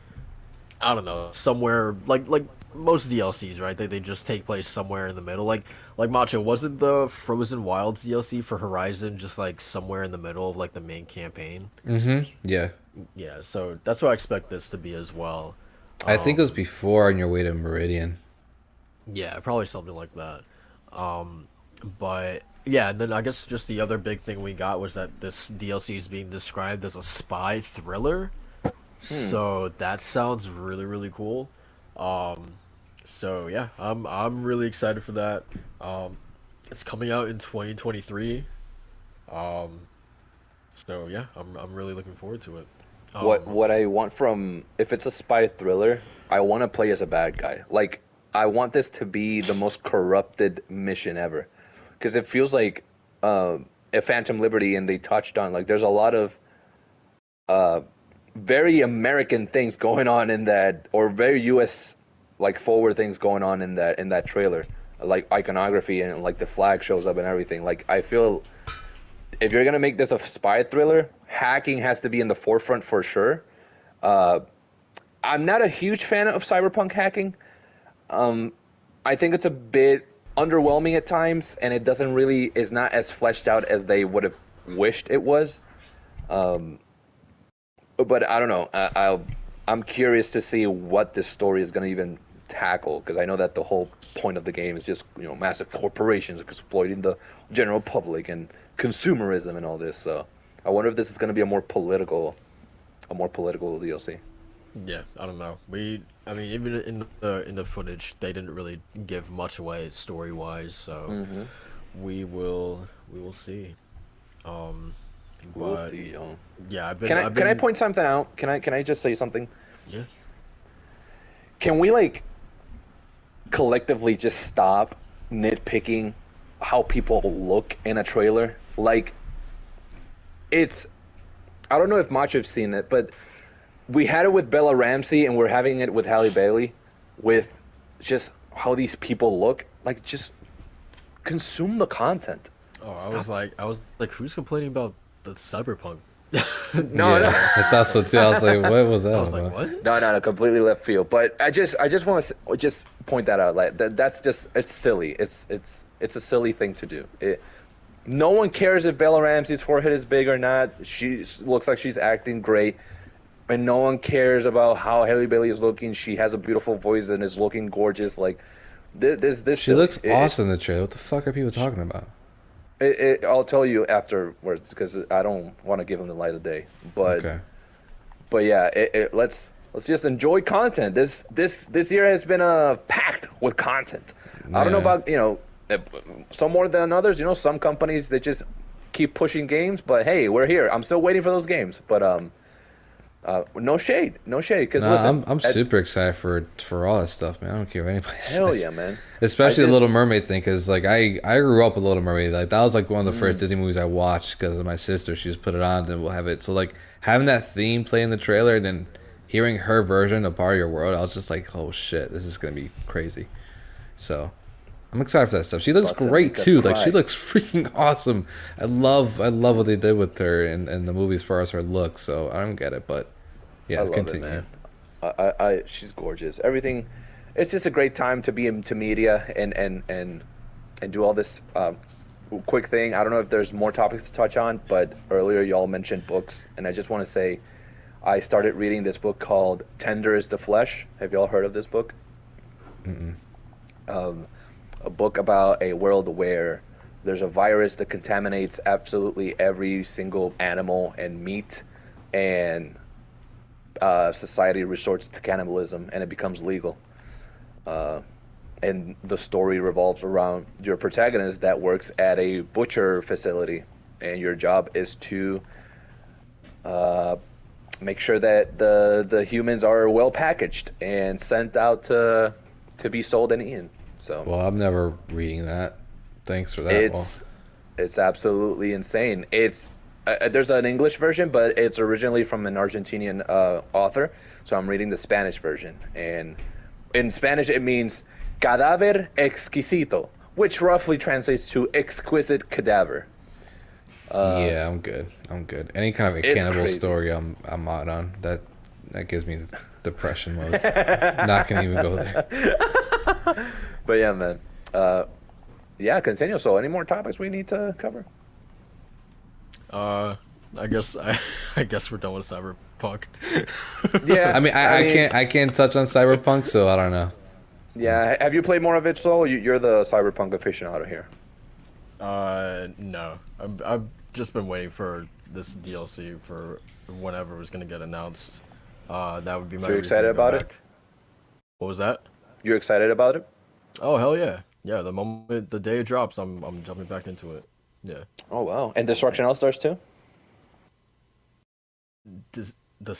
I don't know, somewhere like most DLCs, right? They just take place somewhere in the middle. Like Macho, wasn't the Frozen Wilds DLC for Horizon just like somewhere in the middle of like the main campaign? Mm-hmm. Yeah. Yeah, so that's what I expect this to be as well. I think it was Um, before on your way to Meridian. yeah, probably something like that. Um, but yeah, and then I guess just the other big thing we got was that this DLC is being described as a spy thriller. Hmm. So that sounds really really cool. Um, so yeah, I'm really excited for that. Um, it's coming out in 2023. Um, so yeah, I'm really looking forward to it. What Um, what I want from if it's a spy thriller, I want to play as a bad guy. Like I want this to be the most corrupted mission ever, because it feels like a Phantom Liberty, and they touched on like there's a lot of uh, very American things going on in that, or very U.S. like forward things going on in that trailer, like iconography and like the flag shows up and everything. Like I feel if you're gonna make this a spy thriller, hacking has to be in the forefront for sure. Uh, I'm not a huge fan of cyberpunk hacking. Um, I think it's a bit underwhelming at times, and it doesn't really is not as fleshed out as they would have wished it was. Um, but I don't know. I'm curious to see what this story is going to even tackle, because I know that the whole point of the game is just massive corporations exploiting the general public and consumerism and all this. So I wonder if this is going to be a more political DLC. yeah, I don't know. I mean, even in the footage, they didn't really give much away story wise. So Mm-hmm. we will see. Um, We'll but see. yeah, I've Can I been point something out? Can I just say something? yeah. Can we like collectively just stop nitpicking how people look in a trailer? Like it's I don't know if Macho's seen it, but we had it with Bella Ramsey and we're having it with Halle Bailey with just how these people look. Like just consume the content. Oh, Stop. I was like, who's complaining about the cyberpunk? No, no. Yeah, I thought so too. I was like, what was I that was like, about? what? No, no, no, completely left field. But I just want to just point that out. Like that's just it's silly. It's a silly thing to do. No one cares if Bella Ramsey's forehead is big or not. She looks like she's acting great, and no one cares about how Halle Bailey is looking. She has a beautiful voice and is looking gorgeous. Like this She silly. looks awesome in the trailer. What the fuck are people talking about? I'll tell you afterwards because I don't want to give him the light of day. Okay. But yeah, let's just enjoy content. This year has been packed with content. I don't know Yeah. about some more than others. Some companies they just keep pushing games, but hey, we're here. I'm still waiting for those games. But no shade, no shade. Because No, listen, I'm super excited for all that stuff, man. I don't care what anybody hell says. yeah, man. Especially I the just Little Mermaid thing, because like I grew up with Little Mermaid. Like that was like one of the first mm, Disney movies I watched because of my sister. She just put it on, and we'll have it. So like having that theme play in the trailer, and then hearing her version of Part of Your World, I was just like, oh shit, this is gonna be crazy. So I'm excited for that stuff. She looks about to great make us too. Like she cry. looks freaking awesome. I love what they did with her in the movie as far as her look. So I don't get it, but I yeah, love it, continue. man. She's gorgeous. Everything. It's just a great time to be into media and do all this quick thing. I don't know if there's more topics to touch on, but earlier y'all mentioned books, and I just want to say I started reading this book called Tender is the Flesh. Have y'all heard of this book? Mm-mm. Um, a book about a world where there's a virus that contaminates absolutely every single animal and meat, and society resorts to cannibalism, and it becomes legal. Uh, and the story revolves around your protagonist that works at a butcher facility, and your job is to uh, make sure that the humans are well packaged and sent out to be sold and eaten. So Well, I'm never reading that. Thanks for that. Well, it's absolutely insane. It's there's an English version, but it's originally from an Argentinian author. So I'm reading the Spanish version, and in Spanish it means cadáver exquisito, which roughly translates to exquisite cadaver. yeah, I'm good. I'm good. Any kind of a It's cannibal crazy. story, I'm out on. That gives me depression mode. Not gonna even go there. But yeah, man. Yeah, continue. So, any more topics we need to cover? I guess I guess we're done with Cyberpunk. Yeah, I mean, I can't touch on Cyberpunk, so I don't know. Yeah, have you played more of it, Sol? You're the Cyberpunk aficionado here. No. I've just been waiting for this DLC for whenever it was gonna get announced. That would be my So you reason excited to go about it? back. What was that? You're excited about it? Oh hell yeah. Yeah, the day it drops, I'm jumping back into it. Yeah. Oh wow! And Destruction All Stars too? The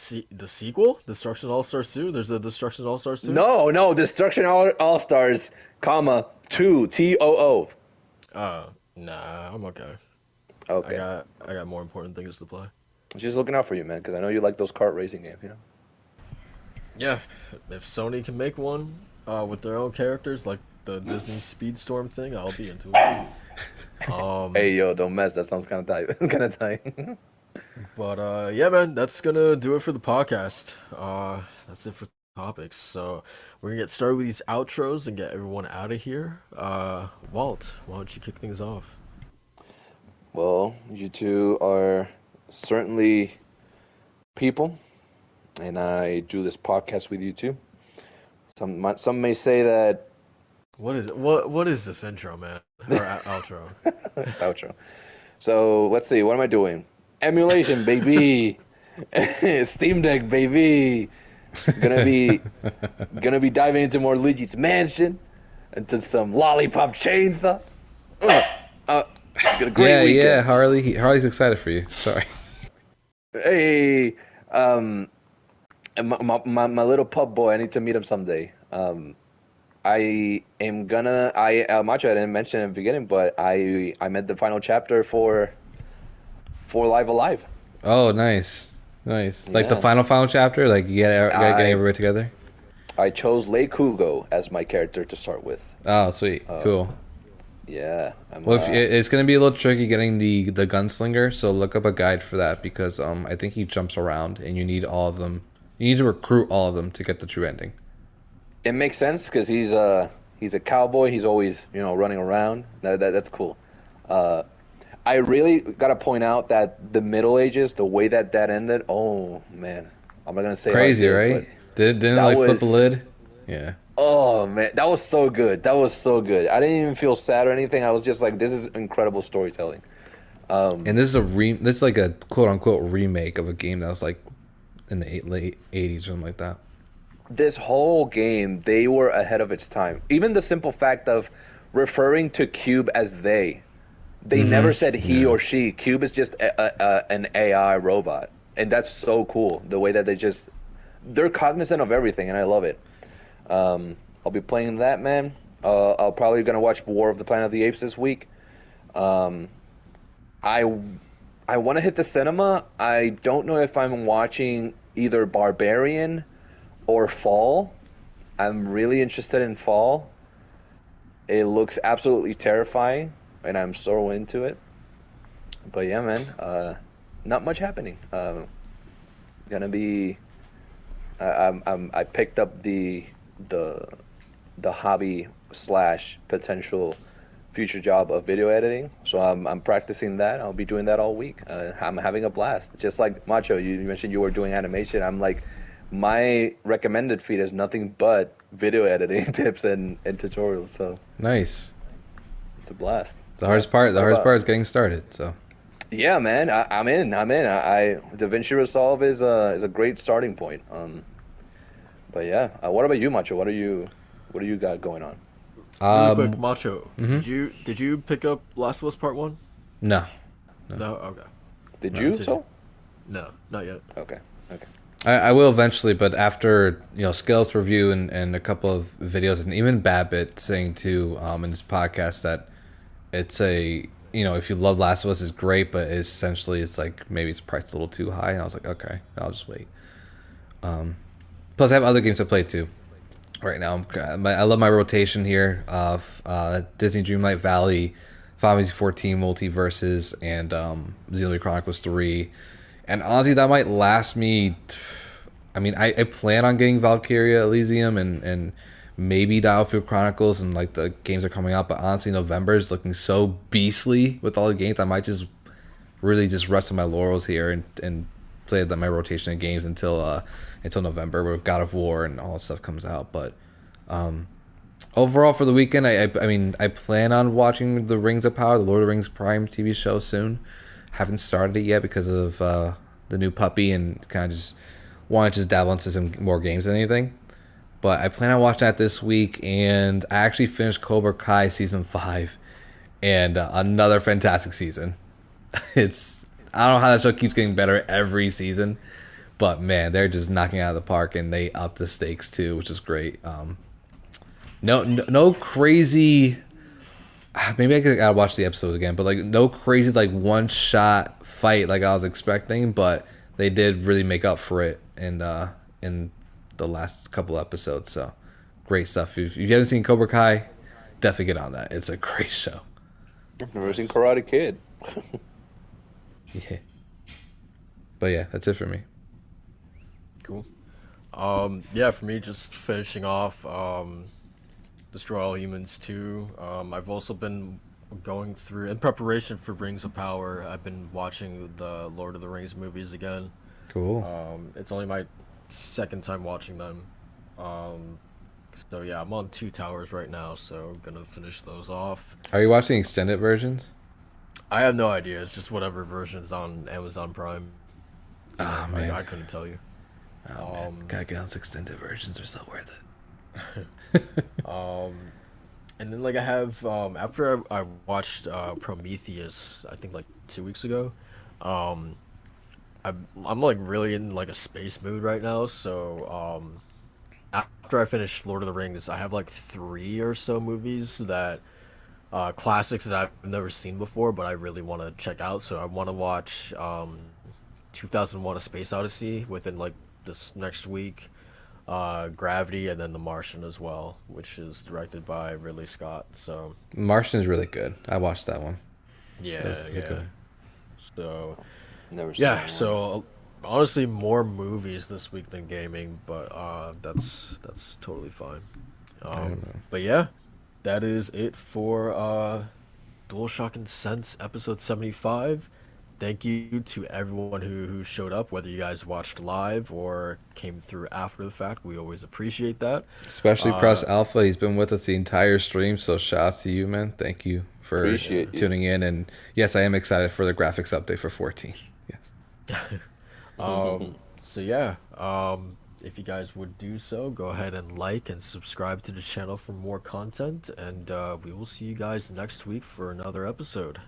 sequel? Destruction All Stars 2? There's a Destruction All Stars 2? No, Destruction All Stars, comma 2 TOO. Nah, I'm okay. Okay, I got more important things to play. just looking out for you, man, because I know you like those kart racing games, you know. Yeah, if Sony can make one with their own characters like the Disney Speedstorm thing, I'll be into it. Hey yo, don't mess. That sounds kind of tight. Kind of tight. But yeah, man, that's gonna do it for the podcast. That's it for topics. So we're gonna get started with these outros and get everyone out of here. Walt, why don't you kick things off? Well, you two are certainly people, and I do this podcast with you too. Some may say that What is it? What is this intro, man? Or outro? it's outro. So let's see. What am I doing? Emulation, baby. Steam Deck, baby. Gonna be diving into more Luigi's Mansion, into some Lollipop Chainsaw. It's been a great weekend. Yeah. Harley's excited for you. Sorry. Hey, and my little pup boy. I need to meet him someday. I am gonna. Macho, I didn't mention in the beginning, but I'm at the final chapter for Live Alive. Oh, nice. Like the Yeah. final chapter. Like you gotta get everybody together. I chose Lei Kugo as my character to start with. Oh, sweet. Cool. Yeah. Well, it's gonna be a little tricky getting the gunslinger, so look up a guide for that because I think he jumps around and you need all of them. You need to recruit all of them to get the true ending. It makes sense because he's a cowboy. He's always running around. That's cool. I really gotta point out that the Middle Ages, the way that ended. Oh man, I'm not gonna say Crazy, how it did, right? Didn't that like flip was- the lid? Yeah. Oh man, that was so good. That was so good. I didn't even feel sad or anything. I was just like, this is incredible storytelling. And this is like a quote unquote remake of a game that was like in the late '80s or something like that. This whole game, they were ahead of its time. Even the simple fact of referring to Cube as they. They never said he or she. Cube is just an AI robot. And that's so cool. The way that they're cognizant of everything, and I love it. I'll be playing that, man. I'll probably going to watch War of the Planet of the Apes this week. I want to hit the cinema. I don't know if I'm watching either Barbarian or Fall. I'm really interested in Fall. It looks absolutely terrifying, and I'm so into it. But yeah, man, not much happening. Gonna be. I picked up the hobby / potential future job of video editing, so I'm practicing that. I'll be doing that all week. I'm having a blast. Just like Macho, you mentioned you were doing animation. I'm like, my recommended feed is nothing but video editing tips and tutorials. So Nice. it's a blast. The hardest part is getting started. So Yeah, man, I'm in. DaVinci Resolve is a great starting point. But yeah, what about you, Macho? What do you got going on? Really quick, Macho. Did you pick up Last of Us Part 1? no. No? Okay. Did No, you? continue. So No, not yet. okay. I will eventually, but after Skele's review and a couple of videos, and even Babbitt saying too in his podcast that it's a if you love Last of Us, it's great, but it's like maybe it's priced a little too high. And I was like, okay, I'll just wait. Plus, I have other games to play too. Right now, I love my rotation here of Disney Dreamlight Valley, Final Fantasy 14 Multiverses, and Xenoblade Chronicles 3. And honestly, that might last me. I mean, I plan on getting Valkyria Elysium and maybe Battlefield Chronicles, and like the games are coming out. But honestly, November is looking so beastly with all the games. I might just really just rest on my laurels here and play my rotation of games until November, where God of War and all that stuff comes out. But overall, for the weekend, I mean, I plan on watching the Rings of Power, the Lord of the Rings Prime TV show soon. Haven't started it yet because of the new puppy, and kind of just want to just dabble into some more games than anything. But I plan on watching that this week, and I actually finished Cobra Kai season 5, and another fantastic season. It's I don't know how that show keeps getting better every season, but man, they're just knocking it out of the park, and they up the stakes too, which is great. No crazy. Maybe gotta watch the episodes again, but like no crazy like one shot fight like I was expecting, but they did really make up for it in the last couple episodes. So great stuff. If you haven't seen Cobra Kai, definitely get on that. It's a great show. I've never seen Karate Kid. Yeah. But yeah, that's it for me. Cool. Yeah, for me, just finishing off Destroy All Humans 2. I've also been going through, in preparation for Rings of Power, I've been watching the Lord of the Rings movies again. Cool. It's only my second time watching them. Um, so yeah, I'm on Two Towers right now, so I'm gonna finish those off. Are you watching extended versions? I have no idea. It's just whatever version's on Amazon Prime. So Oh man. I couldn't tell you. Oh man. Gotta get on those extended versions. They're so worth it. Um, and then like I have after I watched Prometheus, I think like 2 weeks ago. Um, I'm like really in like a space mood right now. So after I finish Lord of the Rings, I have like three or so movies that classics that I've never seen before, but I really want to check out. So I want to watch 2001: A Space Odyssey within like this next week. Gravity, and then The Martian as well, which is directed by Ridley Scott. So Martian is really good. I watched that one. yeah, It was a good yeah. one. So Never seen yeah, that one. so honestly, more movies this week than gaming, but that's totally fine. I don't know. But yeah, that is it for DualShock and Sense episode 75. Thank you to everyone who showed up, whether you guys watched live or came through after the fact. We always appreciate that. Especially Press Uh, Alpha. He's been with us the entire stream, so shout out to you, man. Thank you for Appreciate you. tuning in. And yes, I am excited for the graphics update for 14. Yes. so yeah, if you guys would do so, go ahead and like and subscribe to the channel for more content, and we will see you guys next week for another episode.